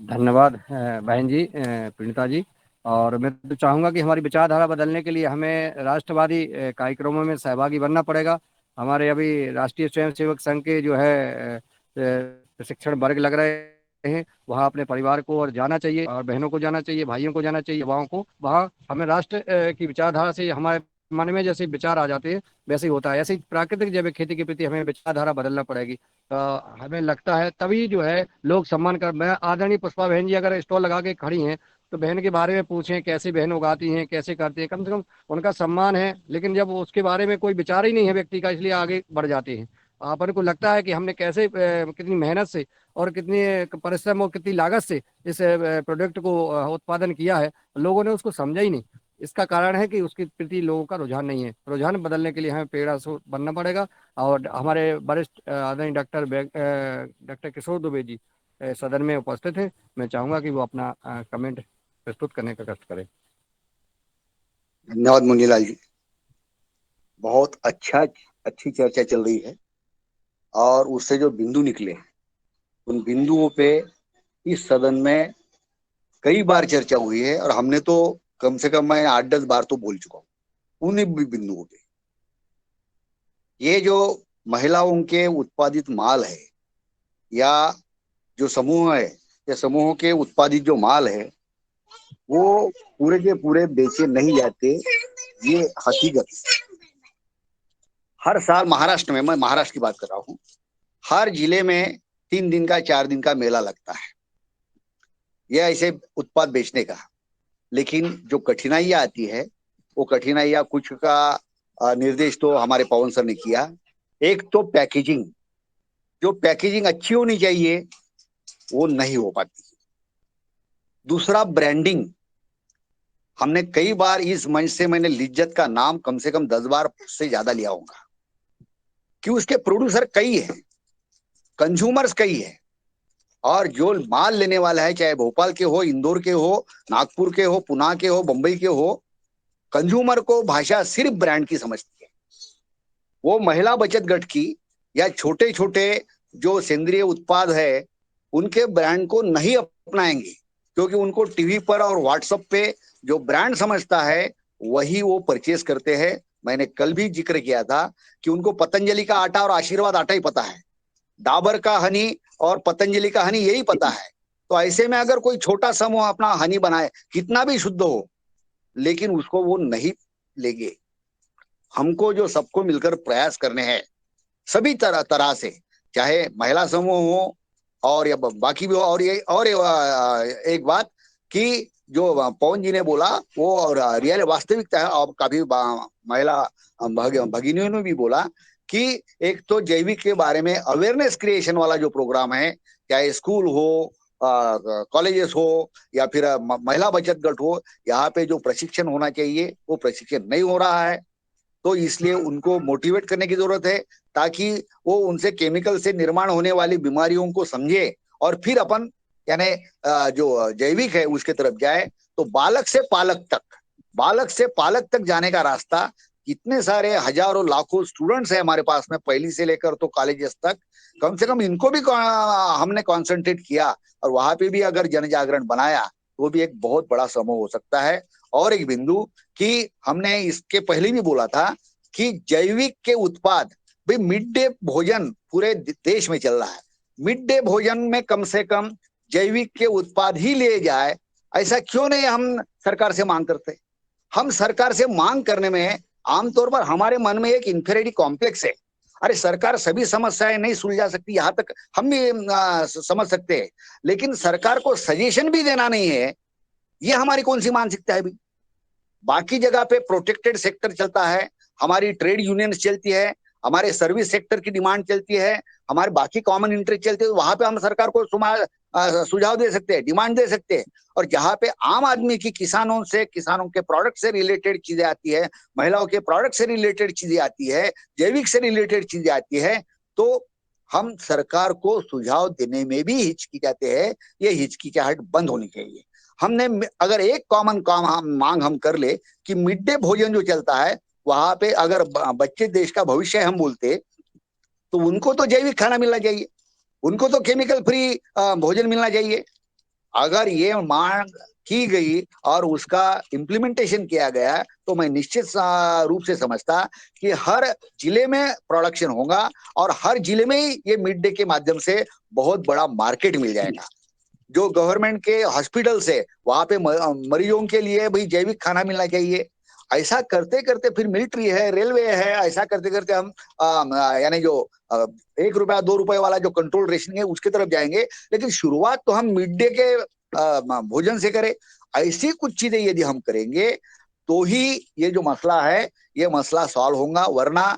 धन्यवाद बहन जी, पीड़िता जी। और मैं तो चाहूँगा कि हमारी विचारधारा बदलने के लिए हमें राष्ट्रवादी कार्यक्रमों में सहभागी बनना पड़ेगा। हमारे अभी राष्ट्रीय स्वयंसेवक संघ के जो है प्रशिक्षण वर्ग लग रहे हैं, वहाँ अपने परिवार को और जाना चाहिए, और बहनों को जाना चाहिए, भाइयों को जाना चाहिए, युवाओं को। वहाँ हमें राष्ट्र की विचारधारा से हमारे मन में जैसे विचार आ जाते हैं वैसे ही होता है। ऐसे ही प्राकृतिक जैविक खेती के प्रति हमें विचारधारा बदलना पड़ेगी। हमें लगता है तभी जो है लोग सम्मान कर। मैं आदरणीय पुष्पा बहन जी अगर स्टॉल लगा के खड़ी हैं तो बहन के बारे में पूछें, कैसे बहन उगाती हैं, कैसे करती हैं, कम से कम उनका सम्मान है। लेकिन जब उसके बारे में कोई विचार ही नहीं है व्यक्ति का, इसलिए आगे बढ़ जाते हैं। अपन को लगता है कि हमने कैसे कितनी मेहनत से और कितनी परिश्रम और कितनी लागत से इस प्रोडक्ट को उत्पादन किया है, लोगों ने उसको समझा ही नहीं। इसका कारण है कि उसके प्रति लोगों का रुझान नहीं है। रुझान बदलने के लिए हमें पेड़ा बनना पड़ेगा। और हमारे वरिष्ठ आदरणीय डॉक्टर किशोर दुबे जी सदन में उपस्थित है। मैं चाहूंगा कि वो अपना कमेंट प्रस्तुत करने का कष्ट करें। धन्यवाद मुन्नीलाल जी, बहुत अच्छी चर्चा चल रही है और उससे जो बिंदु निकले उन बिंदुओं पे इस सदन में कई बार चर्चा हुई है और हमने तो कम से कम मैं 8-10 बार तो बोल चुका हूँ उन्हीं भी बिंदुओं पे। ये जो महिलाओं के उत्पादित माल है या जो समूह है, या समूहों के उत्पादित जो माल है वो पूरे के पूरे बेचे नहीं जाते, ये हकीकत। हर साल महाराष्ट्र में, मैं महाराष्ट्र की बात कर रहा हूँ, हर जिले में 3 दिन का 4 दिन का मेला लगता है यह ऐसे उत्पाद बेचने का। लेकिन जो कठिनाइयां आती है वो कठिनाइयां कुछ का निर्देश तो हमारे पवन सर ने किया। एक तो पैकेजिंग, जो पैकेजिंग अच्छी होनी चाहिए वो नहीं हो पाती। दूसरा ब्रांडिंग, हमने कई बार इस मंच से मैंने लिज्जत का नाम कम से कम 10 बार से ज्यादा लिया होगा कि उसके प्रोड्यूसर कई है, कंज्यूमर्स कई है, और जो माल लेने वाला है चाहे भोपाल के हो, इंदौर के हो, नागपुर के हो, पुणे के हो, बंबई के हो, कंज्यूमर को भाषा सिर्फ ब्रांड की समझती है। वो महिला बचत गट की या छोटे छोटे जो सेंद्रीय उत्पाद है उनके ब्रांड को नहीं अपनाएंगे, क्योंकि उनको टीवी पर और व्हाट्सएप पे जो ब्रांड समझता है वही वो परचेस करते हैं। मैंने कल भी जिक्र किया था कि उनको पतंजलि का आटा और आशीर्वाद आटा ही पता है, डाबर का हनी और पतंजलि का हनी यही पता है। तो ऐसे में अगर कोई छोटा समूह अपना हनी बनाए, कितना भी शुद्ध हो, लेकिन उसको वो नहीं लेंगे। हमको जो सबको मिलकर प्रयास करने हैं सभी तरह से, चाहे महिला समूह हो और या बाकी भी हो। और एक बात कि जो पवन जी ने बोला वो रियल वास्तविकता है, और काफी महिला भगिनियों ने भी बोला कि एक तो जैविक के बारे में अवेयरनेस क्रिएशन वाला जो प्रोग्राम है, चाहे स्कूल हो, कॉलेजेस हो या फिर महिला बचत गट हो, यहाँ पे जो प्रशिक्षण होना चाहिए वो प्रशिक्षण नहीं हो रहा है। तो इसलिए उनको मोटिवेट करने की जरूरत है ताकि वो उनसे केमिकल से निर्माण होने वाली बीमारियों को समझे और फिर अपन यानी जो जैविक है उसके तरफ जाए। तो बालक से पालक तक जाने का रास्ता, इतने सारे हजारों लाखों स्टूडेंट्स हैं हमारे पास में, पहली से लेकर तो कॉलेजेस तक, कम से कम इनको भी हमने कॉन्सेंट्रेट किया और वहां पे भी अगर जन जागरण बनाया तो भी एक बहुत बड़ा समूह हो सकता है। और एक बिंदु कि हमने इसके पहले भी बोला था कि जैविक के उत्पाद, भाई मिड डे भोजन पूरे देश में चल रहा है, मिड डे भोजन में कम से कम जैविक के उत्पाद ही ले जाए, ऐसा क्यों नहीं हम सरकार से मांग करते। हम सरकार से मांग करने में आमतौर पर हमारे मन में एक इंफीरियरिटी कॉम्प्लेक्स है। अरे सरकार सभी समस्याएं नहीं सुलझा सकती, यहाँ तक हम भी समझ सकते हैं, लेकिन सरकार को सजेशन भी देना नहीं है, ये हमारी कौन सी मानसिकता है। भी बाकी जगह पे प्रोटेक्टेड सेक्टर चलता है, हमारी ट्रेड यूनियंस चलती है, हमारे सर्विस सेक्टर की डिमांड चलती है, हमारे बाकी कॉमन इंटरेस्ट चलते हैं, वहां पे हम सरकार को सुझाव दे सकते हैं, डिमांड दे सकते हैं। और जहां पे आम आदमी की किसानों के प्रोडक्ट से रिलेटेड चीजें आती है, महिलाओं के प्रोडक्ट से रिलेटेड चीजें आती है, जैविक से रिलेटेड चीजें आती है, तो हम सरकार को सुझाव देने में भी हिचकिचाते हैं। ये हिचकिचाहट बंद होनी चाहिए। हमने अगर एक कॉमन मांग हम कर ले कि मिड डे भोजन जो चलता है वहां पे अगर बच्चे देश का भविष्य हम बोलते तो उनको तो जैविक खाना मिलना चाहिए, उनको तो केमिकल फ्री भोजन मिलना चाहिए। अगर ये मांग की गई और उसका इम्प्लीमेंटेशन किया गया तो मैं निश्चित रूप से समझता कि हर जिले में प्रोडक्शन होगा और हर जिले में ही ये मिड डे के माध्यम से बहुत बड़ा मार्केट मिल जाएगा। जो गवर्नमेंट के हॉस्पिटल्स है वहां पे मरीजों के लिए भाई जैविक खाना मिलना चाहिए। ऐसा करते करते फिर मिलिट्री है, रेलवे है, ऐसा करते करते हम यानी जो 1 रुपया 2 रुपए वाला जो कंट्रोल रेशनिंग है उसके तरफ जाएंगे। लेकिन शुरुआत तो हम मिड डे के भोजन से करें। ऐसी कुछ चीजें यदि हम करेंगे तो ही ये जो मसला है ये मसला सॉल्व होगा, वरना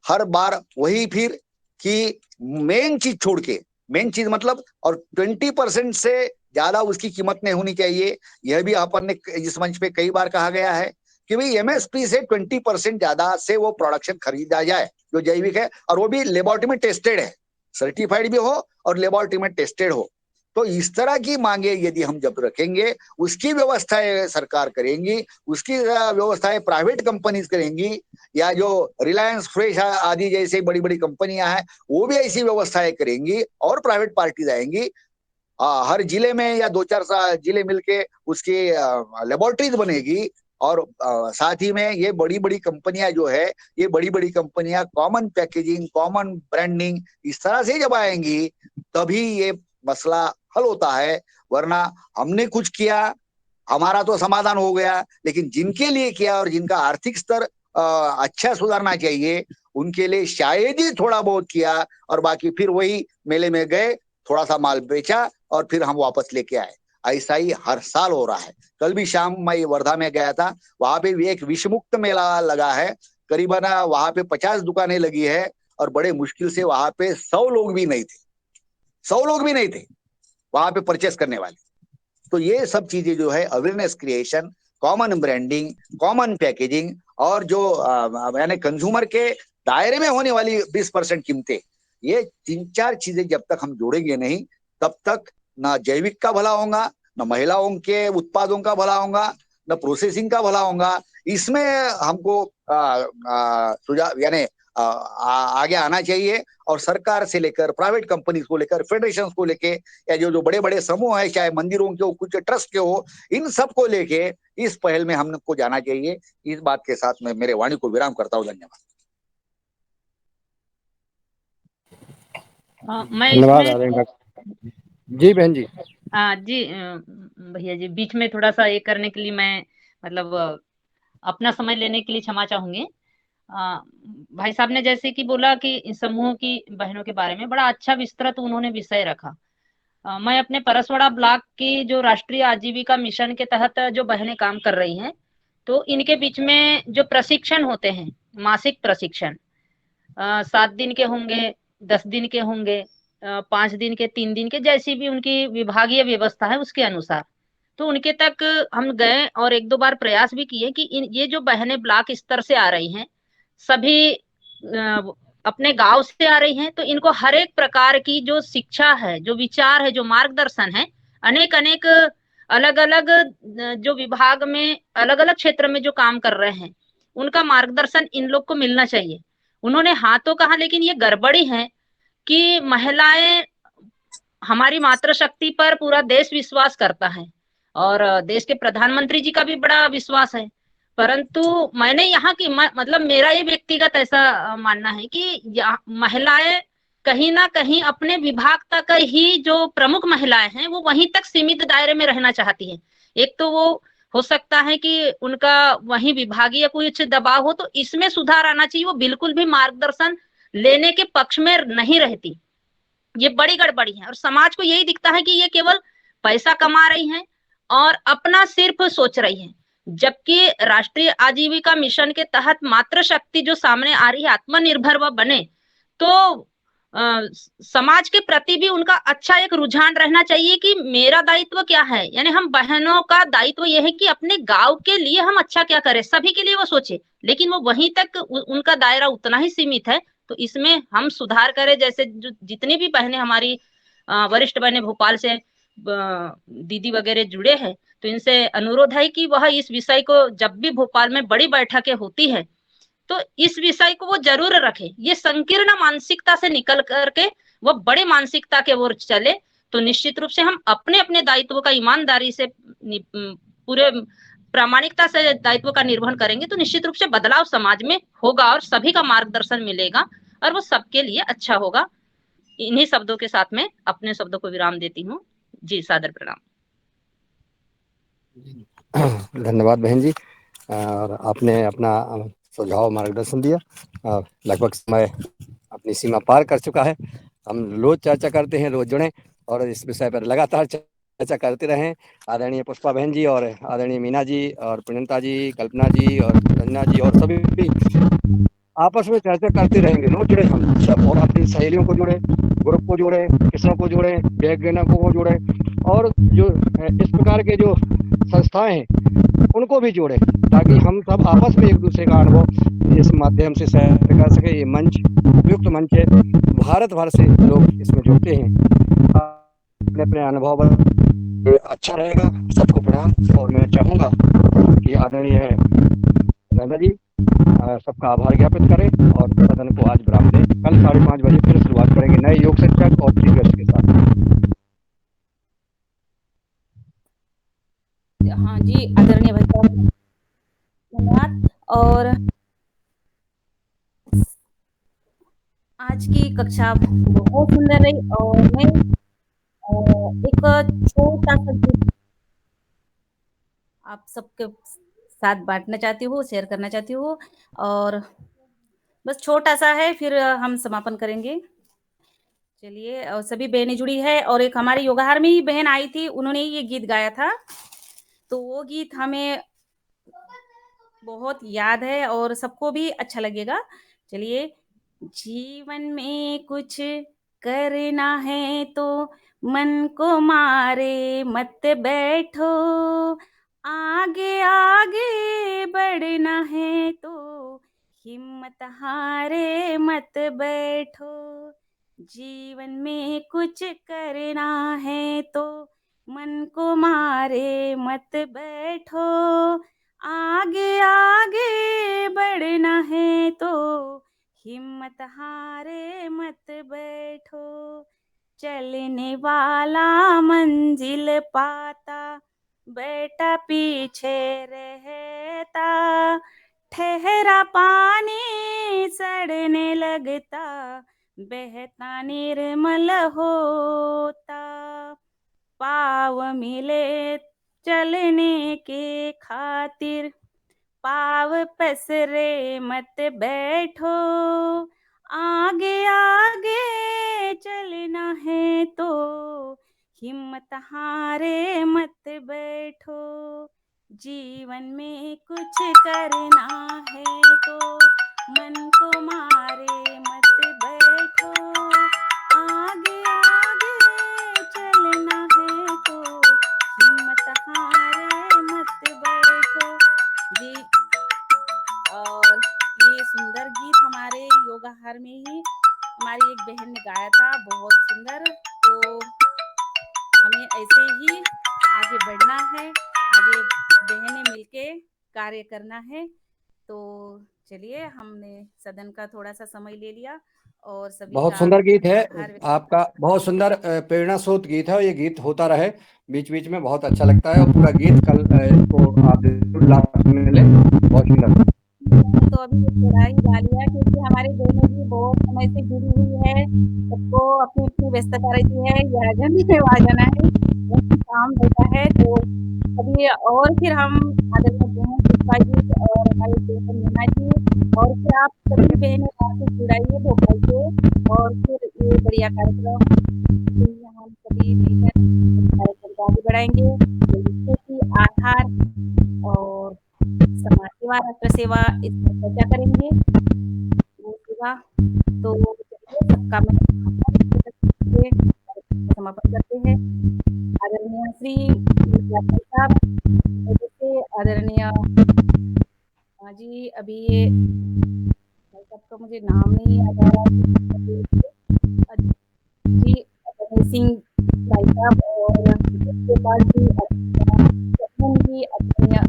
हर बार वही फिर कि मेन चीज छोड़ के, मेन चीज मतलब, और 20% से ज्यादा उसकी कीमत नहीं होनी चाहिए। यह भी अपन ने इस मंच पे कई बार कहा गया है कि भाई एमएसपी से 20% ज्यादा से वो प्रोडक्शन खरीदा जाए जो जैविक है, और वो भी लेबोरेटरी में टेस्टेड है, सर्टिफाइड भी हो और लेबोरेटरी में टेस्टेड हो। तो इस तरह की मांगे यदि हम जब रखेंगे, उसकी व्यवस्थाएं सरकार करेंगी, उसकी व्यवस्थाएं प्राइवेट कंपनीज करेंगी, या जो रिलायंस फ्रेश आदि जैसे बड़ी बड़ी कंपनियां हैं वो भी ऐसी व्यवस्थाएं करेंगी और प्राइवेट पार्टीज आएंगी। हर जिले में या 2-4 जिले मिलके उसकी लेबोरेटरीज बनेगी, और साथ ही में ये बड़ी बड़ी कंपनियां जो है, ये बड़ी बड़ी कंपनियां कॉमन पैकेजिंग, कॉमन ब्रांडिंग इस तरह से जब आएंगी तभी ये मसला हल होता है। वरना हमने कुछ किया, हमारा तो समाधान हो गया, लेकिन जिनके लिए किया और जिनका आर्थिक स्तर अच्छा सुधारना चाहिए उनके लिए शायद ही थोड़ा बहुत किया, और बाकी फिर वही मेले में गए, थोड़ा सा माल बेचा और फिर हम वापस लेके आए। ऐसा ही हर साल हो रहा है। कल भी शाम मैं वर्धा में गया था, वहां पे भी एक विष मुक्त मेला लगा है, करीबन वहां पे 50 दुकानें लगी है और बड़े मुश्किल से वहां पे 100 लोग भी नहीं थे, 100 लोग भी नहीं थे वहां पे परचेस करने वाले। तो ये सब चीजें जो है awareness creation common branding, common packaging और जो यानी कंज्यूमर के दायरे में होने वाली 20% कीमतें, ये 3-4 चीजें जब तक हम जोड़ेंगे नहीं, तब तक ना जैविक का भला होगा, ना महिलाओं के उत्पादों का भला होगा, ना प्रोसेसिंग का भला होगा। इसमें हमको सुझाव यानी आगे आना चाहिए और सरकार से लेकर प्राइवेट कंपनीज को लेकर, फेडरेशन को लेके, या जो जो बड़े बड़े समूह है, चाहे मंदिरों के हो, कुछ ट्रस्ट के हो, इन सब को लेके इस पहल में हमको जाना चाहिए। इस बात के साथ मैं मेरे वाणी को विराम करता हूँ। धन्यवाद। मैं धन्यवाद इसमें आदरणीय डॉक्टर जी। बहन जी हाँ जी भैया जी, बीच में थोड़ा सा ये करने के लिए मैं मतलब अपना समय लेने के लिए क्षमा चाहूंगी। भाई साहब ने जैसे कि बोला कि इस समूह की बहनों के बारे में बड़ा अच्छा विस्तृत उन्होंने विषय रखा। मैं अपने परसवाड़ा ब्लॉक की जो राष्ट्रीय आजीविका मिशन के तहत जो बहनें काम कर रही हैं, तो इनके बीच में जो प्रशिक्षण होते हैं, मासिक प्रशिक्षण 7 दिन के होंगे, 10 दिन के होंगे, 5 दिन के, 3 दिन के, जैसी भी उनकी विभागीय व्यवस्था है उसके अनुसार, तो उनके तक हम गए और 1-2 बार प्रयास भी किए कि ये जो बहनें ब्लॉक स्तर से आ रही हैं, सभी अपने गांव से आ रही हैं, तो इनको हर एक प्रकार की जो शिक्षा है, जो विचार है, जो मार्गदर्शन है, अनेक अनेक अलग अलग जो विभाग में अलग अलग क्षेत्र में जो काम कर रहे हैं, उनका मार्गदर्शन इन लोग को मिलना चाहिए। उन्होंने हाँ तो कहा, लेकिन ये गड़बड़ी है कि महिलाएं, हमारी मातृशक्ति पर पूरा देश विश्वास करता है और देश के प्रधानमंत्री जी का भी बड़ा विश्वास है, परंतु मैंने यहाँ की मतलब मेरा ये व्यक्तिगत ऐसा मानना है कि महिलाएं कहीं ना कहीं अपने विभाग तक ही, जो प्रमुख महिलाएं हैं वो वहीं तक सीमित दायरे में रहना चाहती हैं। एक तो वो हो सकता है कि उनका वहीं विभागीय कुछ दबाव हो, तो इसमें सुधार आना चाहिए। वो बिल्कुल भी मार्गदर्शन लेने के पक्ष में नहीं रहती। ये बड़ी गड़बड़ी है और समाज को यही दिखता है कि ये केवल पैसा कमा रही हैं और अपना सिर्फ सोच रही हैं, जबकि राष्ट्रीय आजीविका मिशन के तहत मातृशक्ति जो सामने आ रही है, आत्मनिर्भर वह बने, तो समाज के प्रति भी उनका अच्छा एक रुझान रहना चाहिए कि मेरा दायित्व क्या है। यानी हम बहनों का दायित्व यह है कि अपने गांव के लिए हम अच्छा क्या करें, सभी के लिए वो सोचे, लेकिन वो वहीं तक उनका दायरा उतना ही सीमित है। तो इसमें हम सुधार करें। जैसे जो जितनी भी बहनें हमारी वरिष्ठ बहनें भोपाल से दीदी वगैरह जुड़े हैं, तो इनसे अनुरोध है कि वह इस विषय को, जब भी भोपाल में बड़ी बैठकें होती है, तो इस विषय को वो जरूर रखे। ये संकीर्ण मानसिकता से निकल करके वो बड़े मानसिकता के ओर चले, तो निश्चित रूप से हम अपने अपने दायित्व का ईमानदारी से पूरे प्रामाणिकता से दायित्व का निर्वहन करेंगे, तो निश्चित रूप से बदलाव समाज में होगा और सभी का मार्गदर्शन मिलेगा और वो सबके लिए अच्छा होगा। इन्हीं शब्दों के साथ में अपने शब्दों को विराम देती हूँ। जी, सादर प्रणाम। धन्यवाद बहन जी। और आपने अपना सुझाव मार्गदर्शन दिया और लगभग समय अपनी सीमा पार कर चुका है। हम रोज चर्चा करते हैं, रोज जुड़े और इस विषय पर लगातार चर्चा करते रहें। आदरणीय पुष्पा बहन जी और आदरणीय मीना जी और प्रियंता जी, कल्पना जी और रंजना जी और सभी आपस में चर्चा करते रहेंगे। रोज जुड़े हम सब और अपनी सहेलियों को जोड़े, ग्रुप को जोड़े, किसानों को जोड़े, वैज्ञानिकों को जोड़े और जो इस प्रकार के जो संस्थाएं हैं उनको भी जोड़े, ताकि हम सब आपस में एक दूसरे का अनुभव इस माध्यम से शेयर कर सके। ये मंच उपयुक्त मंच है, भारत भर से लोग इसमें जुड़ते हैं, अपने अपने अनुभव अच्छा रहेगा। सबको प्रणाम। और मैं चाहूंगा कि आदरणीय रंजना जी सबका आभार ज्ञापित करें और सदन को आज विराम दें। कल 5:30 बजे फिर शुरुआत करेंगे नए योग शिक्षक और प्रीवियस के साथ। हाँ जी, आदरणीय भाई साहब धन्यवाद। और आज की कक्षा बहुत सुंदर रही और मैं एक छोटा सा आप सबके साथ बांटना चाहती हूँ, शेयर करना चाहती हूँ और बस छोटा सा है, फिर हम समापन करेंगे। चलिए, और सभी बहनें जुड़ी है और एक हमारी योगाहार में ही बहन आई थी, उन्होंने ये गीत गाया था, तो वो गीत हमें बहुत याद है और सबको भी अच्छा लगेगा। चलिए, जीवन में कुछ करना है तो मन को मारे मत बैठो, आगे आगे बढ़ना है तो हिम्मत हारे मत बैठो, जीवन में कुछ करना है तो मन को मारे मत बैठो, आगे आगे बढ़ना है तो हिम्मत हारे मत बैठो, चलने वाला मंजिल पाता बेटा पीछे रहता, ठहरा पानी सड़ने लगता बहता निर्मल होता, पाव मिले चलने के खातिर पाव पसरे मत बैठो, आगे आगे चलना है तो हिम्मत हारे मत बैठो, जीवन में कुछ करना है तो मन को मारे मत बैठो, आगे आगे चलना है तो हिम्मत हारे मत बैठो जी। और ये सुंदर गीत हमारे योगा हार में ही हमारी एक बहन ने गाया था, बहुत सुंदर। तो हमें ऐसे ही आगे बढ़ना है, आगे बहनें मिलके कार्य करना है। तो चलिए, हमने सदन का थोड़ा सा समय ले लिया और सभी बहुत का सुंदर गीत है आभार आपका, बहुत सुंदर प्रेरणा स्रोत गीत है और ये गीत होता रहे बीच बीच में, बहुत अच्छा लगता है। और पूरा गीत कल को आप जरूर लाभ मिले, बहुत सुंदर। तो अभी थोड़ा ही गा लिया क्योंकि हमारी बहनें भी बहुत समय से जुड़ी हुई है, सबको अपनी अपनी व्यस्तता रहती है, यहाँ जाना है, काम रहता है। तो अभी और फिर हम आदरणीय बहन पुष्पा जी और हमारी बहन मीना जी और फिर आप सभी बहनें वहाँ से जुड़ाइए भोपाल से, और फिर ये बढ़िया कार्यक्रम हम सभी मिलकर कार्यक्रम को आगे बढ़ाएंगे। खेती, आहार और समाज सेवा, राष्ट्र सेवा, इस पर चर्चा करेंगे। वो सेवा तो सबका समापन करते हैं। आदरणीय श्री साहब, जैसे आदरणीय जी, अभी ये भाई साहब का मुझे नाम नहीं याद आ रहा जी, अजय सिंह भाई साहब और गोपाल जी, जी, आदरणीय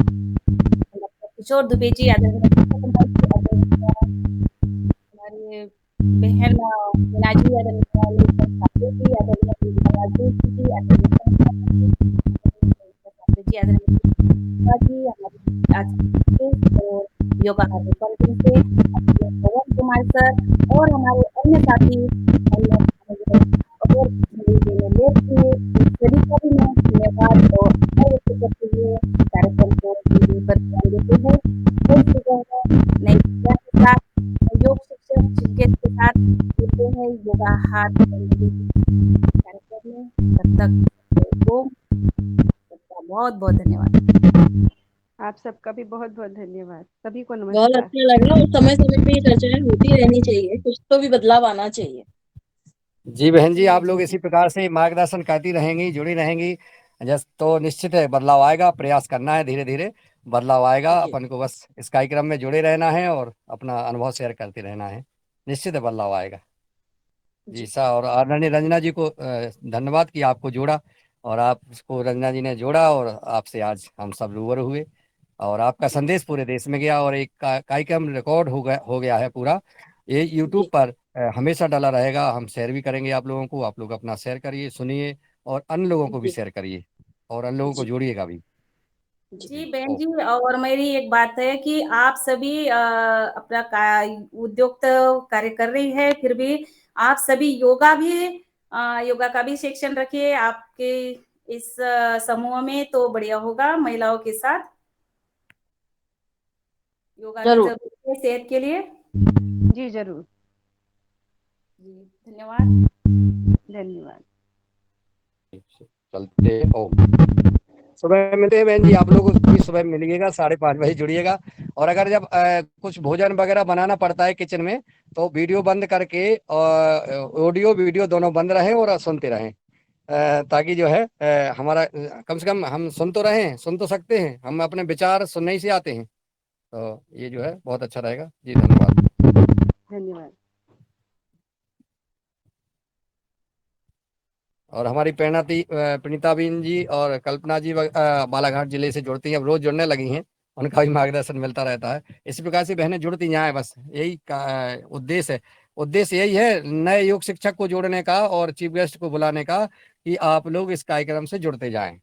किशोर दुबे जी, आदरणीय हमारे बहन मीना जी, आदरणीय जी, आदरणीय राजेश जी, जी, हमारे आज और योगा कार्यक्रम से पवन कुमार सर और हमारे अन्य साथी और सभी को भी मैं धन्यवाद और करते हुए कार्यक्रम को पर ध्यान देते हैं। फिर सुबह नई ऊर्जा के साथ योग शिक्षक जिज्ञेस के साथ जुड़ते हैं योगा हाथ कार्यक्रम में। तब तक को बहुत बहुत धन्यवाद। आप सबका भी बहुत बहुत धन्यवाद, सभी को बहुत नमस्कार। अच्छा लगा और समय समय पे ये चर्चाएं होती रहनी चाहिए, कुछ तो भी बदलाव आना चाहिए। जी बहन जी, आप लोग इसी प्रकार से मार्गदर्शन करती रहेंगी, जुड़ी रहेंगी, जस तो निश्चित है बदलाव आएगा। प्रयास करना है, धीरे धीरे बदलाव आएगा। अपन को बस इस कार्यक्रम में जुड़े रहना है और अपना अनुभव शेयर करते रहना है, निश्चित है बदलाव आएगा। जी सा, और आदरणीय रंजना जी को धन्यवाद कि आपको जोड़ा, और आपको रंजना जी ने जोड़ा और आपसे आज हम सब रूबरू हुए और आपका संदेश पूरे देश में गया और एक कार्यक्रम रिकॉर्ड हो गया है पूरा। ये यूट्यूब पर हमेशा डला रहेगा, हम शेयर भी करेंगे आप लोगों को। आप लोग अपना शेयर करिए, सुनिए और अन्य लोगों को भी शेयर करिए और अन्य लोगों को जोड़िएगा भी। जी बहन जी, और मेरी एक बात है कि आप सभी अपना उद्योग तो कार्य कर रही है, फिर भी आप सभी योगा का भी सेक्शन रखिए आपके इस समूह में, तो बढ़िया होगा महिलाओं के साथ। योगा भी जरूरी है सेहत के लिए। जी जरूर, जी धन्यवाद। धन्यवाद। चलते सुबह मिलते हैं बहन जी, आप लोग भी सुबह मिलिएगा, 5:30 बजे जुड़िएगा। और अगर जब कुछ भोजन वगैरह बनाना पड़ता है किचन में, तो वीडियो बंद करके ऑडियो वीडियो दोनों बंद रहें और सुनते रहें। ताकि जो है हमारा कम से कम हम सुन तो रहे हैं, सुन तो सकते हैं, हम अपने विचार सुनने ही से आते हैं, तो ये जो है बहुत अच्छा रहेगा जी। धन्यवाद। धन्यवाद। और हमारी प्रणीता बीन जी और कल्पना जी बालाघाट जिले से जुड़ती हैं, अब रोज जुड़ने लगी हैं, उनका भी मार्गदर्शन मिलता रहता है। इसी प्रकार से बहनें जुड़ती जाएं, बस यही उद्देश्य है। उद्देश्य यही है नए योग शिक्षक को जोड़ने का और चीफ गेस्ट को बुलाने का, कि आप लोग इस कार्यक्रम से जुड़ते जाएं।